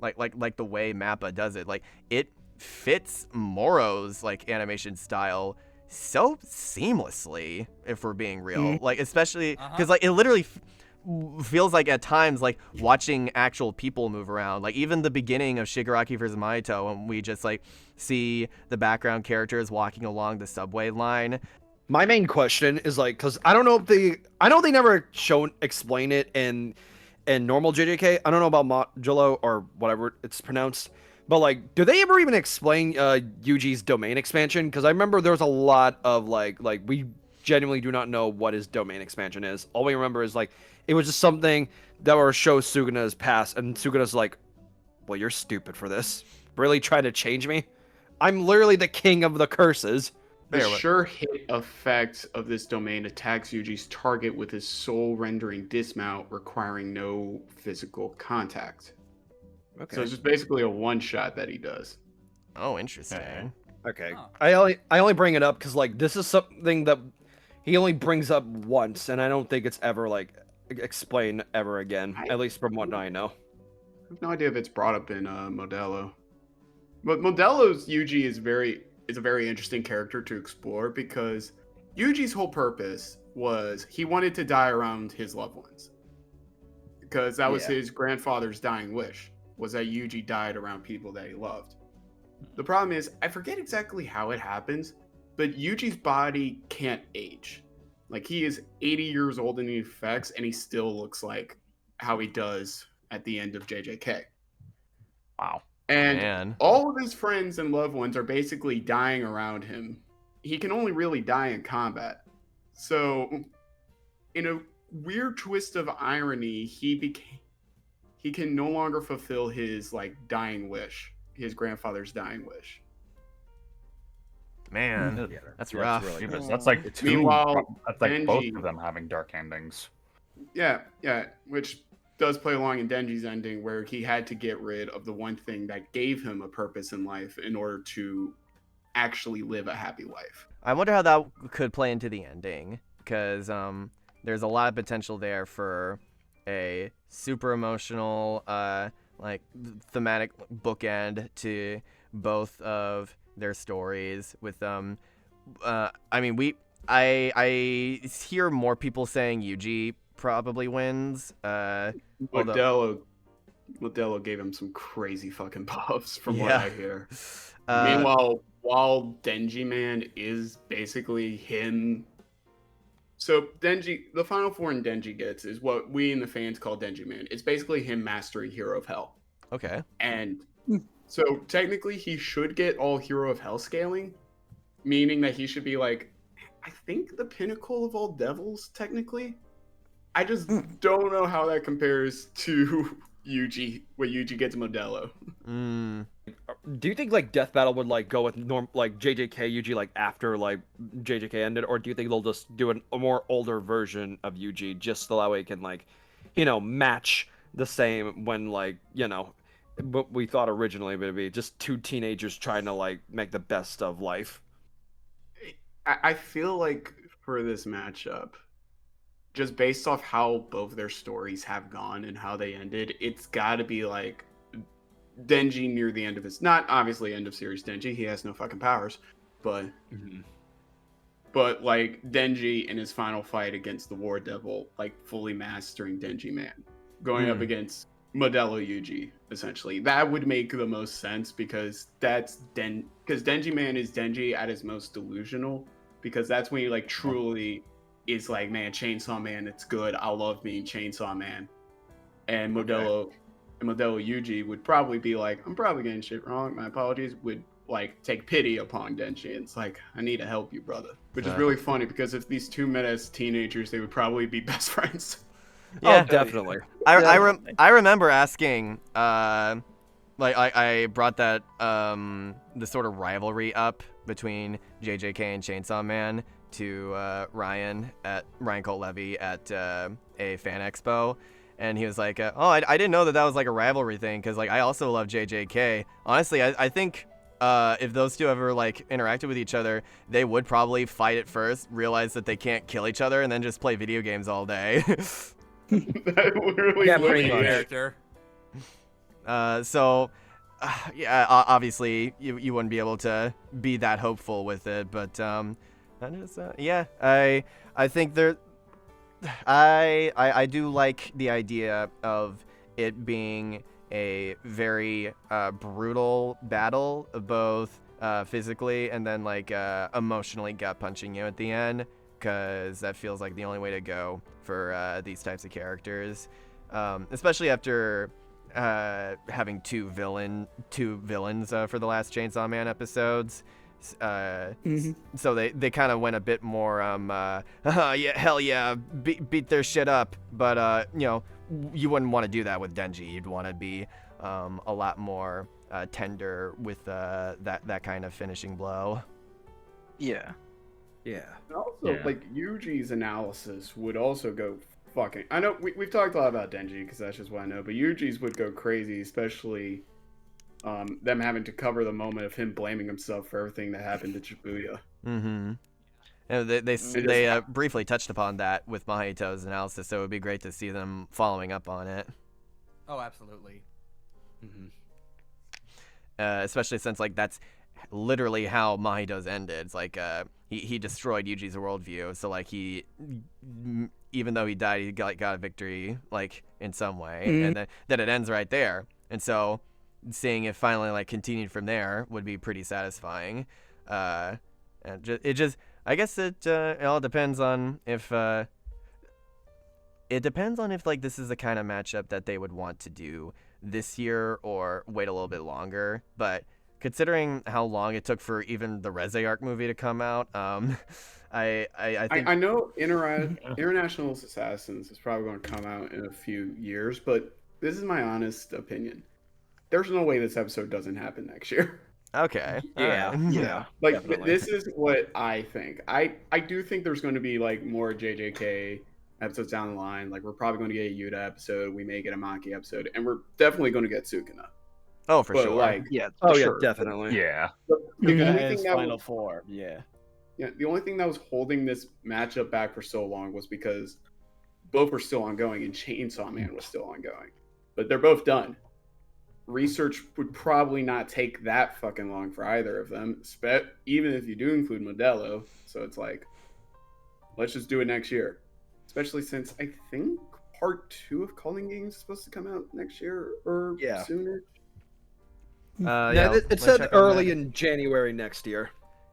like the way Mappa does it, it fits Moro's animation style so seamlessly, if we're being real. Especially because it literally feels like at times watching actual people move around. Even the beginning of Shigaraki vs. Mahito, when we just see the background characters walking along the subway line. My main question is because I know they never explain it in normal JJK. I don't know about Modulo or whatever it's pronounced, but do they ever even explain Yuji's domain expansion? Because I remember there was a lot of we genuinely do not know what his domain expansion is. All we remember is it was just something that were show Suguna's past, and Suguna's well, you're stupid for this. Really trying to change me? I'm literally the king of the curses. The sure hit effect of this domain attacks Yuji's target with his soul rendering dismount, requiring no physical contact. Okay. So it's just basically a one-shot that he does. Oh, interesting. Okay. I only bring it up because like this is something that he only brings up once, and I don't think it's ever like explained ever again. At least from what I know. I have no idea if it's brought up in Modelo. But Modelo's Yuji is a very interesting character to explore because Yuji's whole purpose was he wanted to die around his loved ones. Because that was his grandfather's dying wish, was that Yuji died around people that he loved. The problem is, I forget exactly how it happens, but Yuji's body can't age. Like, he is 80 years old in the effects, and he still looks like how he does at the end of JJK. Wow. And all of his friends and loved ones are basically dying around him. He can only really die in combat. So, in a weird twist of irony, he can no longer fulfill his like dying wish, his grandfather's dying wish. Man, that's rough. That's like that's like both of them having dark endings. Yeah, which does play along in Denji's ending, where he had to get rid of the one thing that gave him a purpose in life in order to actually live a happy life. I wonder how that could play into the ending, because there's a lot of potential there for a super emotional, like thematic bookend to both of their stories. With I mean, I hear more people saying Yuji probably wins. Modelo gave him some crazy fucking buffs from what I hear. Meanwhile, while Denji Man is basically him. So Denji, the final form Denji gets is what we in the fans call Denji Man. It's basically him mastering Hero of Hell. Okay. And so technically he should get all Hero of Hell scaling, meaning that he should be like, I think the pinnacle of all devils, technically. I just don't know how that compares to Yuji, where Yuji gets Modelo. Do you think like Death Battle would like go with like JJK Yuji like after like JJK ended, or do you think they'll just do a more older version of Yuji just so that way it can like, match the same when like what we thought originally would be just two teenagers trying to like make the best of life? I feel like for this matchup, just based off how both their stories have gone and how they ended, it's got to be like Denji near the end of his, not obviously end of series Denji, he has no fucking powers, but like Denji in his final fight against the War Devil, like fully mastering Denji Man, going up against Modelo Yuji, essentially. That would make the most sense because because Denji Man is Denji at his most delusional, because that's when he like truly is like, man, Chainsaw Man, it's good. I love being Chainsaw Man. And Modelo Yuji would probably be like, I'm probably getting shit wrong. My apologies. Would like take pity upon Denji. It's like, I need to help you, brother. Which is really funny because if these two met as teenagers, they would probably be best friends. Yeah, definitely. I remember asking, like I brought that the sort of rivalry up between JJK and Chainsaw Man to Ryan Colt Levy at a fan expo, and he was like, I didn't know that was like a rivalry thing, because like I also love JJK. Honestly, I think if those two ever like interacted with each other, they would probably fight at first, realize that they can't kill each other, and then just play video games all day. That really pretty much. Character. Obviously you wouldn't be able to be that hopeful with it, but I think I do like the idea of it being a very brutal battle, both physically and then like emotionally gut punching you at the end, because that feels like the only way to go for these types of characters, especially after having two villains for the last Chainsaw Man episodes. So they kind of went a bit more yeah, hell yeah, beat their shit up, but you wouldn't want to do that with Denji. You'd want to be a lot more tender with that kind of finishing blow. Yeah. Yeah. And also, Yeah. like, Yuji's analysis would also go fucking... I know we've talked a lot about Denji, because that's just what I know, but Yuji's would go crazy, especially them having to cover the moment of him blaming himself for everything that happened to Shibuya. Mm-hmm. And they briefly touched upon that with Mahito's analysis, so it would be great to see them following up on it. Oh, absolutely. Especially since like that's literally how Mahito's ended. It's like he destroyed Yuji's worldview, so like he, even though he died, he got a victory like in some way, and then it ends right there. And so seeing it finally like continued from there would be pretty satisfying. And I guess it all depends on if like this is the kind of matchup that they would want to do this year or wait a little bit longer. But considering how long it took for even the Reze arc movie to come out, I think I know International Assassins is probably going to come out in a few years, but this is my honest opinion. There's no way this episode doesn't happen next year. Okay. Yeah. Alright. Yeah. Like, Definitely. this is what I think. I do think there's going to be, like, more JJK episodes down the line. Like, we're probably going to get a Yuta episode. We may get a Maki episode. And we're definitely going to get Sukuna. Oh, for But, sure. like, Yeah. Oh for yeah, sure. definitely. Yeah. the only That is thing that final was, form. Yeah. the only thing that was holding this matchup back for so long was because both were still ongoing and Chainsaw Man was still ongoing. But they're both done. Research would probably not take that fucking long for either of them, even if you do include Modelo. So it's like, let's just do it next year. Especially since I think part 2 of Calling Games is supposed to come out next year or sooner. Yeah, it let's said check on early that. in January next year.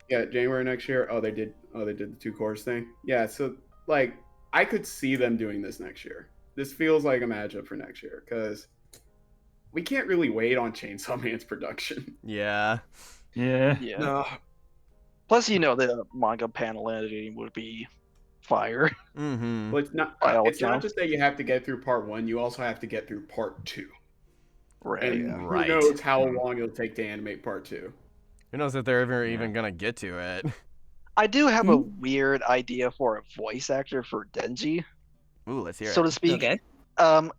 Yeah, January next year. Oh, they did the 2 course thing. Yeah, so like I could see them doing this next year. This feels like a matchup for next year because we can't really wait on Chainsaw Man's production. Yeah. Yeah. Yeah. No. Plus, the manga panel editing would be fire. Mm-hmm. Well, it's not. By all It's not accounts. just that you have to get through part 1. You also have to get through part 2. Right. And Right. who knows how long it'll take to animate part 2. Who knows if they're ever even gonna get to it? I do have a weird idea for a voice actor for Denji, Ooh, let's hear so it. to speak. Okay. I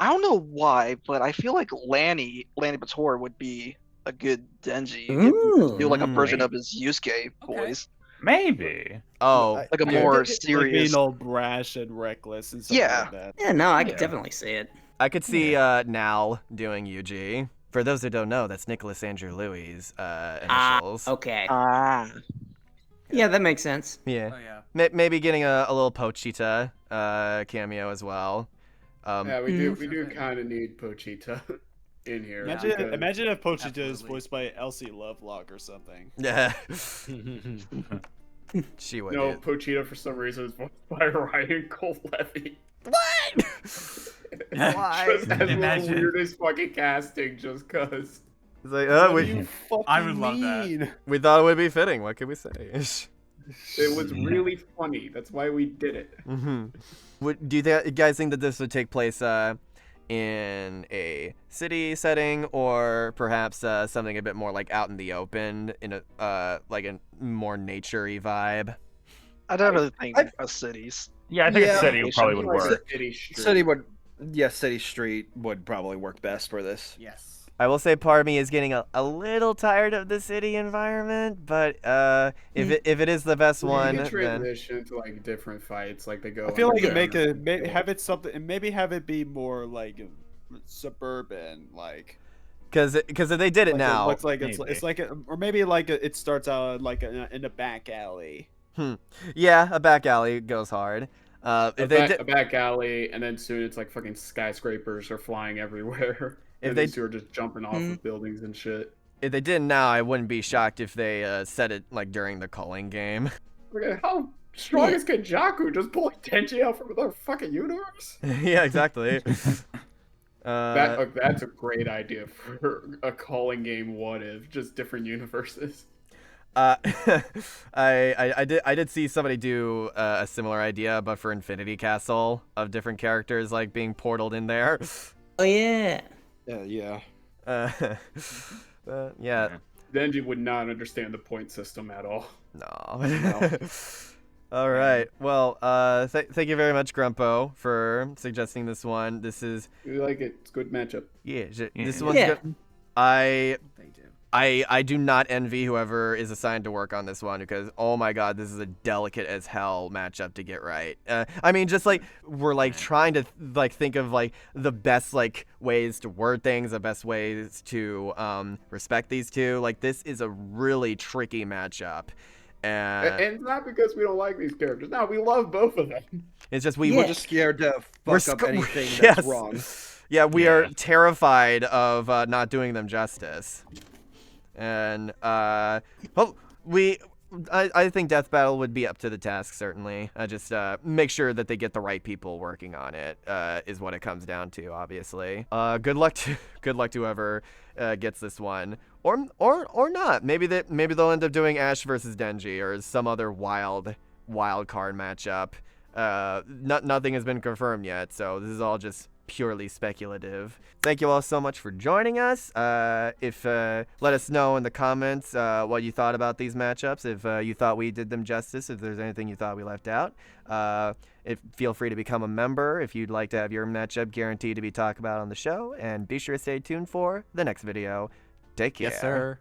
don't know why, but I feel like Lanny Bator would be a good Denji. Ooh. Do like a version of his Yusuke Okay. voice, Maybe. Oh, like a Yeah, more like serious. being all brash and reckless and stuff Yeah. like that. Yeah, no, I could Yeah. definitely see it. I could see Nal doing Yuji. For those who don't know, that's Nicholas Andrew Louis' initials. Okay. Ah, Yeah, that makes sense. Yeah. Oh yeah. Maybe getting a little Pochita cameo as well. Yeah, we do kind of need Pochita in here. because- Imagine if Pochita is Absolutely. voiced by Elsie Lovelock or something. Yeah. She would. No, do. Pochita for some reason is voiced by Ryan Colevi. What? Why? Just as the Imagine. weirdest fucking casting, just cause. It's like, What do you fucking I would love that. mean? we thought it would be fitting. What can we say? It was really funny. That's why we did it. Mm-hmm. Do you guys think that this would take place in a city setting, or perhaps something a bit more like out in the open, in a like a more nature-y vibe? I definitely think a cities. Yeah, I think Yeah. a city probably would Like work. City Street. City Street would probably work best for this. Yes. I will say part of me is getting a little tired of the city environment, but if it is the best You one, can then transition to like different fights, like they go. I feel like underground. have it something, and maybe have it be more like suburban, like. because if they did it now, looks like Maybe. it's like or maybe like it starts out like in a back alley. yeah, a back alley goes hard. a If they back, a back alley, and then soon it's like fucking skyscrapers are flying everywhere. If And they- these two are just jumping off of buildings and shit. if they did now, I wouldn't be shocked if they said it like during the calling game. Look at how strong is Kenjaku just pulling Tenchi out from the fucking universe. Yeah, exactly. That's a great idea for a calling game. What if just different universes? I did see somebody do a similar idea, but for Infinity Castle, of different characters like being portaled in there. Oh yeah. Yeah. Yeah. Denji would not understand the point system at all. No. All right. Well, thank you very much, Grumpo, for suggesting this one. This is. We like it. It's a good matchup. Yeah. This one's good. I do not envy whoever is assigned to work on this one because, oh my god, this is a delicate as hell matchup to get right. I mean, just like we're like trying to like think of like the best like ways to word things, the best ways to respect these two. Like this is a really tricky matchup. And it's not because we don't like these characters. No, we love both of them. It's just we're just scared to fuck up anything that's wrong. Yeah, we are terrified of not doing them justice. And I think Death Battle would be up to the task, certainly. Just make sure that they get the right people working on it is what it comes down to, obviously. Good luck to whoever gets this one, or not. Maybe they'll end up doing Ash versus Denji or some other wild card matchup. Nothing has been confirmed yet, so this is all just purely speculative. Thank you all so much for joining us. Let us know in the comments what you thought about these matchups, if you thought we did them justice, if there's anything you thought we left out. Feel free to become a member if you'd like to have your matchup guaranteed to be talked about on the show, and be sure to stay tuned for the next video. Take care. Yes, sir.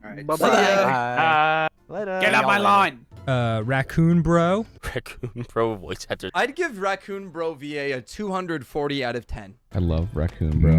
All right. Bye-bye. Bye. Later. Get out my line. Raccoon Bro. Raccoon Bro voice actor. I'd give Raccoon Bro VA a 240 out of 10. I love Raccoon Bro.